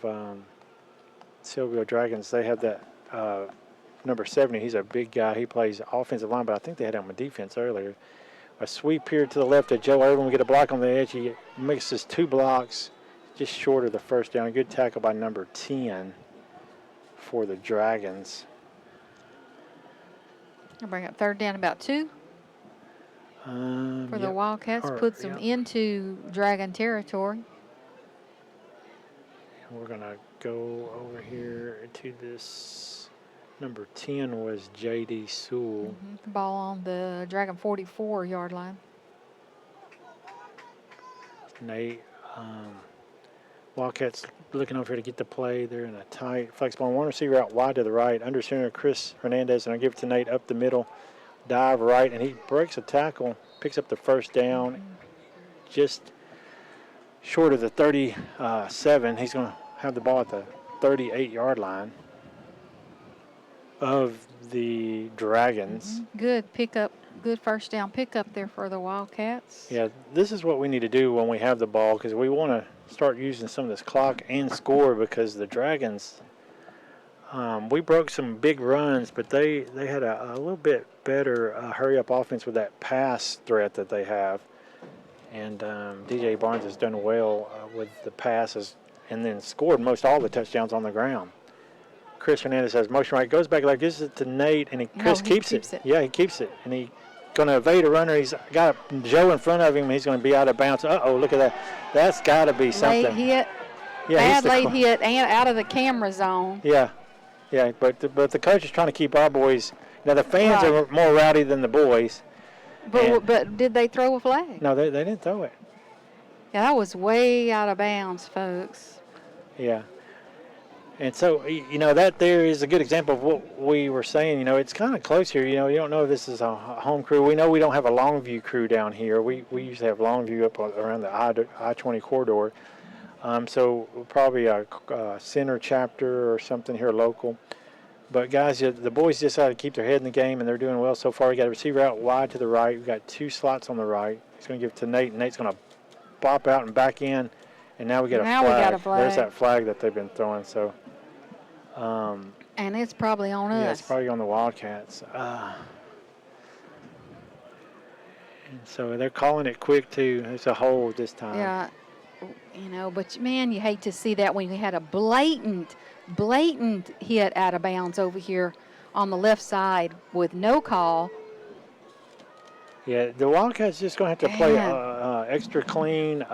Shelbyville Dragons. They have that number 70. He's a big guy. He plays offensive line, but I think they had him on defense earlier. A sweep here to the left of Joe Irvin. We get a block on the edge. He mixes 2 blocks just short of the first down. A good tackle by number 10 for the Dragons. I'll bring up third down about 2 for the Wildcats. Puts them into Dragon territory. We're going to go over here to this. Number 10 was J.D. Sewell. The ball on the Dragon 44-yard line. Nate, Wildcats looking over here to get the play. They're in a tight flex ball. One receiver out wide to the right. Under center, Chris Hernandez, and I give it to Nate up the middle. Dive right, and he breaks a tackle, picks up the first down, just short of the 37. He's going to have the ball at the 38-yard line of the Dragons. Good pickup, good first down pickup there for the Wildcats. Yeah, this is what we need to do when we have the ball, because we want to start using some of this clock and score, because the Dragons, we broke some big runs, but they had a little bit better hurry-up offense with that pass threat that they have. And DJ Barnes has done well with the passes and then scored most all the touchdowns on the ground. Chris Hernandez has motion right, goes back left, gives it to Nate, and Chris keeps it. Yeah, he keeps it. And he's going to evade a runner. He's got Joe in front of him. He's going to be out of bounds. Uh-oh, look at that. That's got to be something. Late hit. Yeah, bad late hit and out of the camera zone. Yeah, but the coach is trying to keep our boys. Now, the fans are more rowdy than the boys. But did they throw a flag? No, they didn't throw it. Yeah, that was way out of bounds, folks. Yeah. And so, that there is a good example of what we were saying. It's kind of close here. You don't know if this is a home crew. We know we don't have a Longview crew down here. We usually have Longview up around the I-20 corridor. So probably a center chapter or something here local. But, guys, the boys just had to keep their head in the game, and they're doing well so far. We got a receiver out wide to the right. We've got 2 slots on the right. He's going to give it to Nate, and Nate's going to bop out and back in. And now we got a flag. We got a flag. There's that flag that they've been throwing. So. And it's probably on us. Yeah, it's probably on the Wildcats. And so they're calling it quick, too. It's a hold this time. Yeah, but, man, you hate to see that when you had a blatant hit out of bounds over here on the left side with no call. Yeah, the Wildcats just going to have to play extra clean,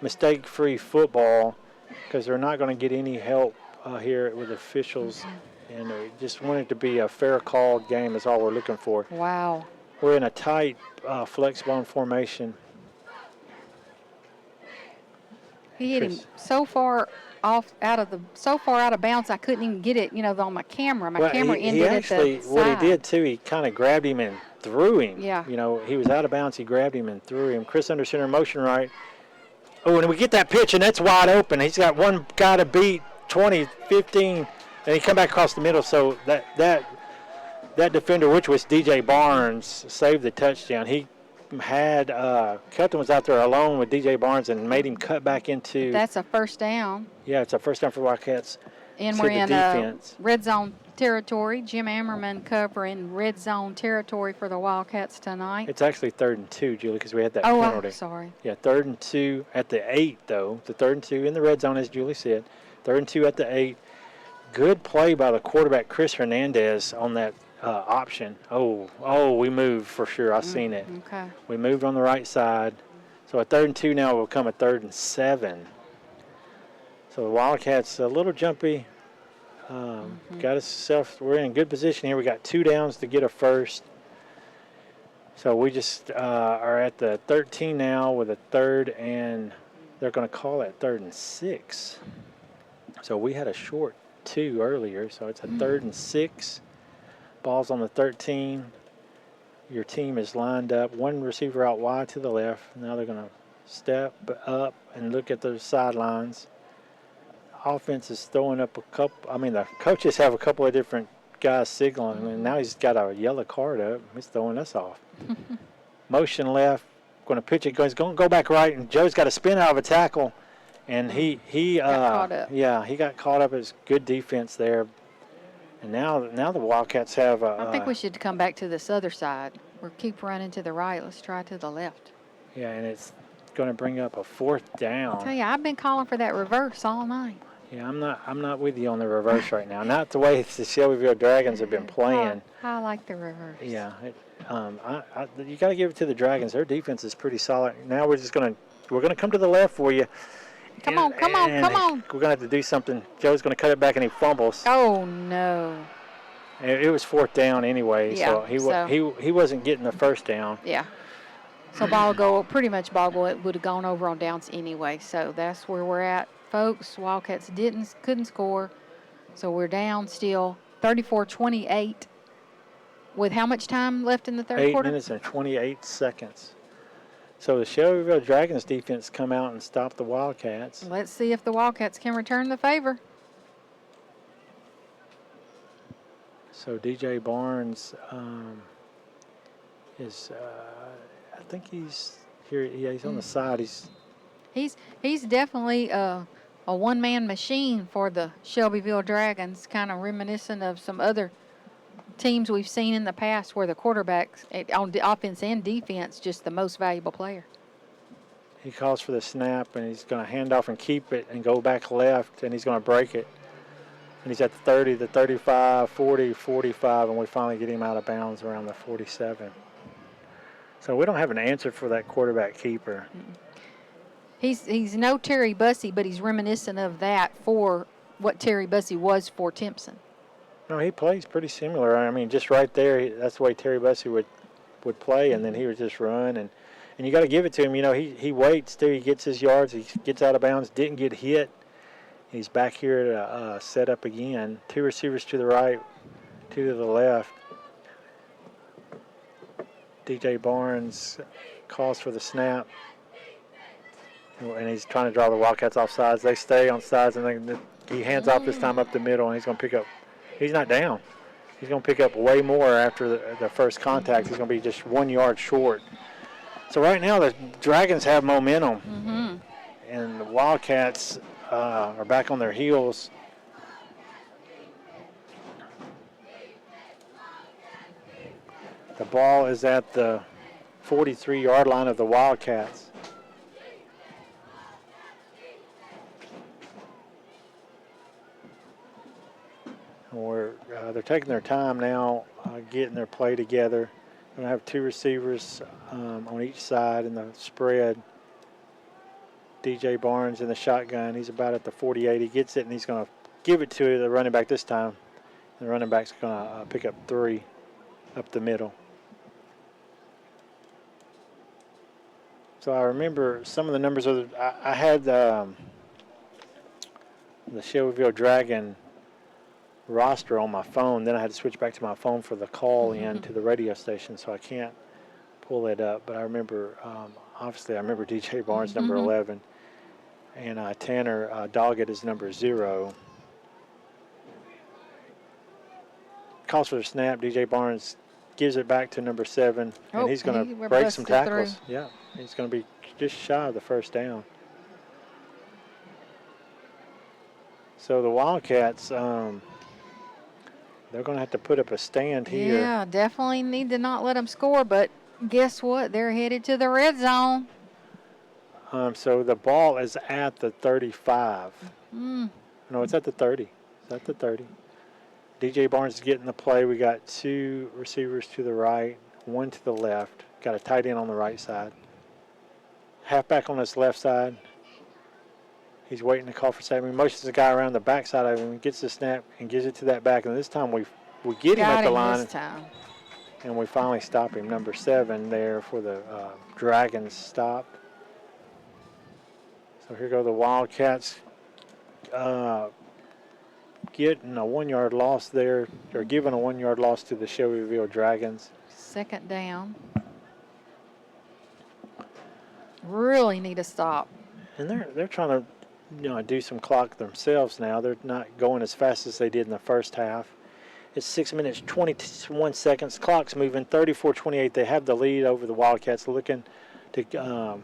mistake-free football, because they're not going to get any help here with officials, and we just want it to be a fair called game is all we're looking for. Wow. We're in a tight flex bone formation. He hit him so far out of bounds I couldn't even get it, on my camera. My camera ended at the side. What he did too, he kind of grabbed him and threw him. Yeah. He was out of bounds, he grabbed him and threw him. Chris under center, motion right. Oh, and we get that pitch, and that's wide open. He's got one guy to beat. 20, 15, and he come back across the middle. So that defender, which was DJ Barnes, saved the touchdown. He had Kelton was out there alone with DJ Barnes and made him cut back into. That's a first down. Yeah, it's a first down for Wildcats. And we're in red zone territory. Jim Ammerman covering red zone territory for the Wildcats tonight. It's actually 3rd and 2, Julie, because we had that penalty. I'm sorry. Yeah, 3rd and 2 at the 8, though. The 3rd and 2 in the red zone, as Julie said. 3rd and 2 at the 8. Good play by the quarterback, Chris Hernandez, on that option. Oh, we moved for sure. I seen it. Okay. We moved on the right side. So a 3rd and 2 now will come a 3rd and 7. So the Wildcats a little jumpy. Got ourselves. We're in good position here. We got 2 downs to get a first. So we just are at the 13 now with a 3rd and they're going to call it 3rd and 6. So we had a short 2 earlier, so it's a 3rd and 6. Ball's on the 13. Your team is lined up. One receiver out wide to the left. Now they're going to step up and look at the sidelines. Offense is throwing up a couple. I mean, the coaches have a couple of different guys signaling, and now he's got a yellow card up. He's throwing us off. Motion left. Going to pitch it. He's going to go back right, and Joe's got to spin out of a tackle. And he got caught up. Yeah, he got caught up. It's good defense there. And now the Wildcats have a. I think we should come back to this other side. We'll keep running to the right. Let's try to the left. Yeah, and it's going to bring up a 4th down. I tell you, I've been calling for that reverse all night. Yeah, I'm not with you on the reverse right now. Not the way the Shelbyville Dragons have been playing. I like the reverse. Yeah, you got to give it to the Dragons. Their defense is pretty solid. Now we're gonna come to the left for you. Come on. We're gonna have to do something. Joe's gonna cut it back and he fumbles. Oh no. It was 4th down anyway, Yeah, so he wasn't getting the 1st down. Yeah. So pretty much ball would have gone over on downs anyway. So that's where we're at, folks. Wildcats couldn't score, so we're down still 34-28. With how much time left in the third 8 quarter? 8 minutes and 28 seconds. So the Shelbyville Dragons defense come out and stop the Wildcats. Let's see if the Wildcats can return the favor. So DJ Barnes is, I think he's here. Yeah, he's on the side. He's definitely a one-man machine for the Shelbyville Dragons, kind of reminiscent of some other teams we've seen in the past where the quarterback's on the offense and defense just the most valuable player. He calls for the snap, and he's going to hand off and keep it and go back left, and he's going to break it. And he's at the 30, the 35, 40, 45, and we finally get him out of bounds around the 47. So we don't have an answer for that quarterback keeper. He's no Terry Bussey, but he's reminiscent of that for what Terry Bussey was for Timpson. No, he plays pretty similar. I mean, just right there, that's the way Terry Bussey would play, and then he would just run. And you got to give it to him. You know, he waits till he gets his yards. He gets out of bounds, didn't get hit. He's back here to set up again. 2 receivers to the right, 2 to the left. DJ Barnes calls for the snap. And he's trying to draw the Wildcats off sides. They stay on sides, and then he hands off this time up the middle, and he's going to pick up. He's not down. He's going to pick up way more after the first contact. He's going to be just 1 yard short. So right now the Dragons have momentum, and the Wildcats are back on their heels. The ball is at the 43-yard line of the Wildcats. They're taking their time now, getting their play together. Going to have 2 receivers on each side in the spread. DJ Barnes in the shotgun. He's about at the 48. He gets it, and he's going to give it to the running back this time. The running back's going to pick up 3 up the middle. So I remember some of the numbers of I had the Shelbyville Dragon roster on my phone. Then I had to switch back to my phone for the call in to the radio station, so I can't pull it up. But I remember, obviously, I remember DJ Barnes, number 11, and Tanner Doggett is number 0. Calls for the snap. DJ Barnes gives it back to number 7, and he's going to break some tackles. Yeah, he's going to be just shy of the 1st down. So the Wildcats, they're going to have to put up a stand here. Yeah, definitely need to not let them score, but guess what? They're headed to the red zone. So the ball is at the 35. No, it's at the 30. It's at the 30. DJ Barnes is getting the play. We got 2 receivers to the right, 1 to the left. Got a tight end on the right side. Halfback on this left side. He's waiting to call for sack. He motions the guy around the backside of him, gets the snap, and gives it to that back. And this time we get him at the line. This time. And we finally stop him. Number 7 there for the Dragons stop. So here go the Wildcats getting a 1-yard loss there. They're giving a 1-yard loss to the Shelbyville Dragons. Second down. Really need to stop. And they're trying to do some clock themselves now. They're not going as fast as they did in the first half. It's 6 minutes, 21 seconds. Clock's moving, 34-28. They have the lead over the Wildcats, looking to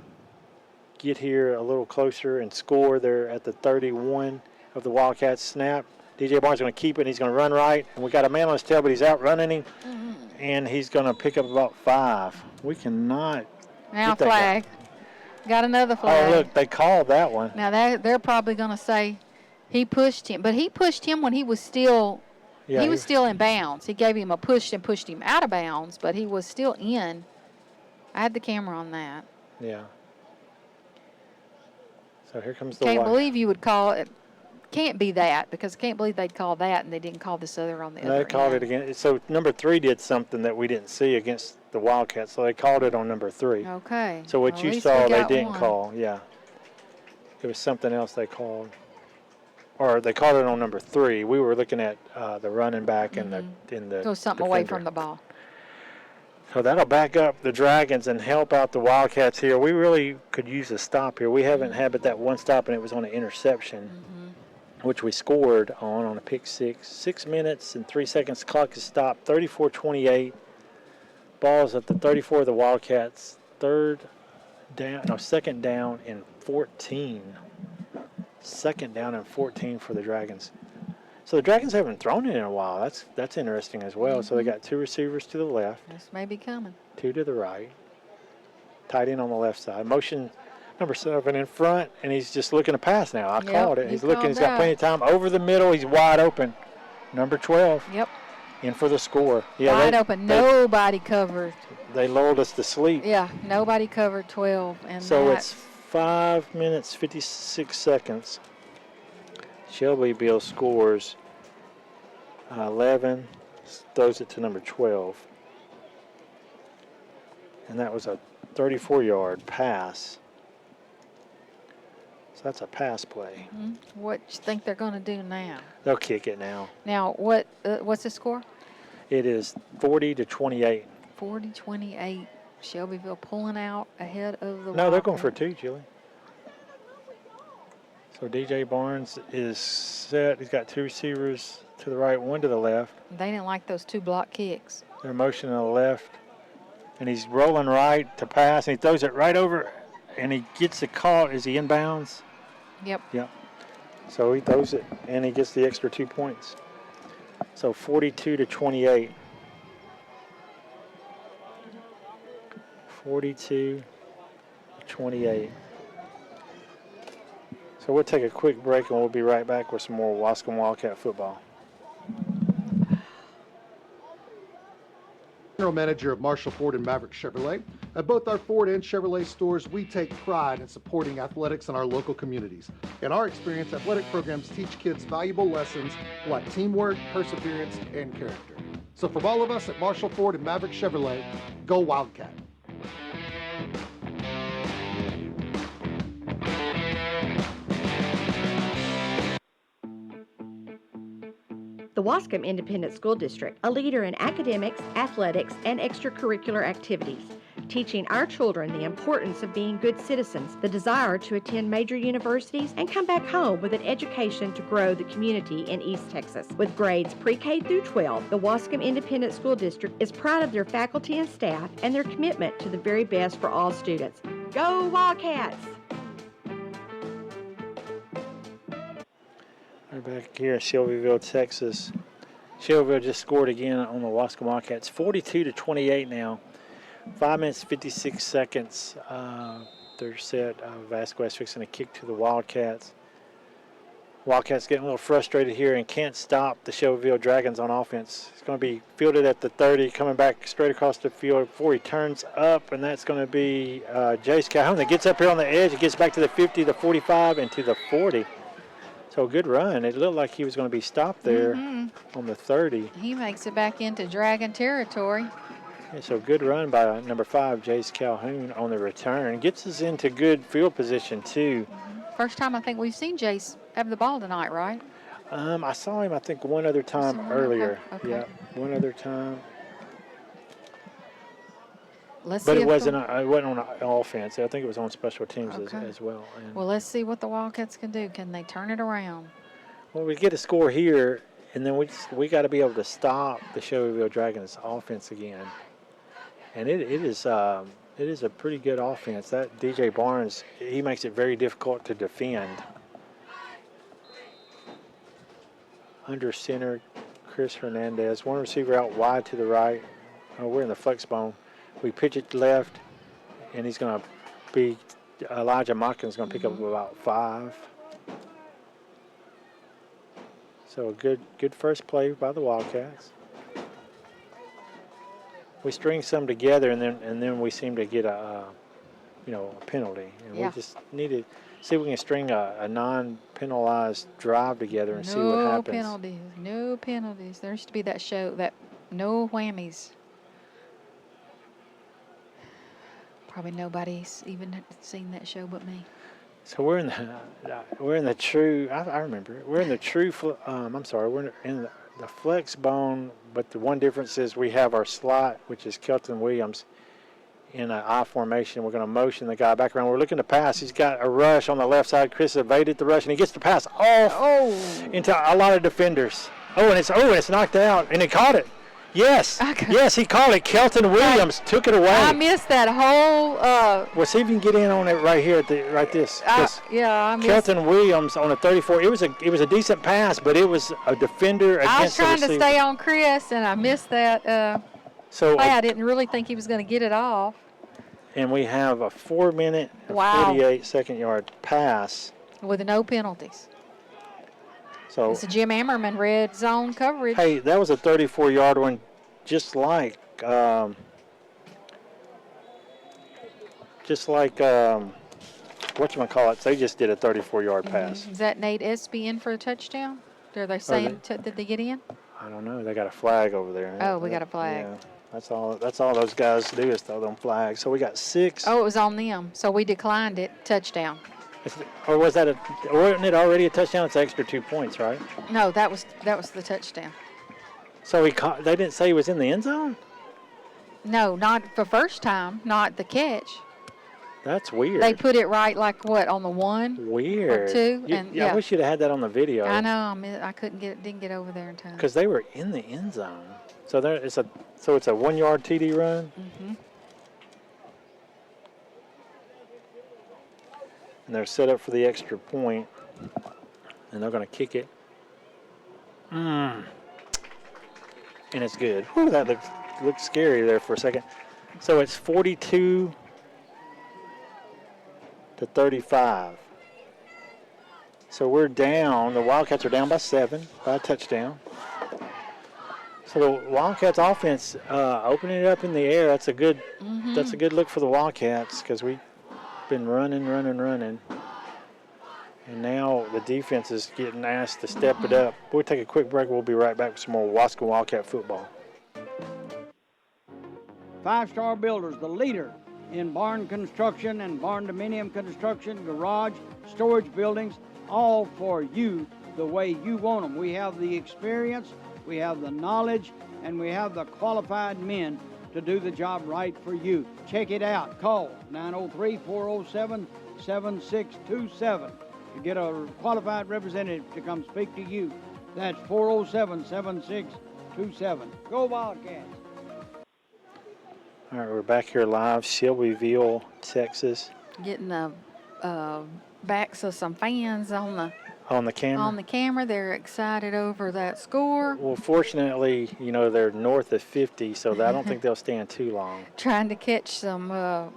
get here a little closer and score. They're at the 31 of the Wildcats. Snap. DJ Barnes is going to keep it, and he's going to run right. And we got a man on his tail, but he's outrunning him, and he's going to pick up about 5. We cannot Now get that flag. Got another guy. flag. Oh, look, they called that one. Now they're probably going to say he pushed him, but he pushed him when he was still he was still in bounds. He gave him a push and pushed him out of bounds, but he was still in. I had the camera on that. Yeah. So here comes the Can't white. believe you would call it. Can't be that, because I can't believe they'd call that and they didn't call this other on the other They called end. it again. So number 3 did something that we didn't see against the Wildcats, so they called it on number 3. Okay. So what Well, you at least we saw, they got didn't one. call. Yeah. It was something else they called. Or they called it on number 3. We were looking at the running back and the Go something away defender. from the ball. So that'll back up the Dragons and help out the Wildcats here. We really could use a stop here. We haven't had but that one stop, and it was on an interception, which we scored on a pick 6. 6 minutes and 3 seconds. Clock is stopped. 34-28. Ball's at the 34 of the Wildcats. Second down and 14. Second down and 14 for the Dragons. So the Dragons haven't thrown it in a while. That's interesting as well. So they got 2 receivers to the left, This may be coming. 2 to the right. Tight end on the left side. Motion number 7 in front, and he's just looking to pass now. I Yep, called it. he He's looking. called He's got that. plenty of time. Over the middle. He's wide open. Number 12 Yep. in for the score. Yeah, Wide open. Nobody covered. They lulled us to sleep. Yeah, nobody covered 12. And So that, it's 5 minutes, 56 seconds. Shelbyville scores 11, throws it to number 12. And that was a 34-yard pass. So that's a pass play. what you think they're going to do now? They'll kick it now. Now, what's the score? It is 40-28. 40-28. Shelbyville pulling out ahead of the No, they're going for Wildcats. 2, Julie. So DJ Barnes is set. He's got 2 receivers to the right, 1 to the left. They didn't like those 2 block kicks. They're motioning to the left. And he's rolling right to pass, and he throws it right over, and he gets the call. Is he in bounds? Yep. Yep. So he throws it, and he gets the extra 2 points. So 42-28. 42-28. So we'll take a quick break, and we'll be right back with some more Waskom Wildcat football. General Manager of Marshall Ford and Maverick Chevrolet. At both our Ford and Chevrolet stores, we take pride in supporting athletics in our local communities. In our experience, athletic programs teach kids valuable lessons like teamwork, perseverance, and character. So from all of us at Marshall Ford and Maverick Chevrolet, go Wildcat. The Waskom Independent School District, a leader in academics, athletics, and extracurricular activities, teaching our children the importance of being good citizens, the desire to attend major universities, and come back home with an education to grow the community in East Texas. With grades pre-K through 12, the Waskom Independent School District is proud of their faculty and staff and their commitment to the very best for all students. Go Wildcats! We're back here in Shelbyville, Texas. Shelbyville just scored again on the Waskom Wildcats. 42-28 now. 5 minutes, 56 seconds. They're set. Vasquez fixing a kick to the Wildcats. Wildcats getting a little frustrated here and can't stop the Shelbyville Dragons on offense. It's going to be fielded at the 30, coming back straight across the field before he turns up, and that's going to be Jace Calhoun that gets up here on the edge. He gets back to the 50, the 45, and to the 40. So a good run. It looked like he was going to be stopped there on the 30. He makes it back into Dragon territory. Yeah, so good run by number 5, Jace Calhoun on the return. Gets us into good field position too. First time I think we've seen Jace have the ball tonight, right? I saw him, I think, one other time Okay, earlier. okay. Yeah, one other time. Let's But see it if wasn't on offense. I think it was on special teams Okay. as well. And, well, let's see what the Wildcats can do. Can they turn it around? well, we get a score here, and then we got to be able to stop the Shelbyville Dragons offense again. And it is a pretty good offense. That DJ Barnes, he makes it very difficult to defend. Under center, Chris Hernandez. One receiver out wide to the right. Oh, we're in the flex bone. We pitch it left, and he's going to be Elijah Mockins going to pick up about 5. So a good first play by the Wildcats. We string some together, and then we seem to get a penalty, and we just need to see if we can string a non-penalized drive together and see what happens. No penalties. There used to be that show, that no whammies. Probably nobody's even seen that show but me. So we're in the true. I remember it. We're in the true. We're in the flex bone, but the one difference is we have our slot, which is Kelton Williams, in an I formation. We're going to motion the guy back around. We're looking to pass. He's got a rush on the left side. Chris evaded the rush, and he gets the pass off into a lot of defenders. And it's knocked out, and he caught it. Yes, yes, he caught it. Kelton Williams took it away. I missed that whole. Well, see if you can get in on it right here this. I missed. Kelton Williams on a 34. It was a decent pass, but it was a defender against I was trying the to stay on Chris, and I missed that play. I didn't really think he was going to get it off. And we have a 4-minute, 48-second yard pass with no penalties. So it's a Jim Ammerman red zone coverage. Hey, that was a 34-yard one, just like whatchamacallit, they just did a 34-yard pass. Is that Nate Espy in for a touchdown? Are they saying did they get in? I don't know. They got a flag over there. Oh, we got a flag. Yeah, that's all those guys do is throw them flags. So we got 6. Oh, it was on them. So we declined it. Touchdown. Or wasn't it already a touchdown? It's extra 2 points, right? No, that was the touchdown. So they didn't say he was in the end zone? No, not the first time, not the catch. That's weird. They put it right on the 1 weird. or 2. I wish you'd have had that on the video. I know. I didn't get over there in time. Because they were in the end zone. So it's a 1-yard TD run. Mm-hmm. And they're set up for the extra point, and they're going to kick it. And it's good. Whew, that looked scary there for a second. So it's 42-35. So we're down. The Wildcats are down by 7 by a touchdown. So the Wildcats offense opening it up in the air. That's a good. Mm-hmm. That's a good look for the Wildcats because we. Been running, and now the defense is getting asked to step it up. We'll take a quick break. We'll be right back with some more Waskom Wildcat football. 5-Star Builders, the leader in barn construction and barn dominium construction, garage, storage buildings, all for you the way you want them. We have the experience, we have the knowledge, and we have the qualified men to do the job right for you. Check it out. Call 903-407-7627 to get a qualified representative to come speak to you. That's 407-7627. Go Wildcats. All right, we're back here live, Shelbyville, Texas. Getting the backs of some fans on the camera. On the camera, they're excited over that score. Well, fortunately, they're north of 50, so I don't think they'll stand too long. Trying to catch some,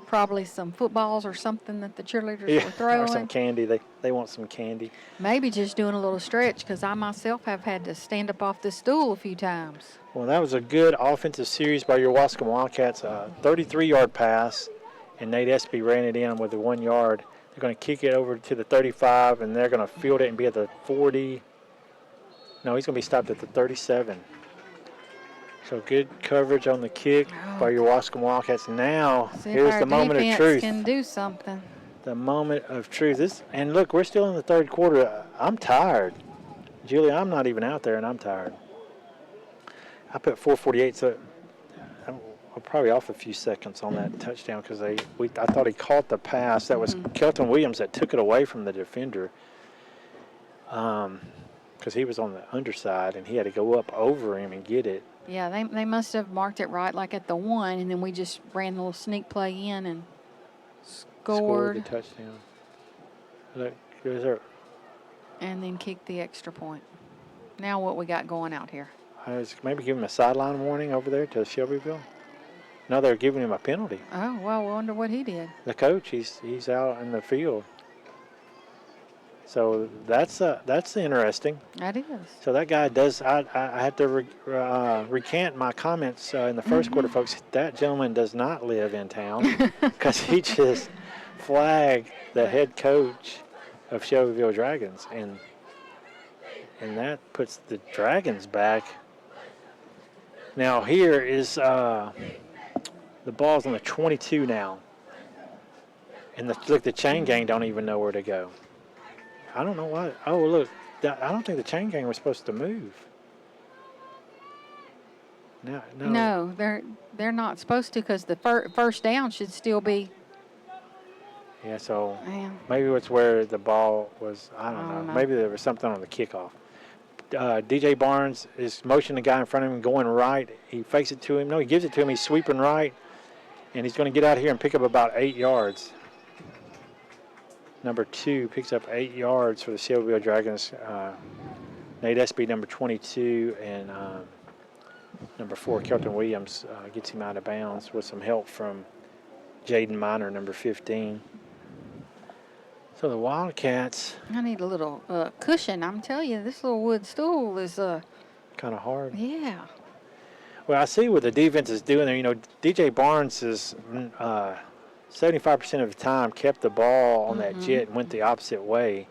probably some footballs or something that the cheerleaders were throwing. Or some candy. They want some candy. Maybe just doing a little stretch because I myself have had to stand up off the stool a few times. Well, that was a good offensive series by your Waskom Wildcats. 33-yard pass, and Nate Espy ran it in with the 1 yard. They're going to kick it over to the 35, and they're going to field it and be at the 40. No, he's going to be stopped at the 37. So good coverage on the kick by your Waskom Wildcats. Now, here's the moment of truth. Can do something. the moment of truth. And look, we're still in the third quarter. I'm tired. Julie, I'm not even out there, and I'm tired. I put 4:48, so I'm probably off a few seconds on that touchdown because I thought he caught the pass. That was Kelton Williams that took it away from the defender because he was on the underside, and he had to go up over him and get it. Yeah, they must have marked it right, like at the 1, and then we just ran a little sneak play in and scored the touchdown. Look, here's our. And then kicked the extra point. Now what we got going out here? I was maybe giving him a sideline warning over there to Shelbyville. No, they're giving him a penalty. Oh, well, I wonder what he did. The coach, he's out in the field. So that's interesting. That is. So that guy does. I had to recant my comments in the first quarter, folks. That gentleman does not live in town because he just flagged the head coach of Shelbyville Dragons, and that puts the Dragons back. Now here is the ball's on the 22 now, and look, the chain gang don't even know where to go. I don't know why. Oh, look, I don't think the chain gang was supposed to move. No, they're not supposed to because the first down should still be. Yeah, so Yeah. maybe it's where the ball was. I don't know. Maybe there was something on the kickoff. DJ Barnes is motioning the guy in front of him going right. He fakes it to him. No, he gives it to him. He's sweeping right, and he's going to get out here and pick up about 8 yards. Number 2 picks up 8 yards for the Shelbyville Dragons. Nate Espy, number 22, and number 4, Kelton Williams, gets him out of bounds with some help from Jaden Miner, number 15. So the Wildcats. I need a little cushion. I'm telling you, this little wood stool is kind of hard. Yeah. Well, I see what the defense is doing there. You know, DJ Barnes is 75% of the time kept the ball on that jet and went the opposite way.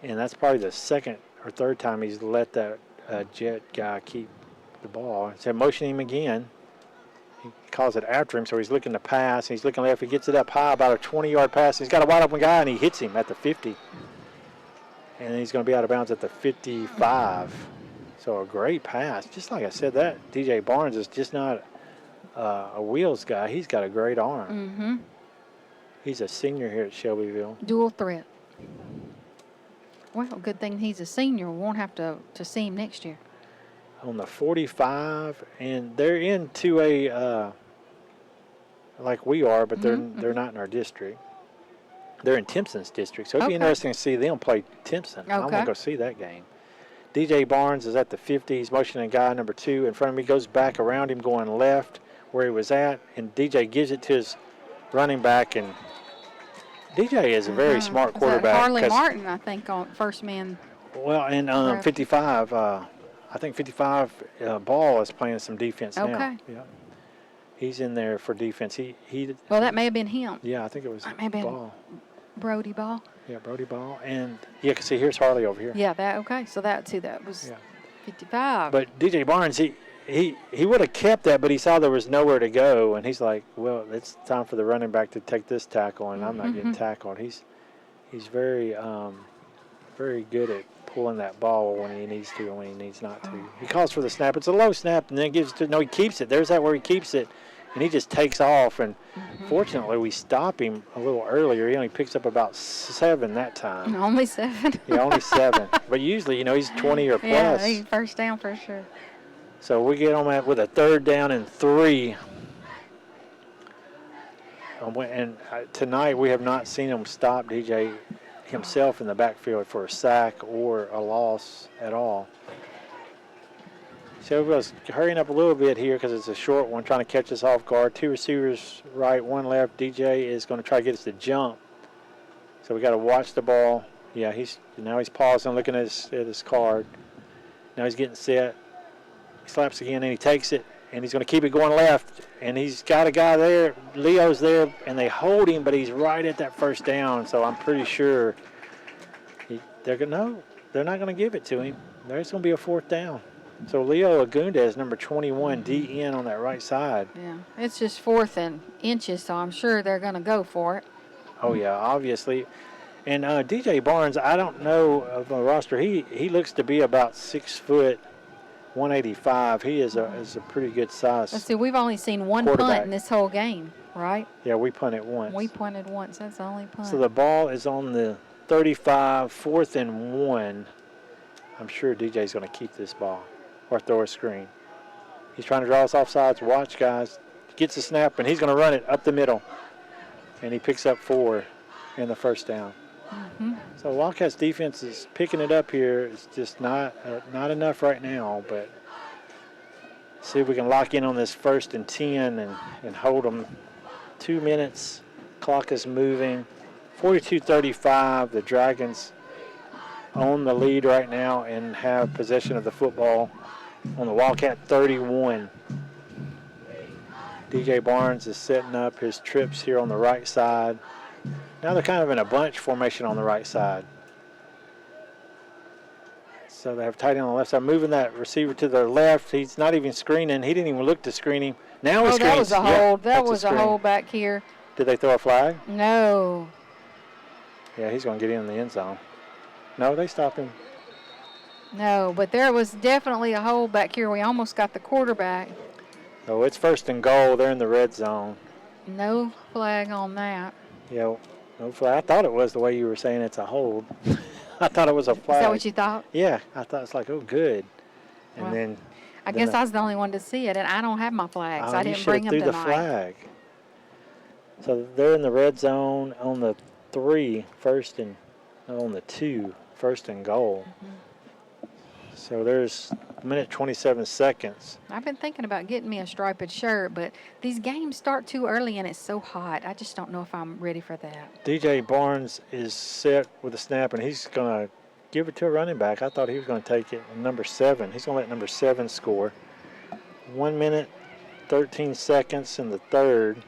And that's probably the second or third time he's let that jet guy keep the ball. So motion him again. He calls it after him, so he's looking to pass. He's looking left. He gets it up high, about a 20-yard pass. He's got a wide-open guy, and he hits him at the 50. And then he's going to be out of bounds at the 55. So a great pass. Just like I said, that DJ Barnes is just not a wheels guy. He's got a great arm. He's a senior here at Shelbyville. Dual threat. Well, good thing he's a senior. We won't have to see him next year. On the 45, and they're into a like we are, but they're not in our district. They're in Timpson's district, so it'd be interesting to see them play Timpson. I want to go see that game. DJ Barnes is at the 50. He's motioning guy number 2 in front of me. Goes back around him, going left where he was at, and DJ gives it to his running back. And DJ is a very smart quarterback. Harley Martin, I think, on first man. Well, and 55. I think 55 Ball is playing some defense now. Okay. Yeah. He's in there for defense. He. Well, that may have been him. Yeah, I think it was Ball. Brody Ball. Yeah, Brody Ball. And, yeah, see, here's Harley over here. Yeah, so that's who that was. 55. But DJ Barnes, he would have kept that, but he saw there was nowhere to go, and he's like, well, it's time for the running back to take this tackle, and I'm not getting tackled. He's very very good at pulling that ball when he needs to and when he needs not to. He calls for the snap. It's a low snap, and then gives it to, no, he keeps it. There's that where he keeps it, and he just takes off. And fortunately, we stop him a little earlier. He only picks up about 7 that time. Only 7? Yeah, only 7. But usually, he's 20 or plus. Yeah, he's first down for sure. So we get on with a 3rd down and 3. And tonight, we have not seen him stop DJ himself in the backfield for a sack or a loss at all. Shelbyville's hurrying up a little bit here because it's a short one, trying to catch us off guard. 2 receivers right, 1 left. DJ is going to try to get us to jump. So we got to watch the ball. Yeah, he's pausing, looking at his card. Now he's getting set. He slaps again, and he takes it, and he's going to keep it going left. And he's got a guy there. Leo's there, and they hold him, but he's right at that first down. So I'm pretty sure they're not going to give it to him. There's going to be a 4th down. So Leo Agundez, number 21, DN on that right side. Yeah, it's just 4th and inches, so I'm sure they're going to go for it. Oh yeah, obviously. And DJ Barnes, I don't know of the roster. He looks to be about 6 foot, 185. He is a pretty good size. Let's see, we've only seen one quarterback. punt in this whole game, right? Yeah, we punted once. We punted once. That's the only punt. So the ball is on the 35, 4th and 1. I'm sure DJ's going to keep this ball or throw a screen. He's trying to draw us off sides. Watch, guys. Gets a snap, and he's going to run it up the middle. And he picks up 4 in the first down. Mm-hmm. So Wildcats defense is picking it up here. It's just not enough right now, but see if we can lock in on this 1st and 10 and hold them. 2 minutes. Clock is moving. 42-35. The Dragons own the lead right now and have possession of the football on the Wildcat 31. DJ Barnes is setting up his trips here on the right side. Now they're kind of in a bunch formation on the right side. So they have tight end on the left side, moving that receiver to the left. He's not even screening. He didn't even look to screen him. Now he screens. That was a hold. Yeah, that was a screen. hold back here. Did they throw a flag? No. Yeah, he's going to get in the end zone. No, they stopped him. No, but there was definitely a hold back here. We almost got the quarterback. So it's 1st and goal. They're in the red zone. No flag on that. Yeah, no flag. I thought it was the way you were saying it's a hold. I thought it was a flag. Is that what you thought? Yeah, I thought it's like, oh, good. And Well, then I guess I was the only one to see it, and I don't have my flags. I you didn't bring them threw tonight. the flag. So they're in the red zone on the 3, on the 2, 1st and goal. Mm-hmm. So there's a minute 27 seconds. I've been thinking about getting me a striped shirt, but these games start too early and it's so hot. I just don't know if I'm ready for that. DJ Barnes is set with a snap, and he's going to give it to a running back. I thought he was going to take it. Number 7. He's going to let number 7 score. 1 minute, 13 seconds in the third.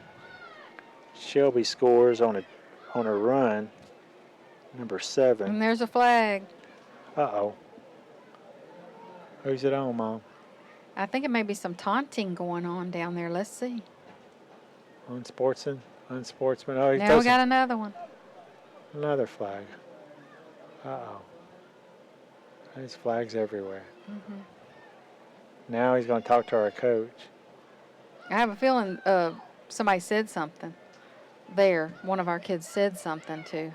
Shelby scores on a run. Number 7. And there's a flag. Uh-oh. Who's it on, Mom? I think it may be some taunting going on down there. Let's see. Unsportsman. Oh, Now we got another one. another flag. Uh-oh. There's flags everywhere. Mm-hmm. Now he's going to talk to our coach. I have a feeling somebody said something there. One of our kids said something too.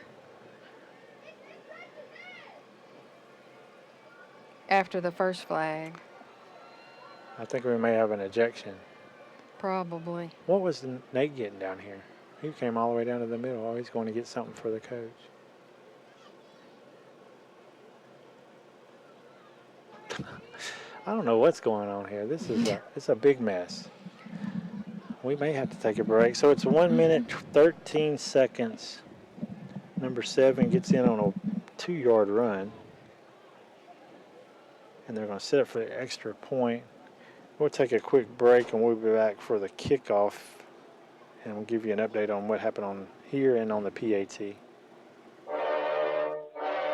After the first flag. I think we may have an ejection. Probably. What was Nate getting down here? He came all the way down to the middle. Oh, he's going to get something for the coach. I don't know what's going on here. This is it's a big mess. We may have to take a break. So it's 1 minute, 13 seconds. Number 7 gets in on a 2-yard run. And they're going to set it for the extra point. We'll take a quick break and we'll be back for the kickoff. And we'll give you an update on what happened on here and on the PAT.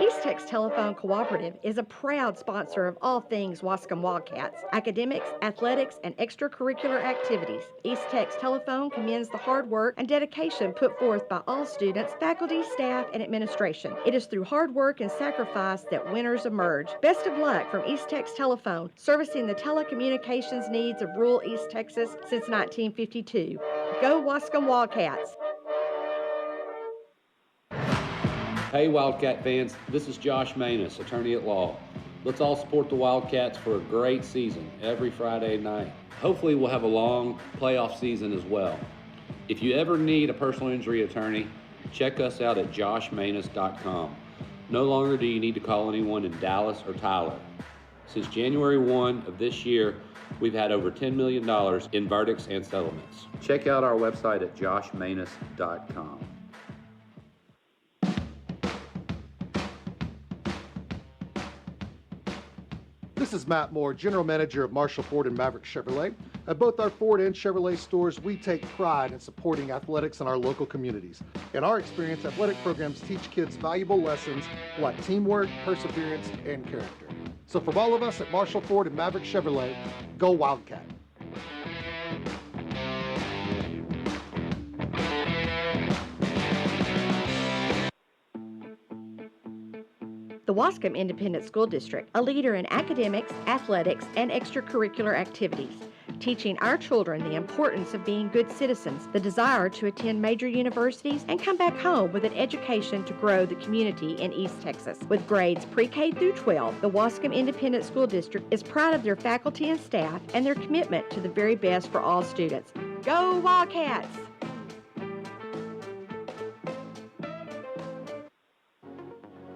East Tex Telephone Cooperative is a proud sponsor of all things Waskom Wildcats, academics, athletics, and extracurricular activities. East Tex Telephone commends the hard work and dedication put forth by all students, faculty, staff, and administration. It is through hard work and sacrifice that winners emerge. Best of luck from East Tex Telephone, servicing the telecommunications needs of rural East Texas since 1952. Go Waskom Wildcats! Hey Wildcat fans, this is Josh Manus, attorney at law. Let's all support the Wildcats for a great season every Friday night. Hopefully we'll have a long playoff season as well. If you ever need a personal injury attorney, check us out at joshmanus.com. No longer do you need to call anyone in Dallas or Tyler. Since January 1 of this year, we've had over $10 million in verdicts and settlements. Check out our website at joshmanus.com. This is Matt Moore, General Manager of Marshall Ford and Maverick Chevrolet. At both our Ford and Chevrolet stores, we take pride in supporting athletics in our local communities. In our experience, athletic programs teach kids valuable lessons like teamwork, perseverance, and character. So from all of us at Marshall Ford and Maverick Chevrolet, go Wildcat. The Waskom Independent School District, a leader in academics, athletics, and extracurricular activities, teaching our children the importance of being good citizens, the desire to attend major universities, and come back home with an education to grow the community in East Texas. With grades pre-K through 12, the Waskom Independent School District is proud of their faculty and staff and their commitment to the very best for all students. Go Wildcats!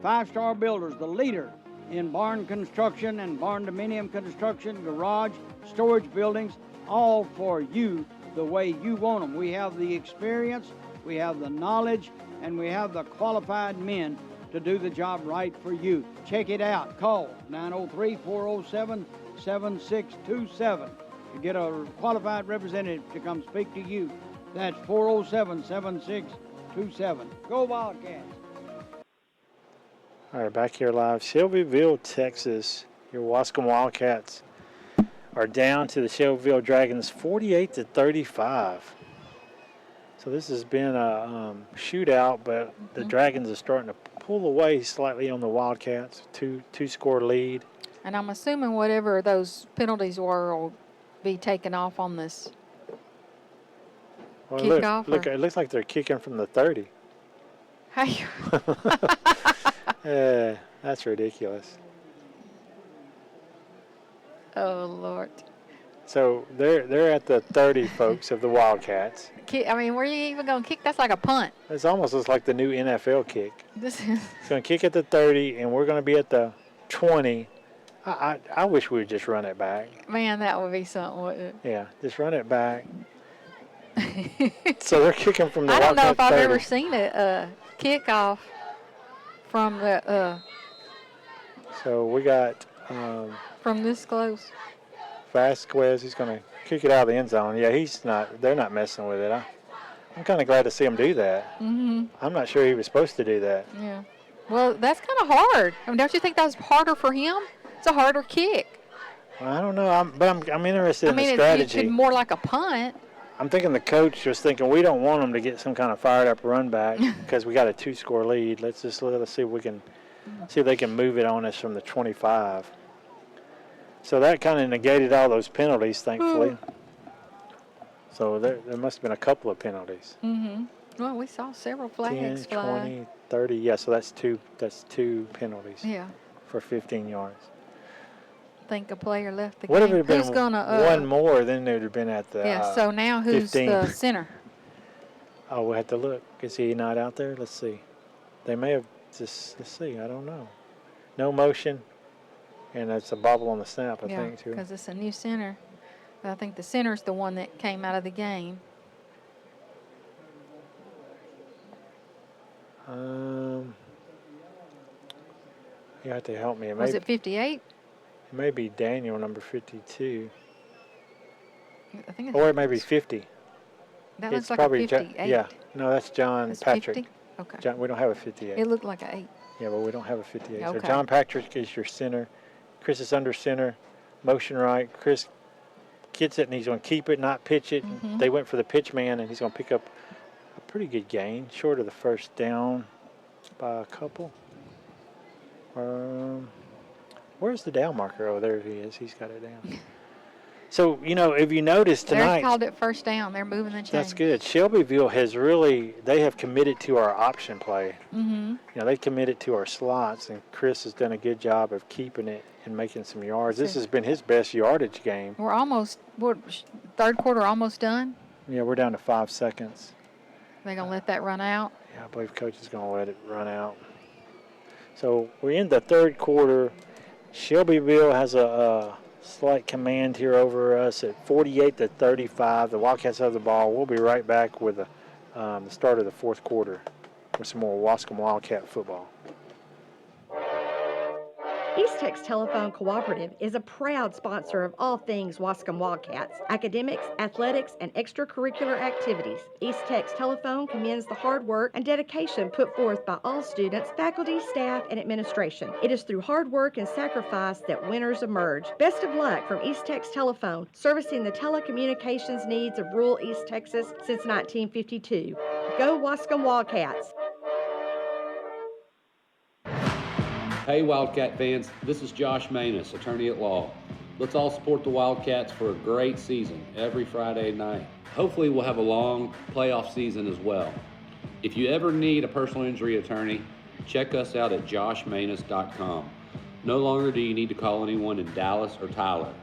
Five-Star Builders, the leader in barn construction and barn dominium construction, garage, storage buildings, all for you the way you want them. We have the experience, we have the knowledge, and we have the qualified men to do the job right for you. Check it out. Call 903-407-7627 to get a qualified representative to come speak to you. That's 407-7627. Go Wildcats! All right, back here live, Shelbyville, Texas. Your Waskom Wildcats are down to the Shelbyville Dragons 48-35. So this has been a shootout, but the Dragons are starting to pull away slightly on the Wildcats. Two-score lead. And I'm assuming whatever those penalties were will be taken off on this Well, kickoff. look, it looks like they're kicking from the 30. Hey. That's ridiculous. Oh, Lord. So they're at the 30, folks, of the Wildcats. I mean, where are you even going to kick? That's like a punt. It's almost looks like the new NFL kick. This is It's going to kick at the 30, and we're going to be at the 20. I wish we would just run it back. man, that would be something, wouldn't Yeah, just run it back. it? So they're kicking from the I don't know Wildcat if I've 30. ever seen a kickoff from the So we got from this close. Vasquez. He's going to kick it out of the end zone. Yeah, they're not messing with it. I'm kind of glad to see him do that. Mm-hmm. I'm not sure he was supposed to do that. Yeah. Well, that's kind of hard. I mean, don't you think that was harder for him? It's a harder kick. Well, I don't know. I'm interested I in mean, the it's strategy. more like a punt. I'm thinking the coach was thinking we don't want them to get some kind of fired up run back because we got a 2-score lead. Let's see if they can move it on us from the 25. So that kind of negated all those penalties, thankfully. So there must have been a couple of penalties. Mm-hmm. Well, we saw several 10, flags fly. 20, 30. Yeah, so that's two penalties Yeah. for 15 yards. I think a player left the What if game. it had been Who's gonna, one more, then it would have been at the yeah, so now who's 15. the center? Oh, we'll have to look. Is he not out there? Let's see. They may have let's see. I don't know. No motion. And it's a bobble on the snap, I Yeah, think, too. because it's a new center. But I think the center's the one that came out of the game. You have to help me. Was it 58? It may be Daniel, number 52. I think Or it may be 50. that It's looks like a probably 58. yeah. No, that's John It's Patrick. 50? Okay. John, we don't have a 58. It looked like an 8. Yeah, but we don't have a 58. So Okay. John Patrick is your center. Chris is under center. Motion right. Chris gets it, and he's going to keep it, not pitch it. Mhm. They went for the pitch man, and he's going to pick up a pretty good gain, short of the first down by a couple. Where's the down marker? Oh, there he is. He's got it down. So, if you notice They tonight, called it first down. They're moving the chains. that's good. Shelbyville they have committed to our option play. Mm-hmm. They committed to our slots, and Chris has done a good job of keeping it and making some yards. This has been his best yardage game. We're almost, third quarter almost done? Yeah, we're down to 5 seconds. They're going to let that run out? Yeah, I believe Coach is going to let it run out. So we're in the third quarter. Shelbyville has a slight command here over us at 48-35. The Wildcats have the ball. We'll be right back with the start of the fourth quarter with some more Waskom Wildcat football. East Tex Telephone Cooperative is a proud sponsor of all things Waskom Wildcats, academics, athletics, and extracurricular activities. East Tex Telephone commends the hard work and dedication put forth by all students, faculty, staff, and administration. It is through hard work and sacrifice that winners emerge. Best of luck from East Tex Telephone, servicing the telecommunications needs of rural East Texas since 1952. Go Waskom Wildcats! Hey Wildcat fans, this is Josh Manus, attorney at law. Let's all support the Wildcats for a great season every Friday night. Hopefully we'll have a long playoff season as well. If you ever need a personal injury attorney, check us out at joshmanus.com. No longer do you need to call anyone in Dallas or Tyler.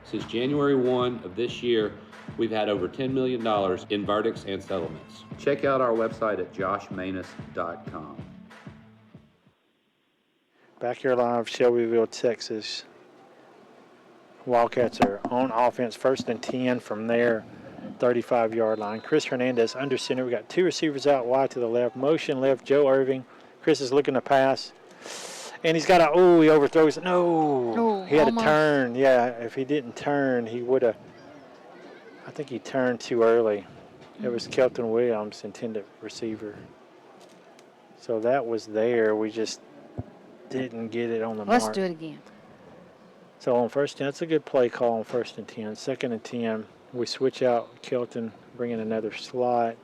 Since January 1 of this year, we've had over $10 million in verdicts and settlements. Check out our website at joshmanus.com. Back here live, Shelbyville, Texas. Wildcats are on offense, 1st and 10 from their 35-yard line. Chris Hernandez under center. We got 2 receivers out wide to the left. Motion left, Joe Irving. Chris is looking to pass. And he's got he overthrows. No. He had almost. to turn. Yeah, if he didn't turn, he would have. I think he turned too early. It was Kelton Williams, intended receiver. So that was there. We just didn't get it on the mark. Let's do it again. So on 1st and 10, that's a good play call on 1st and 10. 2nd and 10, we switch out Kelton, bring in another slot.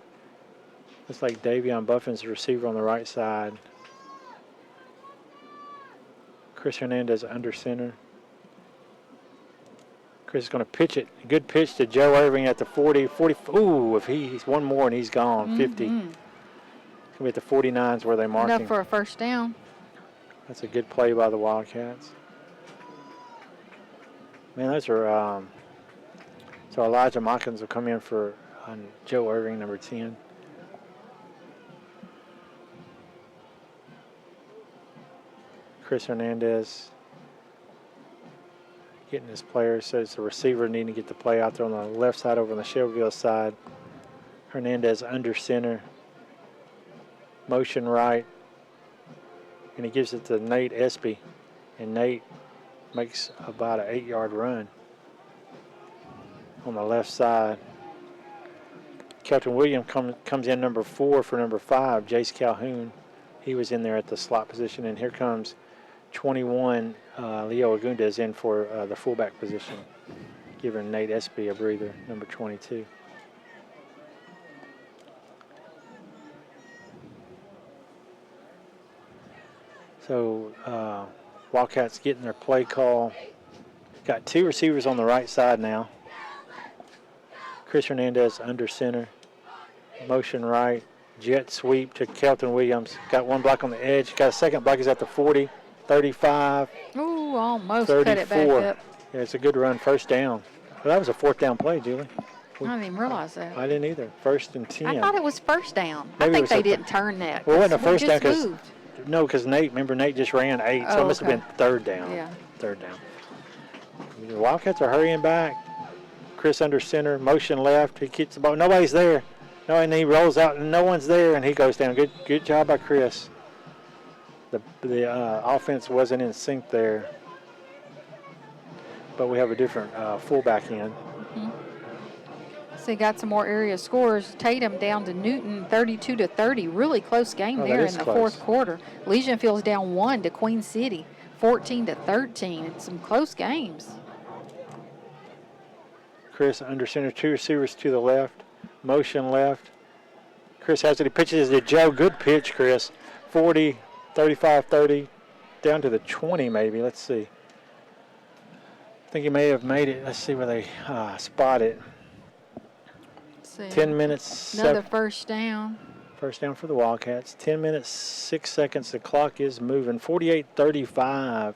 Looks like Davion Buffin's the receiver on the right side. Chris Hernandez under center. Chris is going to pitch it. Good pitch to Joe Irving at the 40. Ooh, if he's one more and he's gone, 50. It's going to be at the 49s where they mark Enough him. for a first down. That's a good play by the Wildcats. Man, those are so Elijah Mockins will come in for Joe Irving, number 10. Chris Hernandez getting his players. So it's the receiver needing to get the play out there on the left side over on the Shelbyville side. Hernandez under center. Motion right. And he gives it to Nate Espy. And Nate makes about an 8-yard run on the left side. Kelton Williams comes in number 4 for number 5, Jace Calhoun. He was in there at the slot position. And here comes 21, Leo Agundez in for the fullback position, giving Nate Espy a breather, number 22. So Wildcats getting their play call. Got 2 receivers on the right side now. Chris Hernandez under center. Motion right. Jet sweep to Kelton Williams. Got 1 block on the edge. Got a 2nd block. He's at the 40, 35, Ooh, almost 34. cut it back up. Yeah, it's a good run. 1st down. Well, that was a 4th down play, Julie. I didn't even realize that. I didn't either. 1st and 10. I thought it was first down. Maybe it I think was they a- didn't turn that. Well, it wasn't a 'cause we first down just 'cause- moved. No, because Nate just ran 8, so Oh, it must have okay. been 3rd down. Yeah. 3rd down. The Wildcats are hurrying back. Chris under center, motion left. He gets the ball. Nobody's there. No, and he rolls out, and no one's there, and he goes down. Good job by Chris. The offense wasn't in sync there, but we have a different fullback in. So you got some more area scores. Tatum down to Newton, 32-30. Really close game Oh, that there is in the close. 4th quarter. Legionfield's down 1 to Queen City, 14-13. It's some close games. Chris under center, 2 receivers to the left, motion left. Chris has it. He pitches it to Joe. Good pitch, Chris. 40, 35, 30, down to the 20 maybe. Let's see. I think he may have made it. Let's see where they spot it. See. 10 minutes. Another first down. First down for the Wildcats. 10 minutes, 6 seconds. The clock is moving. 48-35.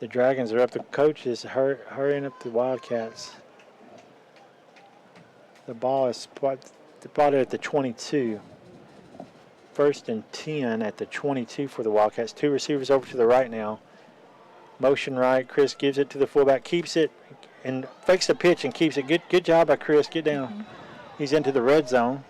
The Dragons are up. The coach is hurrying up the Wildcats. The ball is spotted at the 22. 1st and 10 at the 22 for the Wildcats. 2 receivers over to the right now. Motion right. Chris gives it to the fullback, keeps it, and fakes the pitch and keeps it. Good job by Chris. Get down. He's into the red zone.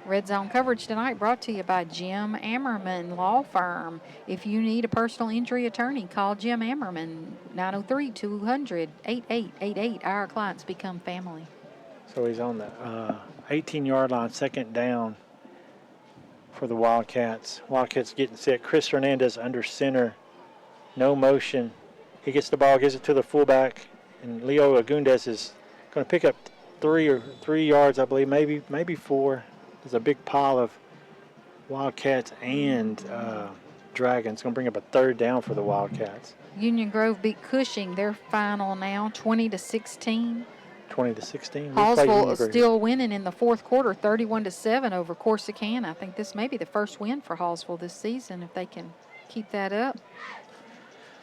Red Zone coverage tonight brought to you by Jim Ammerman Law Firm. If you need a personal injury attorney, call Jim Ammerman, 903-200-8888. Our clients become family. So he's on the 18-yard line, 2nd down for the Wildcats. Wildcats getting set. Chris Hernandez under center. No motion. He gets the ball, gives it to the fullback, and Leo Agundez is going to pick up 3 yards, I believe, maybe 4. There's a big pile of Wildcats and Dragons. Going to bring up a third down for the Wildcats. Union Grove beat Cushing. Their final now, 20-16. 20-16. Hallsville is still winning in the fourth quarter, 31-7 over Corsicana. I think this may be the first win for Hallsville this season if they can keep that up.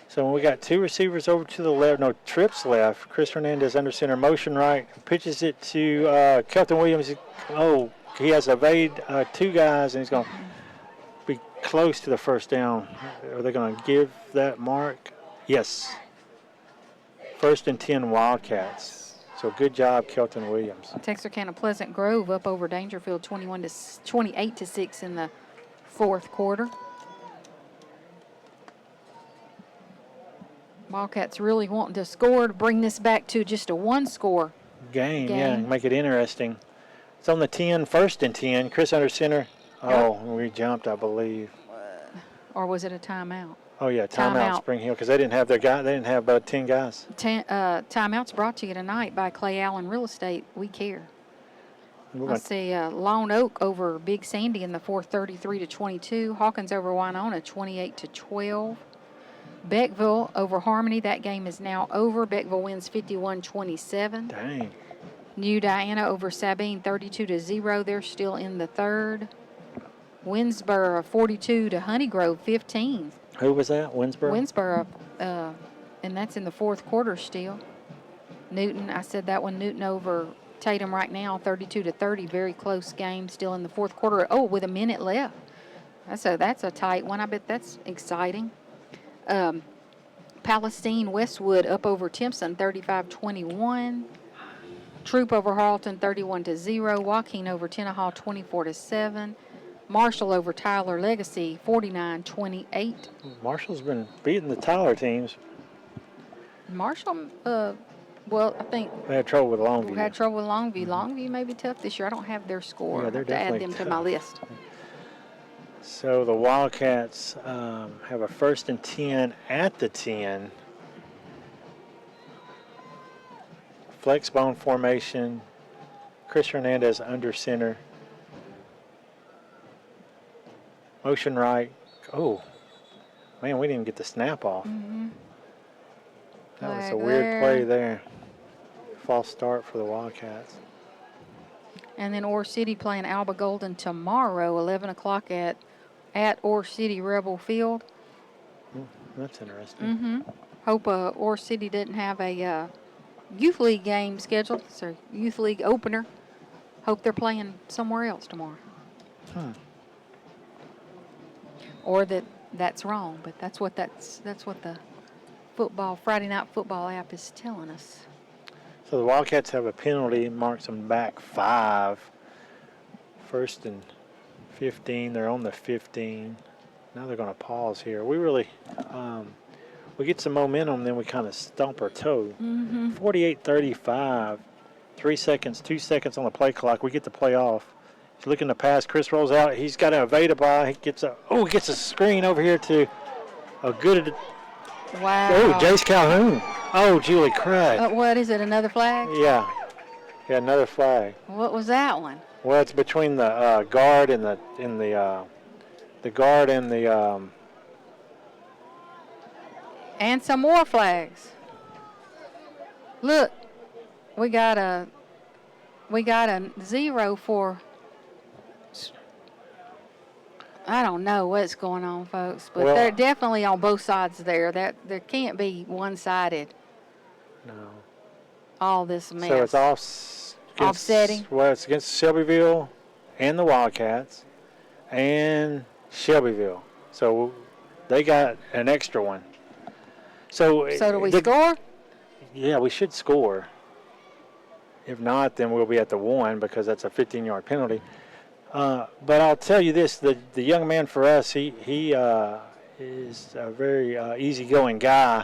So we got two receivers over to the left, no, trips left. Chris Hernandez under center, motion right, pitches it to Kelton Williams. Oh, he has evaded two guys, and he's going to be close to the first down. Are they going to give that mark? Yes. 1st and 10 Wildcats. So good job, Kelton Williams. Texarkana Pleasant Grove up over Dangerfield 28-6 in the fourth quarter. Wildcats really wanting to score to bring this back to just a one-score game. Yeah, make it interesting. It's on the 10, 1st and 10. Chris under center. Oh, we jumped, I believe. Or was it a timeout? Oh, yeah, timeout Spring Hill, because they didn't have their guy. They didn't have about 10 guys. Timeouts brought to you tonight by Clay Allen Real Estate. We care. Let's see, Lone Oak over Big Sandy in the fourth, 33-22. Hawkins over Winona, 28-12. Beckville over Harmony. That game is now over. Beckville wins 51-27. Dang. New Diana over Sabine, 32-0. They're still in the third. Winsboro 42 to Honeygrove 15. Who was that? Winsboro? Winsboro, and that's in the fourth quarter still. Newton, I said that one. Newton over Tatum right now, 32-30. Very close game, still in the fourth quarter. Oh, with a minute left. That's a tight one. I bet that's exciting. Palestine Westwood up over Timpson, 35-21. Troop over Harleton, 31-0. Joaquin over Tenaha, 24-7. Marshall over Tyler Legacy, 49-28. Marshall's been beating the Tyler teams. Marshall, well, I think they had trouble with Longview. We had trouble with Longview. Longview may be tough this year. I don't have their score. Yeah, they're to add definitely them tough. to my list. So the Wildcats have a 1st and 10 at the 10. Flex bone formation. Chris Hernandez under center. Motion right. Oh, man, we didn't even get the snap off. Mm-hmm. That was a weird play there. False start for the Wildcats. And then Ore City playing Alba Golden tomorrow, 11 o'clock at Ore City Rebel Field. That's interesting. Mm-hmm. Hope Ore City didn't have a youth league game scheduled. It's a youth league opener. Hope they're playing somewhere else tomorrow. Or that's wrong, but that's what the Friday Night Football app is telling us. So the Wildcats have a penalty, marks them back 5. 1st and 15. They're on the 15. Now they're going to pause here. We really, we get some momentum, then we kind of stomp our toe. 48-35. 3 seconds, 2 seconds on the play clock. We get the play off. He's looking to pass. Chris rolls out. He's got to evade a ball. He gets a screen over here to a good. Wow. Oh, Jace Calhoun. Oh, Julie Craig. What is it? Another flag? Yeah, another flag. What was that one? Well, it's between the guard and the guard and the. And some more flags. Look, we got a 0 for. I don't know what's going on, folks, but they're definitely on both sides there. There can't be one-sided. No. All this mess. So it's offsetting. Well, it's against Shelbyville and the Wildcats and Shelbyville. So they got an extra one. So do we score? Yeah, we should score. If not, then we'll be at the 1 because that's a 15-yard penalty. But I'll tell you this: the young man for us, he is a very easygoing guy,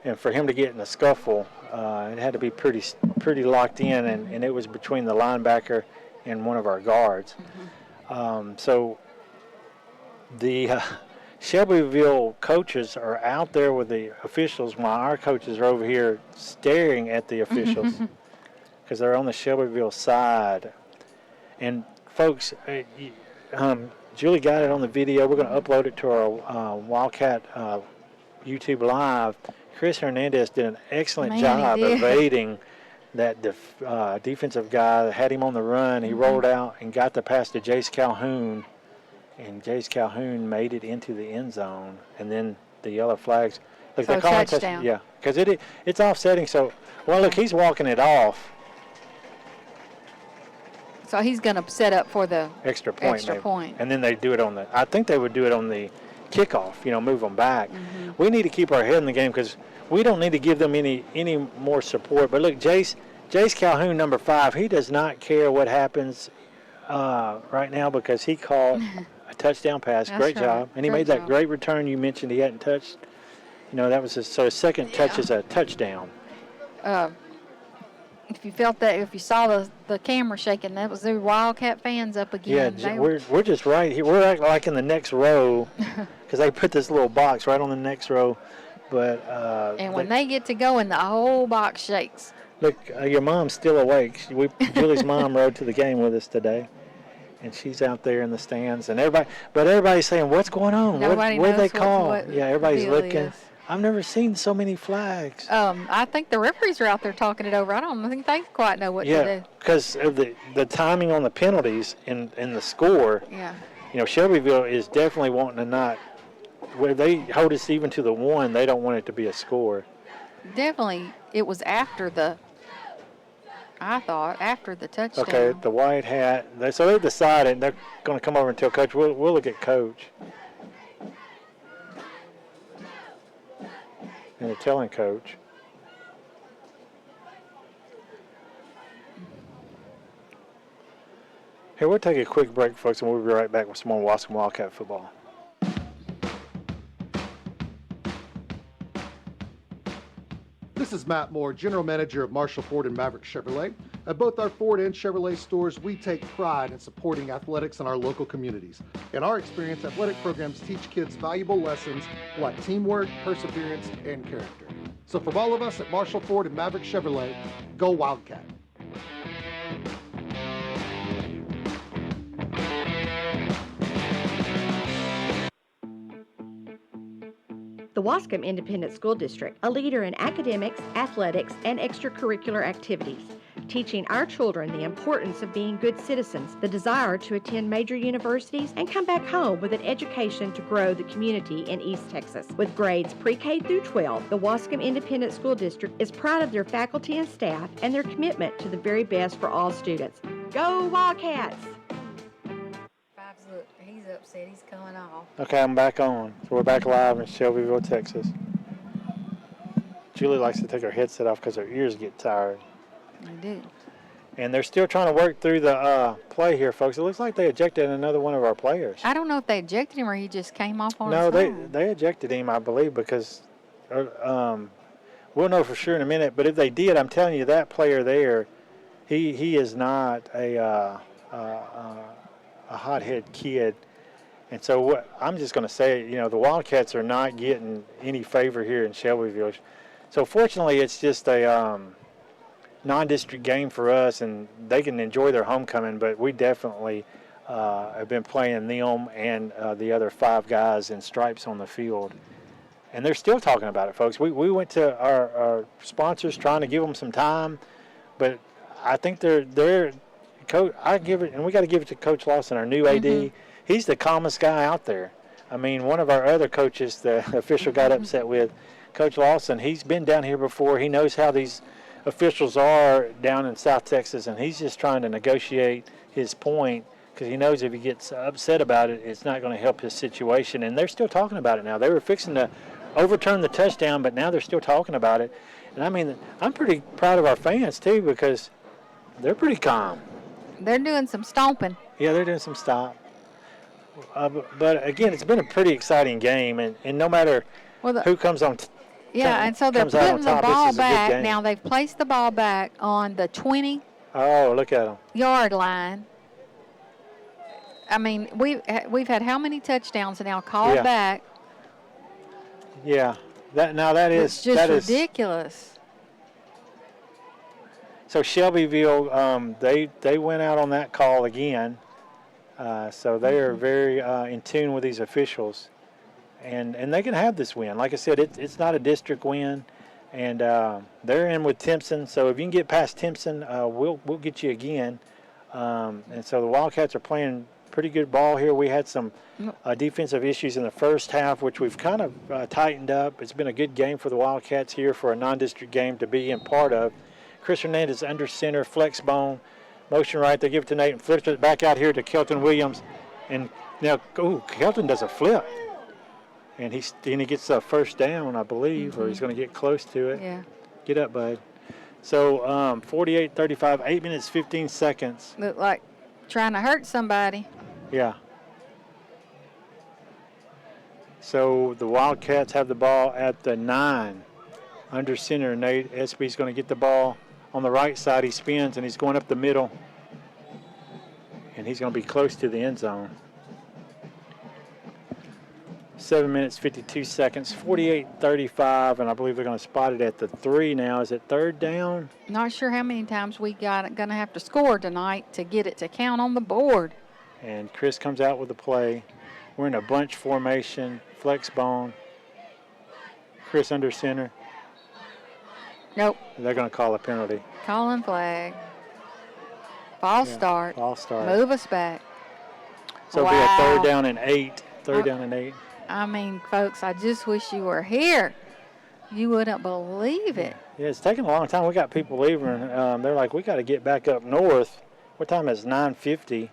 and for him to get in a scuffle, it had to be pretty locked in, and it was between the linebacker and one of our guards. So the Shelbyville coaches are out there with the officials while our coaches are over here staring at the officials because they're on the Shelbyville side. And folks, Julie got it on the video. We're going to upload it to our Wildcat YouTube Live. Chris Hernandez did an excellent Man, job he did. evading that defensive guy that had him on the run. He rolled out and got the pass to Jace Calhoun, and Jace Calhoun made it into the end zone. And then the yellow flags. Look, So they call it touchdown. yeah, because it's offsetting. So, well, look, he's walking it off. So he's going to set up for the Extra point. Extra maybe. point. And then they do it on the. I think they would do it on the kickoff. Move them back. Mm-hmm. We need to keep our head in the game because we don't need to give them any more support. But look, Jace Calhoun, number 5, he does not care what happens right now because he caught a touchdown pass. That's Great right. job, and he Great made that job. great return you mentioned. He hadn't touched. That was his second touch is a touchdown. If you felt that, if you saw the camera shaking, that was the Wildcat fans up again. Yeah, we're just right here. We're like in the next row because they put this little box right on the next row. But and when they get to going, the whole box shakes. look, your mom's still awake. Julie's mom rode to the game with us today, and she's out there in the stands. And everybody's saying, "What's going on? Nobody what did they knows call?" what Yeah, everybody's the deal looking. is. I've never seen so many flags. I think the referees are out there talking it over. I don't think they quite know what to Yeah, do. because of the timing on the penalties and the score. Yeah. Shelbyville is definitely wanting to not. Where they hold us even to the 1, they don't want it to be a score. Definitely, it was after the touchdown. Okay, the white hat. So they decided they're going to come over and tell Coach. We'll look at Coach. And they're telling Coach. Here, we'll take a quick break, folks, and we'll be right back with some more Waskom Wildcat football. This is Matt Moore, General Manager of Marshall Ford and Maverick Chevrolet. At both our Ford and Chevrolet stores, we take pride in supporting athletics in our local communities. In our experience, athletic programs teach kids valuable lessons like teamwork, perseverance, and character. So from all of us at Marshall Ford and Maverick Chevrolet, go Wildcat. The Waskom Independent School District, a leader in academics, athletics, and extracurricular activities, teaching our children the importance of being good citizens, the desire to attend major universities, and come back home with an education to grow the community in East Texas. With grades pre-K through 12, the Waskom Independent School District is proud of their faculty and staff and their commitment to the very best for all students. Go Wildcats! Look, he's upset. He's coming off. Okay, I'm back on. So we're back live in Shelbyville, Texas. Julie likes to take her headset off because her ears get tired. I do. And they're still trying to work through the play here, folks. It looks like they ejected another one of our players. I don't know if they ejected him or he just came off on No, his own. they ejected him, I believe, because we'll know for sure in a minute. But if they did, I'm telling you, that player there, he is not a hothead kid. And so what I'm just going to say, the Wildcats are not getting any favor here in Shelbyville. So fortunately, it's just a non-district game for us, and they can enjoy their homecoming, but we definitely have been playing them and the other 5 guys in stripes on the field. And they're still talking about it, folks. We went to our sponsors trying to give them some time, but I think they're Coach, and we got to give it to Coach Lawson, our new AD. Mm-hmm. He's the calmest guy out there. I mean, one of our other coaches, the official got upset with, Coach Lawson, he's been down here before. He knows how these officials are down in South Texas, and he's just trying to negotiate his point because he knows if he gets upset about it, it's not going to help his situation. And they're still talking about it now. They were fixing to overturn the touchdown, but now they're still talking about it. And I mean, I'm pretty proud of our fans, too, because they're pretty calm. They're doing some stomping. Yeah, they're doing some stop. But again, it's been a pretty exciting game, and no matter who comes on. And so they're comes out on putting the top, this ball is a good back. game. Now they've placed the ball back on the 20 Oh, look at them. yard line. I mean, we've had how many touchdowns now called Yeah. back? Yeah, that It's is just ridiculous. So Shelbyville, they went out on that call again. So they are very in tune with these officials, and they can have this win. Like I said, it's not a district win, and they're in with Timpson. So if you can get past Timpson, we'll get you again. And so the Wildcats are playing pretty good ball here. We had some defensive issues in the first half, which we've kind of tightened up. It's been a good game for the Wildcats here for a non-district game to be in part of. Chris Hernandez under center, flex bone, motion right. They give it to Nate and flips it back out here to Kelton Williams. And now, Kelton does a flip. And he gets a first down, I believe, or he's going to get close to it. Yeah. Get up, bud. So 48-35, 8 minutes, 15 seconds. Look like trying to hurt somebody. Yeah. So the Wildcats have the ball at the 9. Under center, Nate Espy's going to get the ball on the right side. He spins, and he's going up the middle. And he's going to be close to the end zone. 7 minutes, 52 seconds, 48-35, and I believe they're going to spot it at the 3 now. Is it third down? Not sure how many times we going to have to score tonight to get it to count on the board. And Chris comes out with the play. We're in a bunch formation, flex bone. Chris under center. Nope. They're going to call a penalty. Calling flag. False start. False start. Move us back. So it'll be a third down and 8. Third down and 8. I mean, folks, I just wish you were here. You wouldn't believe it. Yeah, it's taking a long time. We got people leaving. They're like, we got to get back up north. What time is 9:50?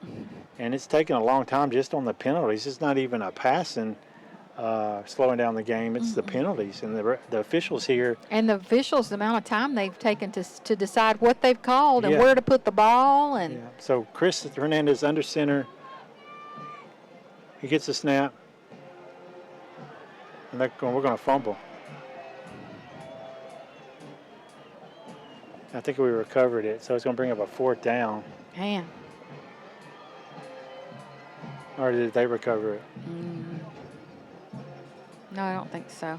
And it's taking a long time just on the penalties. It's not even a passing, slowing down the game. It's the penalties. And the officials here. And the officials, the amount of time they've taken to decide what they've called and Yeah. where to put the ball. And So Chris Hernandez under center. He gets the snap. And we're going to fumble. I think we recovered it, so it's going to bring up a 4th down. Man. Or did they recover it? No, I don't think so.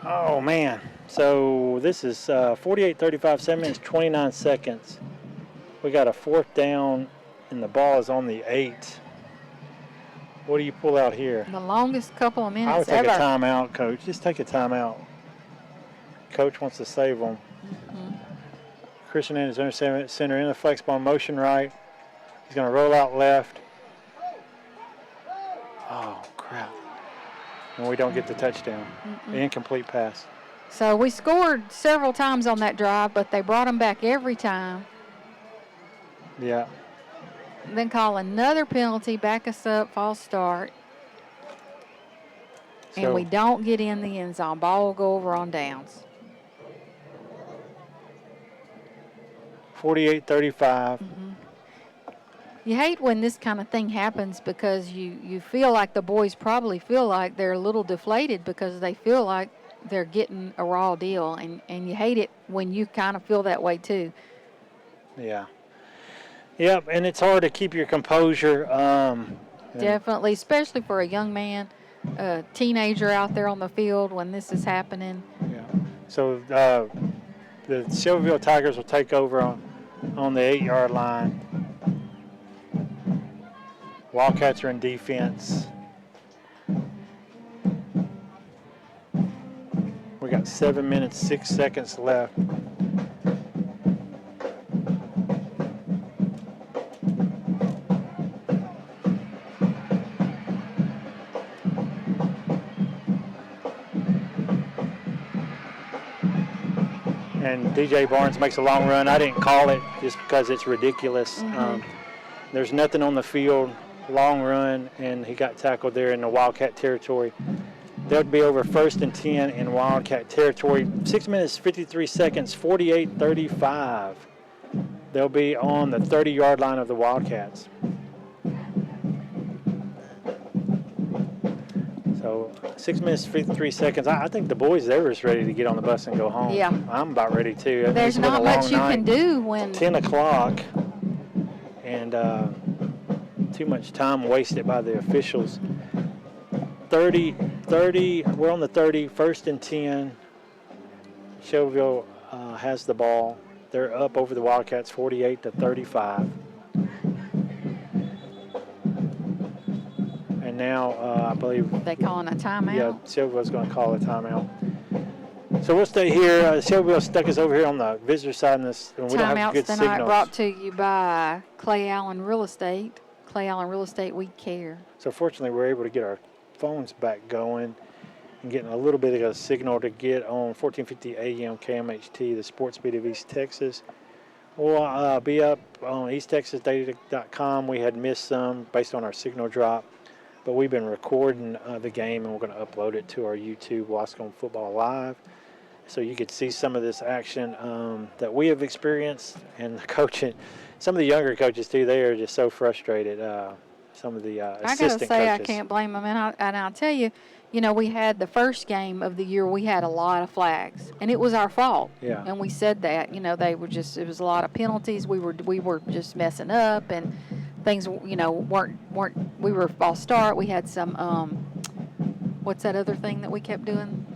Oh, man. So this is 48-35, 7 minutes, 29 seconds. We got a 4th down, and the ball is on the 8. What do you pull out here? The longest couple of minutes I would take ever. a timeout, Coach. Just take a timeout. Coach wants to save them. Christian is under center in the flex ball, motion right. He's going to roll out left. Oh, crap. And we don't get the touchdown. The incomplete pass. So we scored several times on that drive, but they brought them back every time. Yeah. Then call another penalty, back us up, false start. And So- we don't get in the end zone. Ball will go over on downs. 48-35. You hate when this kind of thing happens because you feel like the boys probably feel like they're a little deflated because they feel like they're getting a raw deal. And you hate it when you kind of feel that way too. Yeah. Yep, and it's hard to keep your composure. Definitely, especially for a young man, a teenager out there on the field when this is happening. Yeah. So the Shelbyville Tigers will take over on the 8-yard line. Wildcats are in defense. We got 7 minutes, 6 seconds left. And DJ Barnes makes a long run. I didn't call it just because it's ridiculous. There's nothing on the field. Long run, and he got tackled there in the Wildcat territory. They'll be over 1st and 10 in Wildcat territory. 6 minutes, 53 seconds, 48-35. They'll be on the 30-yard line of the Wildcats. So 6 minutes, 53 seconds. I think the boys, they were just ready to get on the bus and go home. Yeah. I'm about ready too. There's It's been a not long much you can night. do when 10 o'clock, and too much time wasted by the officials. 30, we're on the 30, 1st and 10. Shelbyville has the ball. They're up over the Wildcats 48-35. now I believe They calling a timeout? Yeah, Shelbyville's going to call a timeout. So we'll stay here. Shelbyville stuck us over here on the visitor side, and we don't have Timeouts good tonight signals. brought to you by Clay Allen Real Estate. Clay Allen Real Estate, we care. So fortunately, we're able to get our phones back going and getting a little bit of a signal to get on 1450 AM KMHT, the sports beat of East Texas. We'll be up on easttexasdata.com. We had missed some based on our signal drop, but we've been recording the game, and we're going to upload it to our YouTube Waskom Football Live, so you could see some of this action that we have experienced, and the coaching. Some of the younger coaches too, they are just so frustrated. Some of the assistant I gotta say, coaches. I can't blame them, and I'll tell you, we had the first game of the year. We had a lot of flags, and it was our fault. Yeah. And we said that. They were just. It was a lot of penalties. We were just messing up, and things. Weren't. We were false start. We had some. What's that other thing that we kept doing?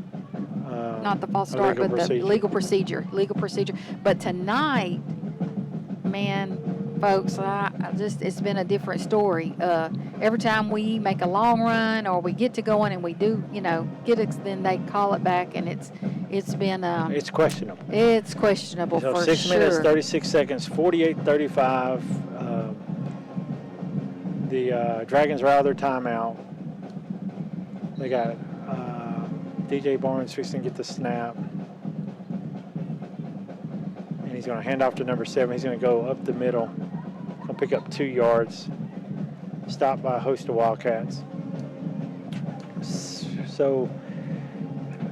Not the false start, but the legal procedure. Legal procedure. But tonight, man, folks, it's been a different story. Every time we make a long run or we get to going and we do, get it, then they call it back, and it's been it's questionable. It's questionable So for 6 minutes, sure. 36 seconds, 48-35. The Dragons are out of their timeout. They got DJ Barnes fixing to get the snap. And he's going to hand off to number 7. He's going to go up the middle. Going to pick up 2 yards. Stopped by a host of Wildcats. So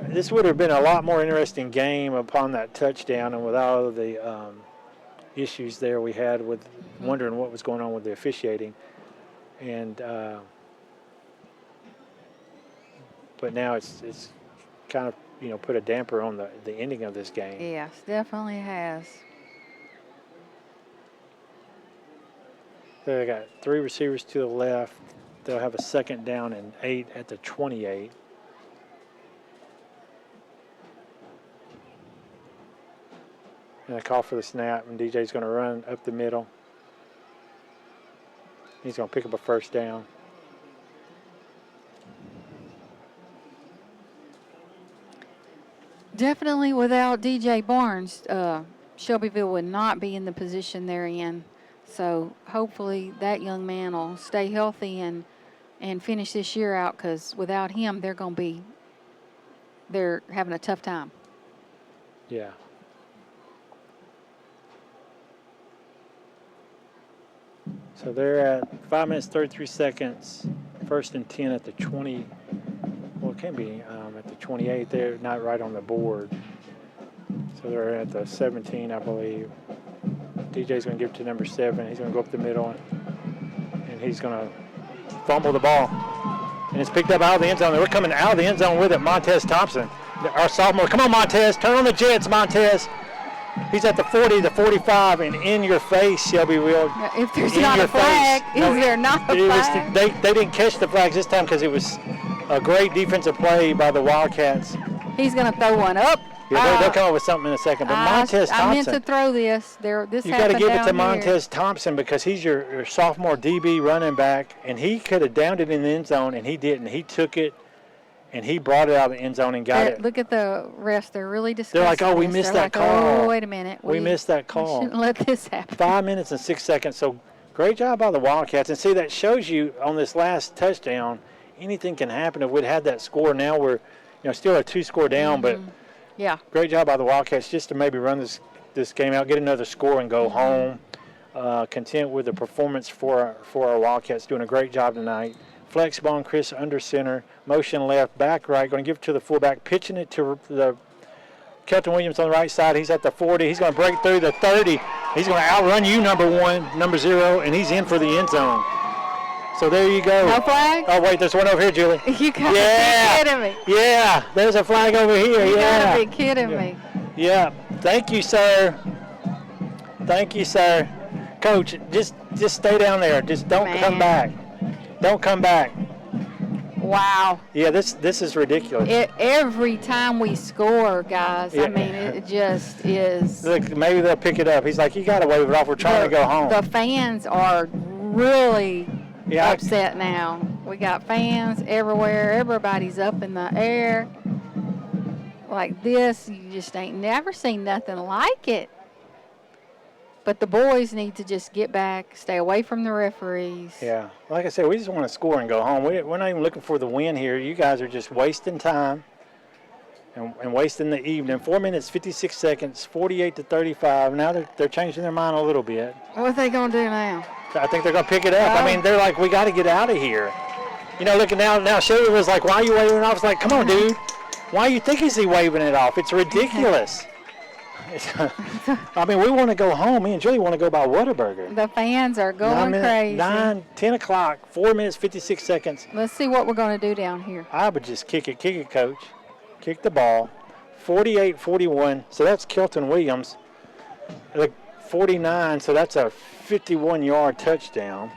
this would have been a lot more interesting game upon that touchdown, and with all of the issues there we had with wondering what was going on with the officiating. And but now it's kind of put a damper on the ending of this game. Yes, definitely has. So they got 3 receivers to the left. They'll have a 2nd down and 8 at the 28. And a call for the snap, and DJ's going to run up the middle. He's going to pick up a 1st down. Definitely without DJ Barnes, Shelbyville would not be in the position they're in. So hopefully that young man will stay healthy and finish this year out, because without him, they're having a tough time. Yeah. So they're at 5 minutes, 33 seconds, 1st and 10 at the 20. Well, it can be at the 28. They're not right on the board. So they're at the 17, I believe. DJ's going to give it to number 7. He's going to go up the middle, and he's going to fumble the ball. And it's picked up out of the end zone. We're coming out of the end zone with it, Montez Thompson, our sophomore. Come on, Montez. Turn on the Jets, Montez. He's at the 40, the 45, and in your face, Shelbyville. If there's not a flag, is there not a flag? They didn't catch the flags this time because it was a great defensive play by the Wildcats. He's going to throw one up. Yeah, they'll come up with something in a second. But Montez Thompson. I meant to throw this. This you got to give it to down Montez Thompson, because he's your sophomore DB running back, and he could have downed it in the end zone, and he didn't. He took it, and he brought it out of the end zone and got it. Look at the rest. They're really disgusting. They're like, oh, we missed that call. Oh, wait a minute. We missed that call. We shouldn't let this happen. 5 minutes and 6 seconds. So great job by the Wildcats. And see, that shows you on this last touchdown, anything can happen. If we'd had that score, now we're still a 2-score down, but yeah, great job by the Wildcats just to maybe run this game out, get another score, and go home. Content with the performance for our Wildcats. Doing a great job tonight. Flex ball, Chris under center, motion left, back right. Going to give it to the fullback, pitching it to the Kelton Williams on the right side. He's at the 40. He's going to break through the 30. He's going to outrun you, number 0, and he's in for the end zone. So there you go. No flag? Oh, wait, there's one over here, Julie. You got to be kidding me. Yeah, there's a flag over here. You yeah. got to be kidding me. Yeah. Thank you, sir. Thank you, sir. Coach, just stay down there. Just don't come back. Don't come back. Wow. Yeah, this is ridiculous. Every time we score, guys, I mean, it just is. Look, maybe they'll pick it up. He's like, you got to wave it off. We're trying to go home. The fans are really upset now. We got fans everywhere. Everybody's up in the air. Like this, you just ain't never seen nothing like it. But the boys need to just get back, stay away from the referees. Yeah, like I said, we just want to score and go home. We're not even looking for the win here. You guys are just wasting time and wasting the evening. 4 minutes, 56 seconds, 48-35. Now they're changing their mind a little bit. What are they going to do now? I think they're going to pick it up. I mean, they're like, we got to get out of here. You know, looking now Shelby was like, why are you waving it off? It's like, come on, dude. Why you think is he waving it off? It's ridiculous. I mean, we want to go home. Me and Julie want to go by Whataburger. The fans are going crazy. 10 o'clock, 4 minutes, 56 seconds. Let's see what we're going to do down here. I would just kick it, coach. Kick the ball. 48-41, so that's Kelton Williams. Look, 49, so that's a 51-yard touchdown.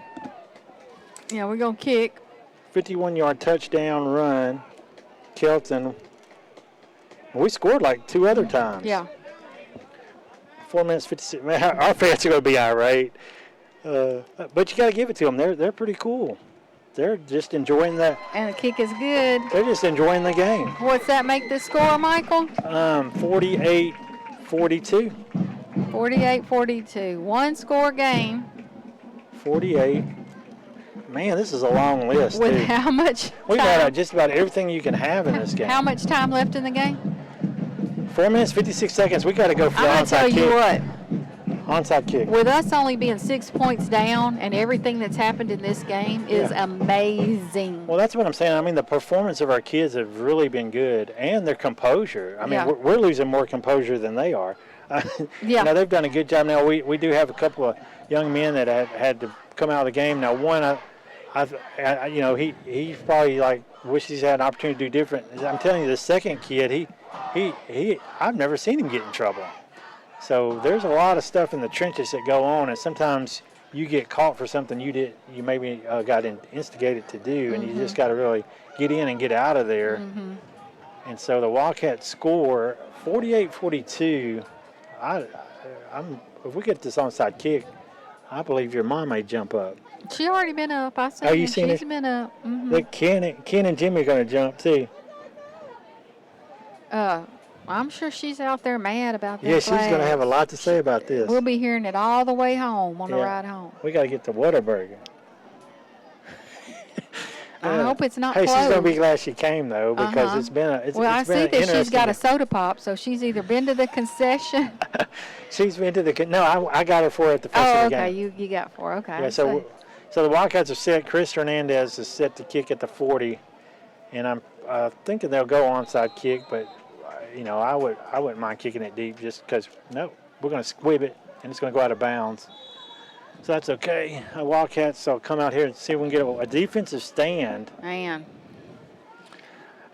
Yeah, we're going to kick. 51-yard touchdown run, Kelton. We scored like 2 other times. Yeah. 4 minutes, 56. Man, our fans are going to be irate. But you got to give it to them. They're pretty cool. They're just enjoying that. And the kick is good. They're just enjoying the game. What's that make the score, Michael? 48-42. 48-42. One score game. 48. Man, this is a long list, With too. how much We've time? got just about everything you can have in this game. How much time left in the game? 4 minutes, 56 seconds. We got to go for the I'm going to onside tell kick. you what. Onside kick. With us only being 6 points down and everything that's happened in this game is amazing. Well, that's what I'm saying. I mean, the performance of our kids have really been good, and their composure. I mean, we're losing more composure than they are. You know, they've done a good job. Now, we do have a couple of young men that had to come out of the game. Now, one, you know, he's probably like wishes he's had an opportunity to do different. I'm telling you, the second kid, I've never seen him get in trouble. So there's a lot of stuff in the trenches that go on, and sometimes you get caught for something you maybe got instigated to do, and you just got to really get in and get out of there. And so the Wildcats score 48-42. If we get this onside kick, I believe your mom may jump up. She already been up. I said you seen she's her? been up. Look, Ken and Jimmy are going to jump too. I'm sure she's out there mad about that. Yeah, she's going to have a lot to say about this. We'll be hearing it all the way home on the ride home. We got to get the Whataburger. I hope it's not Hey, closed. she's going to be glad she came, though, because it's been a Well, I it's been see that she's got a interesting- soda pop, so she's either been to the concession. She's been to the... No, I got her for her at the first Oh, of the okay. game. You got 4. Okay. Yeah, so the Wildcats are set. Chris Hernandez is set to kick at the 40, and I'm thinking they'll go onside kick, but you know, I wouldn't mind kicking it deep just because we're going to squib it and it's going to go out of bounds. So that's okay. Wildcats will come out here and see if we can get a defensive stand. Man.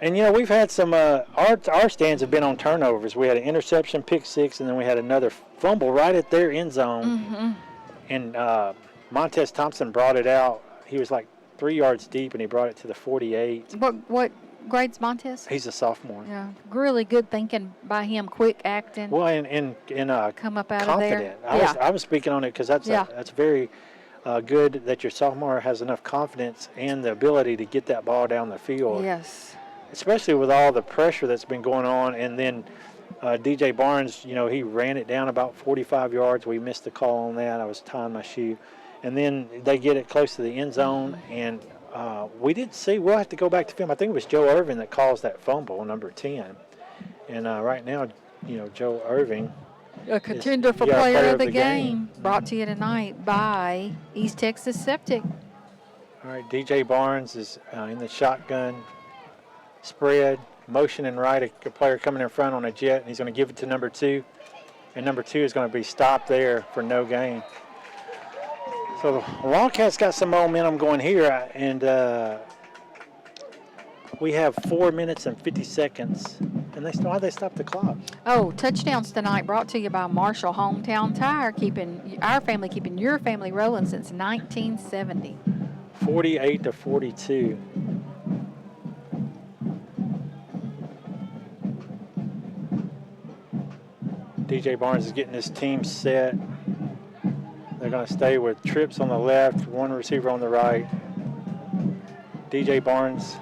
And you know, we've had some our stands have been on turnovers. We had an interception, pick 6, and then we had another fumble right at their end zone. And Montez Thompson brought it out. He was like 3 yards deep, and he brought it to the 48. What grade's Montez? He's a sophomore. Yeah, really good thinking by him, quick acting. Well, and come up out confident. of there. I was speaking on it because that's very good that your sophomore has enough confidence and the ability to get that ball down the field. Yes. Especially with all the pressure that's been going on, and then DJ Barnes, you know, he ran it down about 45 yards. We missed the call on that. I was tying my shoe. And then they get it close to the end zone, and we didn't see. We'll have to go back to film. I think it was Joe Irving that caused that fumble, number 10. And right now, you know, Joe Irving. A contender for player of the game. Brought to you tonight by East Texas Septic. All right, DJ Barnes is in the shotgun spread, motioning right, a player coming in front on a jet, and he's going to give it to number 2. And number 2 is going to be stopped there for no gain. So the Wildcats got some momentum going here, and we have 4 minutes and 50 seconds. And why'd they stop the clock? Oh, touchdowns tonight brought to you by Marshall Hometown Tire, keeping your family rolling since 1970. 48-42. DJ Barnes is getting his team set. They're going to stay with Trips on the left, one receiver on the right. DJ Barnes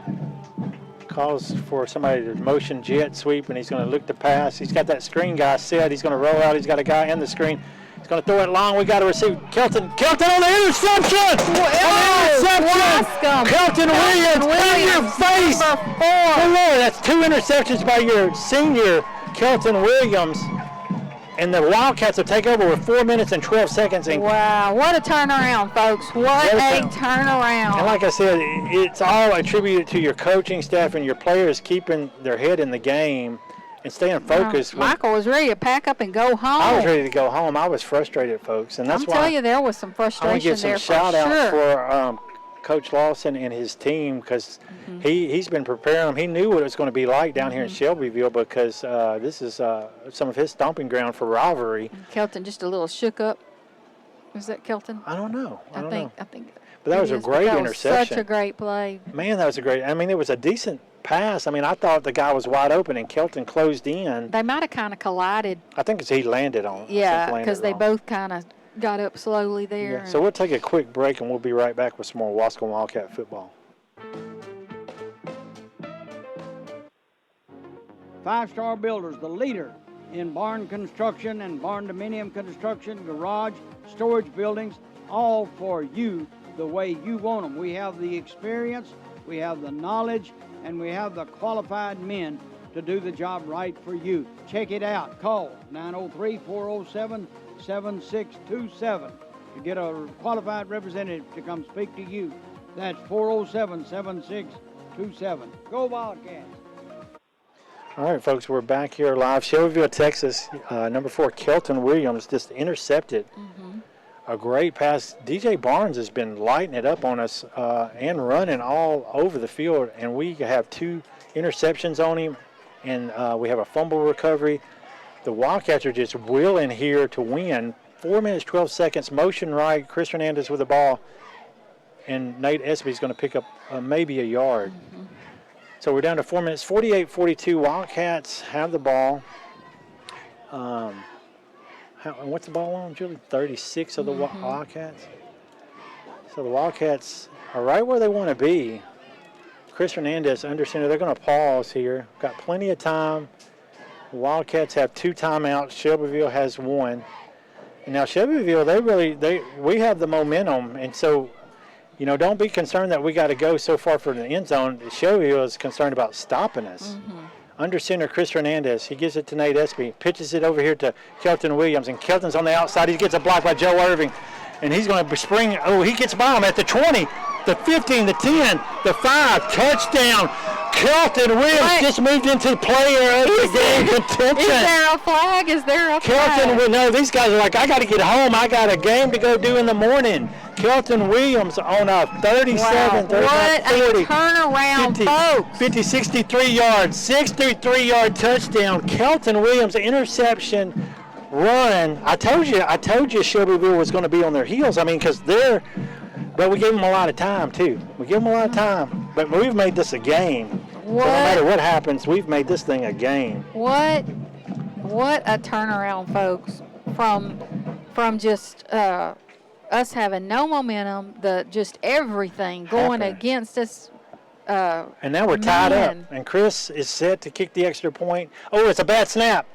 calls for somebody to motion jet sweep, and he's going to look to pass. He's got that screen guy set. He's going to roll out. He's got a guy in the screen. He's going to throw it long. We got to receive Kelton on the interception. Waskom. Kelton Williams in your face. Oh, Lord, that's 2 interceptions by your senior, Kelton Williams. And the Wildcats will take over with 4 minutes and 12 seconds. And wow, what a turnaround, folks. What a turnaround. And like I said, it's all attributed to your coaching staff and your players keeping their head in the game and staying focused. Michael was ready to pack up and go home. I was ready to go home. I was frustrated, folks. And that's why telling you, there was some frustration there for sure. I want to give some shout-outs for Coach Lawson and his team, because he's been preparing them. He knew what it was going to be like down here in Shelbyville, because this is some of his stomping ground for rivalry. Kelton just a little shook up. Was that Kelton? I don't know. I think. But that was a great interception. Such a great play. Man, that was a great. I mean, it was a decent pass. I mean, I thought the guy was wide open and Kelton closed in. They might have kind of collided. I think he landed on it. Yeah, because they both kind of got up slowly there. Yeah. So we'll take a quick break and we'll be right back with some more Waskom Wildcat football. 5-Star Builders, the leader in barn construction and barn dominium construction, garage, storage buildings, all for you the way you want them. We have the experience, we have the knowledge, and we have the qualified men to do the job right for you. Check it out. Call 903-407-7627 to get a qualified representative to come speak to you. That's 407-7627. Go Wildcats. All right, folks, we're back here live. Shelbyville, Texas, number 4, Kelton Williams just intercepted a great pass. DJ Barnes has been lighting it up on us and running all over the field, and we have 2 interceptions on him, and we have a fumble recovery. The Wildcats are just willing here to win. 4 minutes, 12 seconds, motion right, Chris Hernandez with the ball, and Nate Espy is going to pick up maybe a yard. So we're down to 4 minutes, 48-42. Wildcats have the ball. What's the ball on, Julie? 36 of the Wildcats. So the Wildcats are right where they want to be. Chris Hernandez under center. They're going to pause here. Got plenty of time. The Wildcats have 2 timeouts. Shelbyville has 1. And now Shelbyville, we have the momentum, and so, you know, don't be concerned that we got to go so far for the end zone. Shelbyville is concerned about stopping us. Under center, Chris Hernandez. He gives it to Nate Espy. Pitches it over here to Kelton Williams. And Kelton's on the outside. He gets a block by Joe Irving. And he's going to spring. Oh, he gets by him at the 20, the 15, the 10, the 5. Touchdown. Kelton Williams just moved into the player of the game contention. Is there a flag? Is there a Kelton, flag? no, these guys are like, I got to get home. I got a game to go do in the morning. Kelton Williams on a 37, 39, what 40, a turnaround, 50, folks. 50, 63 yards, 63-yard touchdown. Kelton Williams interception run. I told you Shelbyville was going to be on their heels. I mean, because but we gave them a lot of time too. We gave them a lot of time, but we've made this a game. What? So no matter what happens, we've made this thing a game. What a turnaround, folks, from just us having no momentum, just everything going against us. And now we're tied up, and Chris is set to kick the extra point. Oh, it's a bad snap.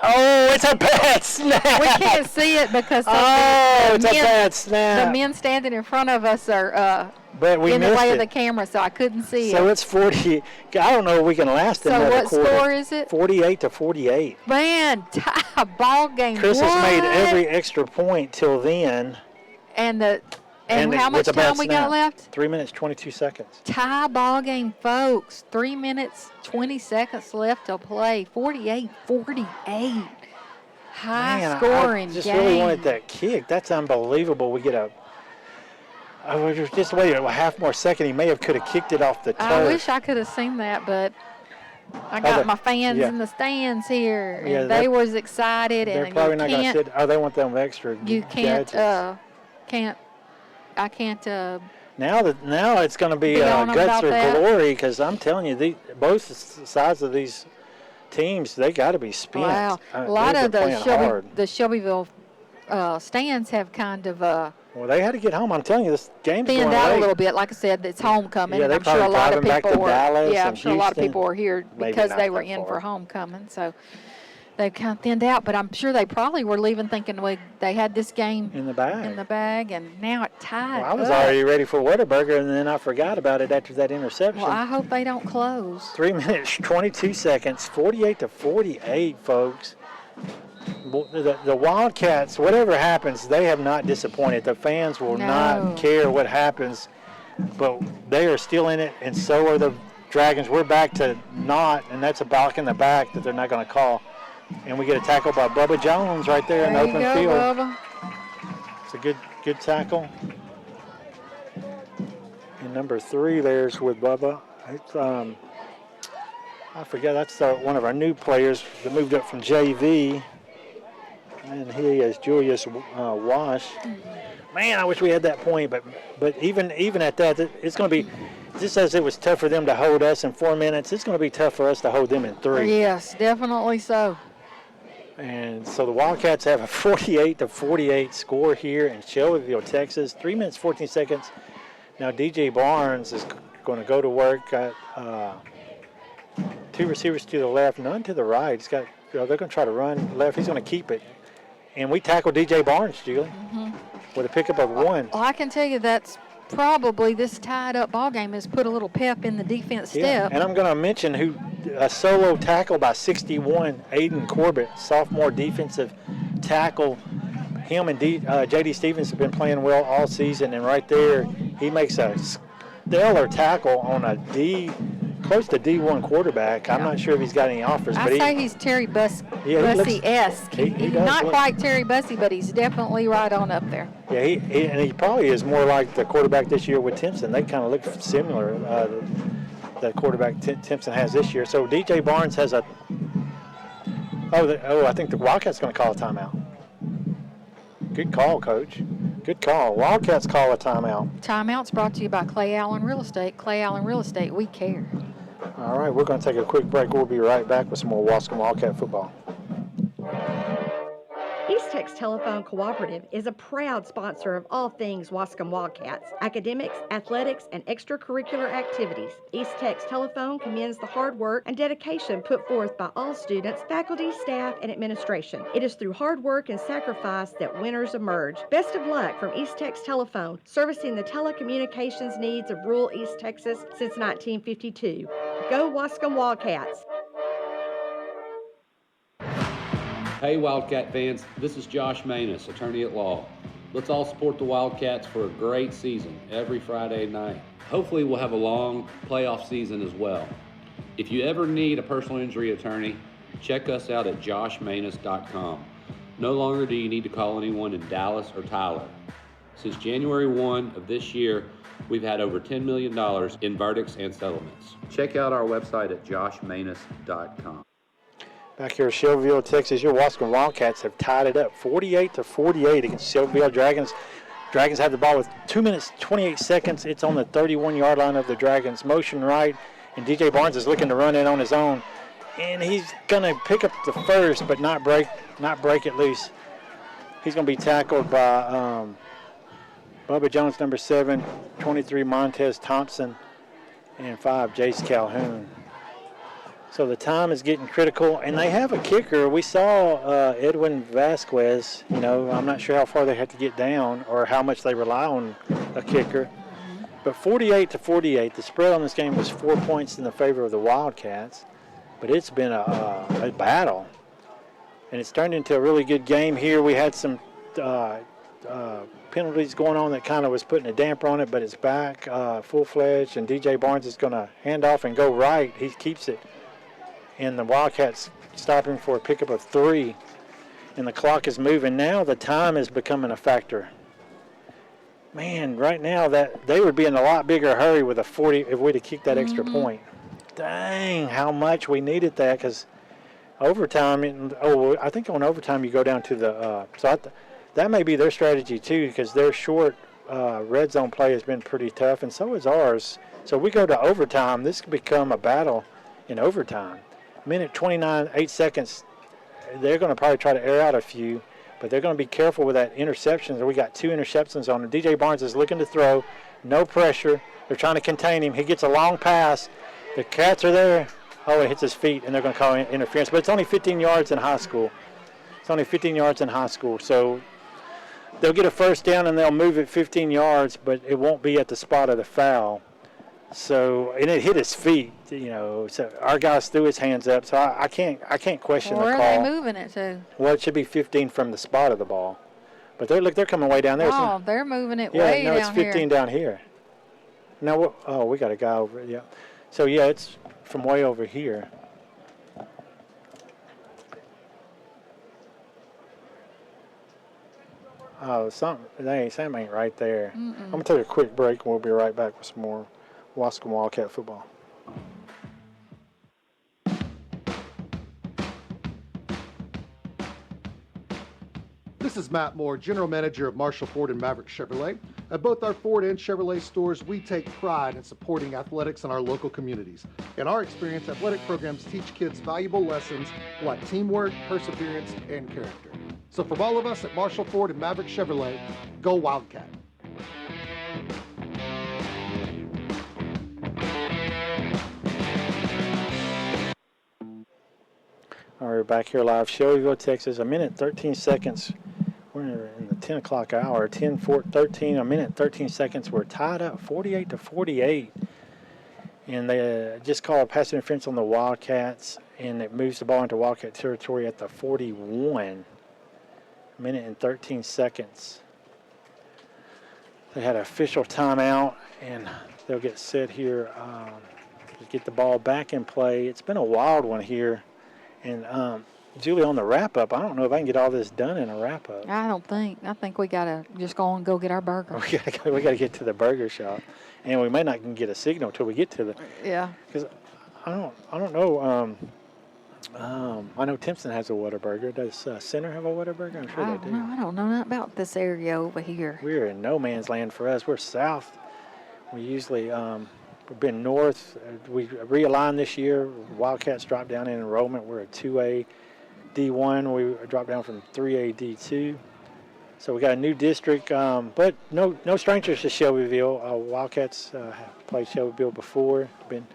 Oh, it's a bad snap. We can't see it because it's a bad snap. The men standing in front of us are but we in the missed way it. of the camera, so I couldn't see it. So it's 40. I don't know if we can last another quarter. So what score is it? 48-48. Man, tie ball game. Chris has made every extra point till then. And how much time we got left? 3 minutes, 22 seconds. Tie ball game, folks. 3 minutes, 20 seconds left to play. 48-48. High scoring I just game. really wanted that kick. That's unbelievable. We get I was just waiting a half more second. He could have kicked it off the turf. I wish I could have seen that, but I got my fans in the stands here, and they was excited. They're and probably not going to sit. Oh, they want them extra. You can't. I can't. Now it's going to be guts or glory, because I'm telling you, both sides of these teams, they got to be spent. Wow, a lot of the Shelbyville stands have kind of Well, they had to get home. I'm telling you, this game's Thinned going out late. a little bit. Like I said, it's homecoming. Yeah, and they I'm sure a probably lot of driving back people to were. Dallas Yeah, I'm and sure a lot of Houston. people were here Maybe because not they were that in far. for homecoming. So they've kind of thinned out. But I'm sure they probably were leaving thinking they had this game In the bag. in the bag, and now it's tied. Well, I was up. already ready for Whataburger, and then I forgot about it after that interception. Well, I hope they don't close. 3 minutes, 22 seconds, 48-48, folks. The Wildcats, whatever happens, they have not disappointed. The fans will No. not care what happens, but they are still in it, and so are the Dragons. We're back to not, and that's a block in the back that they're not going to call. And we get a tackle by Bubba Jones right there in the There open you go, field. Bubba. It's a good tackle. And number 3 there's with Bubba. It's, I forget, that's one of our new players that moved up from JV. And he is Julius Wash. Man, I wish we had that point, but even at that, it's going to be, just as it was tough for them to hold us in 4 minutes, it's going to be tough for us to hold them in 3. Yes, definitely so. And so the Wildcats have a 48-48 score here in Shelbyville, Texas. 3 minutes, 14 seconds. Now DJ Barnes is going to go to work. Got 2 receivers to the left, none to the right. He's got, they're going to try to run left. He's going to keep it. And we tackle DJ Barnes, Julie, with a pickup of 1. Well, I can tell you that's probably this tied-up ball game has put a little pep in the defense step. And I'm going to mention a solo tackle by 61, Aiden Corbett, sophomore defensive tackle. Him and J.D. Stevens have been playing well all season, and right there he makes a stellar tackle on close to D1 quarterback. I'm not sure if he's got any offers. I say he's Terry Bussey-esque. He He's does not look- quite Terry Bussey, but he's definitely right on up there. Yeah, he probably is more like the quarterback this year with Timpson. They kind of look similar, the quarterback Timpson has this year. So DJ Barnes has I think the Wildcats going to call a timeout. Good call, Coach. Good call. Wildcats call a timeout. Timeout's brought to you by Clay Allen Real Estate. Clay Allen Real Estate, we care. All right, we're going to take a quick break. We'll be right back with some more Waskom Wildcat football. East Texas Telephone Cooperative is a proud sponsor of all things Waskom Wildcats, academics, athletics, and extracurricular activities. East Texas Telephone commends the hard work and dedication put forth by all students, faculty, staff, and administration. It is through hard work and sacrifice that winners emerge. Best of luck from East Texas Telephone, servicing the telecommunications needs of rural East Texas since 1952. Go Waskom Wildcats! Hey Wildcat fans, this is Josh Manus, attorney at law. Let's all support the Wildcats for a great season every Friday night. Hopefully we'll have a long playoff season as well. If you ever need a personal injury attorney, check us out at joshmanus.com. No longer do you need to call anyone in Dallas or Tyler. Since January 1 of this year, we've had over $10 million in verdicts and settlements. Check out our website at joshmanus.com. Back here in Shelbyville, Texas, your Waskom Wildcats have tied it up 48-48 against Shelbyville Dragons. Dragons have the ball with 2 minutes, 28 seconds. It's on the 31-yard line of the Dragons. Motion right, and DJ Barnes is looking to run in on his own. And he's going to pick up the first, but not break it loose. He's going to be tackled by Bubba Jones, number 7, 23, Montez Thompson, and 5, Jace Calhoun. So the time is getting critical, and they have a kicker. We saw Edwin Vasquez. I'm not sure how far they have to get down or how much they rely on a kicker. But 48-48, the spread on this game was 4 points in the favor of the Wildcats. But it's been a battle, and it's turned into a really good game here. We had some penalties going on that kind of was putting a damper on it, but it's back full-fledged, and DJ Barnes is going to hand off and go right. He keeps it. And the Wildcats stopping for a pickup of 3. And the clock is moving. Now the time is becoming a factor. Man, right now that they would be in a lot bigger hurry with a 40 if we'd have kicked that extra point. Dang, how much we needed that, because overtime, I think on overtime you go down to the, that may be their strategy too, because their short red zone play has been pretty tough, and so is ours. So we go to overtime, this could become a battle in overtime. Minute 29, 8 seconds, they're going to probably try to air out a few. But they're going to be careful with that interceptions. We got 2 interceptions on him. DJ Barnes is looking to throw. No pressure. They're trying to contain him. He gets a long pass. The Cats are there. Oh, it hits his feet, and they're going to call interference. But it's only 15 yards in high school. It's only 15 yards in high school. So they'll get a first down, and they'll move it 15 yards, but it won't be at the spot of the foul. So, and it hit his feet, So our guys threw his hands up. So I can't question the call. Where are they moving it to? Well, it should be 15 from the spot of the ball. But they're coming way down there. Oh, they're moving it way down here. Yeah, no, it's 15 here. down here. Now, we got a guy over. Yeah. So yeah, it's from way over here. Oh, Sam ain't right there. I'm gonna take a quick break, and we'll be right back with some more Waskom Wildcat football. This is Matt Moore, General Manager of Marshall Ford and Maverick Chevrolet. At both our Ford and Chevrolet stores, we take pride in supporting athletics in our local communities. In our experience, athletic programs teach kids valuable lessons like teamwork, perseverance, and character. So from all of us at Marshall Ford and Maverick Chevrolet, go Wildcat. All right, we're back here live, Shelbyville, Texas. 1 minute 13 seconds. We're in the 10 o'clock hour. 10-13, 1 minute 13 seconds. We're tied up 48-48. And they just called a pass interference on the Wildcats, and it moves the ball into Wildcat territory at the 41. 1 minute and 13 seconds. They had an official timeout, and they'll get set here to get the ball back in play. It's been a wild one here. And Julie, on the wrap-up, I don't know if I can get all this done in a wrap-up. I think we got to just go on and go get our burger. We got to get to the burger shop. And we may not can get a signal until we get to the... Yeah. Because I don't know. I know Timpson has a Whataburger. Does Center have a Whataburger? I'm sure they do. I don't know nothing about this area over here. We're in no man's land for us. We're south. We usually... We've been north. We realigned this year. Wildcats dropped down in enrollment. We're a 2A D1. We dropped down from 3A D2. So we got a new district, but no strangers to Shelbyville. Wildcats have played Shelbyville before. Been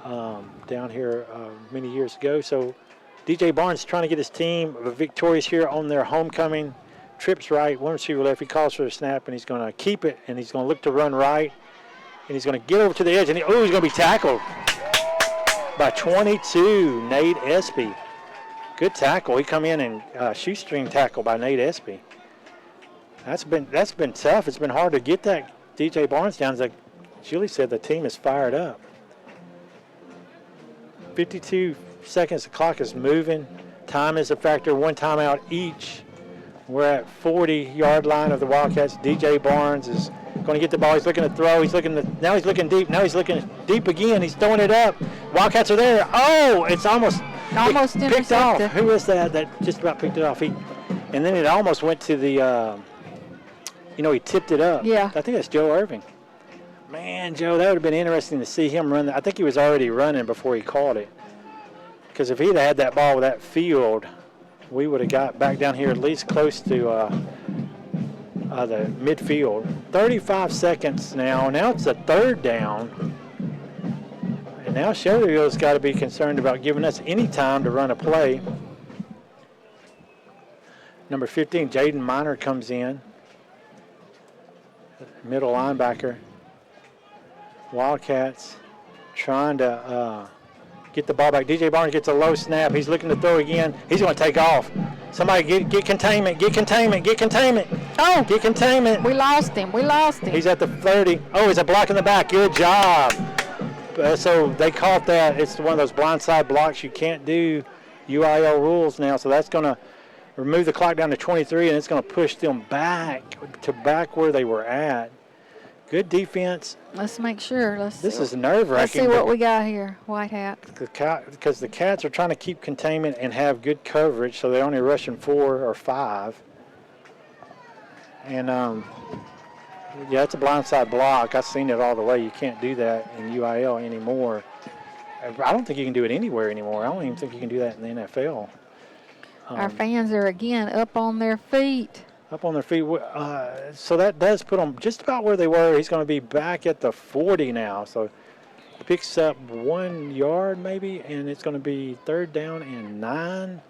down here many years ago. So DJ Barnes trying to get his team victorious here on their homecoming. Trips right, one receiver left. He calls for the snap, and he's going to keep it, and he's going to look to run right. And he's going to get over to the edge, and he's going to be tackled by 22, Nate Espy. Good tackle. He come in and shoestring tackle by Nate Espy. That's been tough. It's been hard to get that DJ Barnes down. Like Julie said, the team is fired up. 52 seconds. The clock is moving. Time is a factor. One timeout each. We're at 40-yard line of the Wildcats. DJ Barnes is going to get the ball. He's looking to throw. Now he's looking deep. Now he's looking deep again. He's throwing it up. Wildcats are there. Oh, it's almost picked off. Who is that just about picked it off? And then it almost went to the, he tipped it up. Yeah. I think that's Joe Irving. Man, Joe, that would have been interesting to see him run. I think he was already running before he caught it. Because if he'd had that ball with that field, we would have got back down here at least close to the midfield. 35 seconds now. Now it's a third down. And now Shelbyville's got to be concerned about giving us any time to run a play. Number 15, Jaden Miner comes in. Middle linebacker. Wildcats trying to get the ball back. DJ Barnes gets a low snap. He's looking to throw again. He's going to take off. Somebody get containment. Get containment. Get containment. Oh, get containment. We lost him. He's at the 30. Oh, he's a block in the back. Good job. So they caught that. It's one of those blindside blocks you can't do. UIL rules now. So that's going to remove the clock down to 23, and it's going to push them back where they were at. Good defense. Let's make sure. This is nerve-wracking. Let's see what we got here, White Hat. Because the Cats are trying to keep containment and have good coverage, so they're only rushing 4 or 5. And, yeah, it's a blindside block. I've seen it all the way. You can't do that in UIL anymore. I don't think you can do it anywhere anymore. I don't even think you can do that in the NFL. Our fans are again up on their feet. Up on their feet. So that does put them just about where they were. He's going to be back at the 40 now. So picks up 1 yard maybe, and it's going to be 3rd down and 9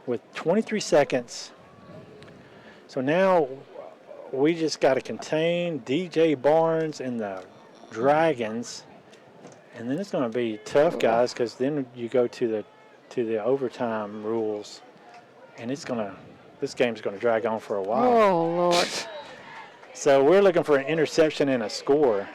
with 23 seconds. So now we just got to contain DJ Barnes and the Dragons, and then it's going to be tough, guys, because then you go to the overtime rules, and this game's going to drag on for a while. Oh, Lord. So we're looking for an interception and a score.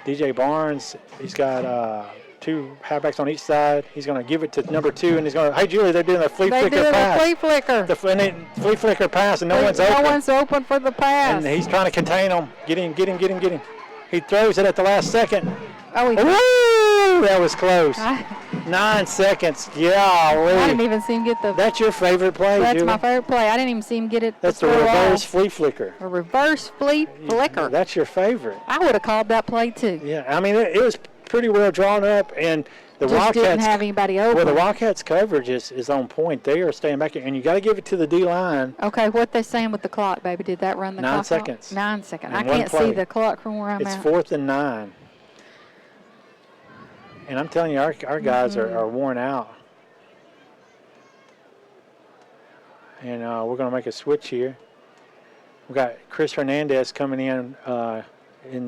DJ Barnes, he's got 2 halfbacks on each side. He's going to give it to number 2, and he's going to, hey, Julie, they're doing a flea flicker pass. Flea flicker. The flea flicker pass, and no one's open. No one's open for the pass. And he's trying to contain him. Get him. He throws it at the last second. Oh, Woo! That was close. 9 seconds. Yeah, I didn't even see him get the. That's your favorite play, That's Julie? my favorite play. I didn't even see him get it. That's the reverse flea flicker. A reverse flea flicker. That's your favorite. I would have called that play too. Yeah, I mean, it was pretty well drawn up, and the Just Wildcats didn't have anybody open. Well, the Wildcats' coverage is on point. They are staying back, and you got to give it to the D-line. Okay, what they saying with the clock, baby? Did that run the 9 clock seconds. out? 9 seconds. And I one can't play. see the clock from where I'm It's at. 4th and 9. And I'm telling you, our guys are worn out. And we're going to make a switch here. We've got Chris Hernandez coming in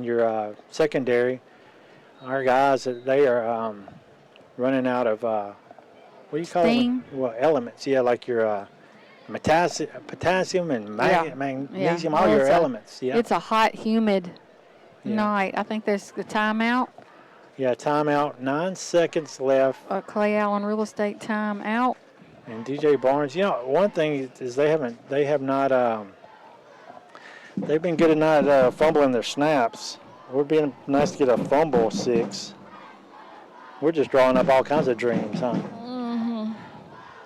your secondary. Our guys, they are running out of, what do you call Steam? them? Well, elements. Yeah, like your potassium and magnesium, all Well, your elements. Yeah. It's a hot, humid night. I think there's the timeout. Yeah, timeout. 9 seconds left. Clay Allen Real Estate timeout. And DJ Barnes, one thing is they've been good at not fumbling their snaps. We're being nice to get a fumble 6. We're just drawing up all kinds of dreams, huh? Mm-hmm.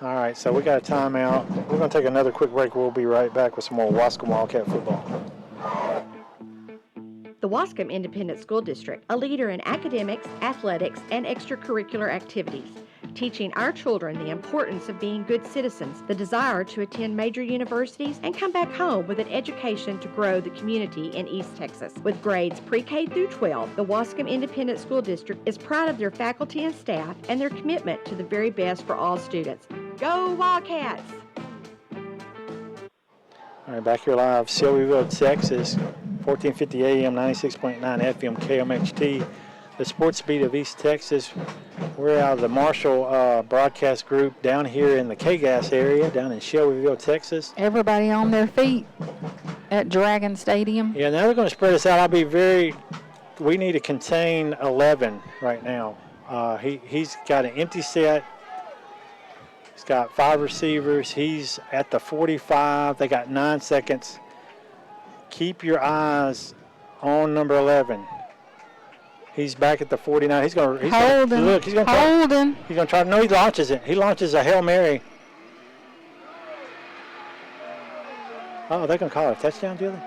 All right, so we got a timeout. We're going to take another quick break. We'll be right back with some more Waskom Wildcat football. The Waskom Independent School District, a leader in academics, athletics, and extracurricular activities, teaching our children the importance of being good citizens, the desire to attend major universities, and come back home with an education to grow the community in East Texas. With grades pre-K through 12, the Waskom Independent School District is proud of their faculty and staff and their commitment to the very best for all students. Go Wildcats! All right, back here live, Shelbyville, Texas, 1450 AM, 96.9 FM, KMHT, the sports beat of East Texas. We're out of the Marshall broadcast group down here in the K-Gas area, down in Shelbyville, Texas. Everybody on their feet at Dragon Stadium. Yeah, now they're going to spread us out. We need to contain 11 right now. He's got an empty set. He's got 5 receivers. He's at the 45. They got 9 seconds. Keep your eyes on number 11. He's back at the 49. He's going to Hold him. look. He's going to Hold him. He's going to try. No, he launches it. He launches a Hail Mary. Oh, they're going to call it a touchdown, Julie?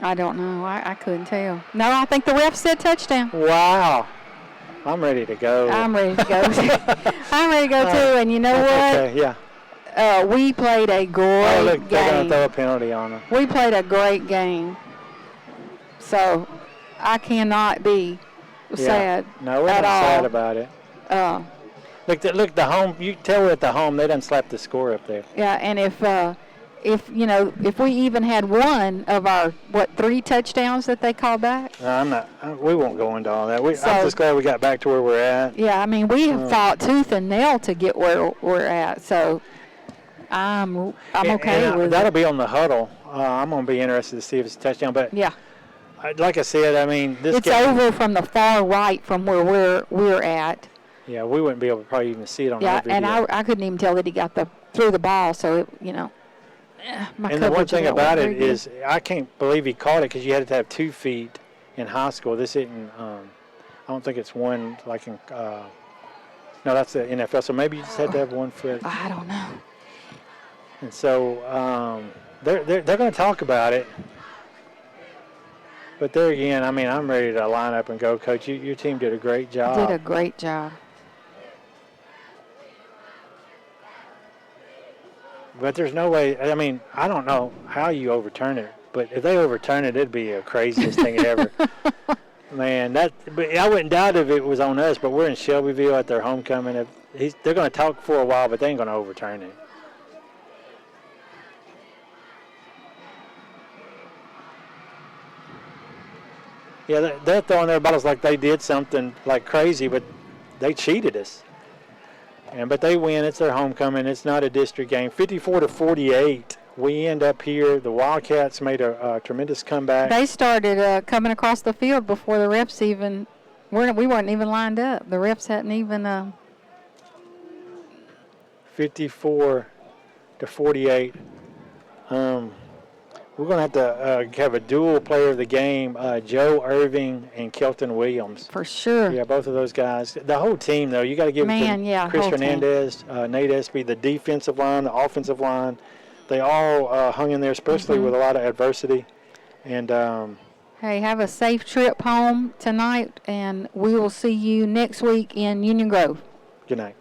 I don't know. I couldn't tell. No, I think the ref said touchdown. Wow. I'm ready to go. I'm ready to go. I'm ready to go too. And you know what? Okay, yeah. We played a great Oh, look, they're going game. to throw a penalty on him. We played a great game. So I cannot be sad No, we're at not all. sad about it. Look, the home. You tell we're at the home. They done slapped the score up there. Yeah, and if we even had one of our 3 touchdowns that they called back. No, we won't go into all that. I'm So- just glad we got back to where we're at. Yeah, I mean we have fought tooth and nail to get where we're at. So I'm okay And, with it. that'll be on the huddle. I'm going to be interested to see if it's a touchdown. But Yeah, like I said, I mean, this it's game, over from the far right from where we're at. Yeah, we wouldn't be able to probably even see it on Yeah, that video. and I couldn't even tell that he got threw the ball. So my And the one coverage of thing that about wasn't it very is, I can't believe he caught it because you had to have 2 feet in high school. This isn't. I don't think it's one like in. No, that's the NFL. So maybe you just had to have 1 foot. good. I don't know. And so they're going to talk about it. But there again, I mean, I'm ready to line up and go, Coach. Your team did a great job. Did a great job. But there's no way. I mean, I don't know how you overturn it, but if they overturn it, it'd be the craziest thing ever. Man, but I wouldn't doubt if it was on us, but we're in Shelbyville at their homecoming. They're going to talk for a while, but they ain't going to overturn it. Yeah, they're throwing their bottles like they did something like crazy, but they cheated us. But they win. It's their homecoming. It's not a district game. 54-48. We end up here. The Wildcats made a tremendous comeback. They started coming across the field before the refs even. We weren't even lined up. The refs hadn't even. 54-48. We're going to have a dual player of the game, Joe Irving and Kelton Williams. For sure. Yeah, both of those guys. The whole team, though, you got to give it to Chris Hernandez, Nate Espy, the defensive line, the offensive line. They all hung in there, especially with a lot of adversity. And hey, have a safe trip home tonight, and we will see you next week in Union Grove. Good night.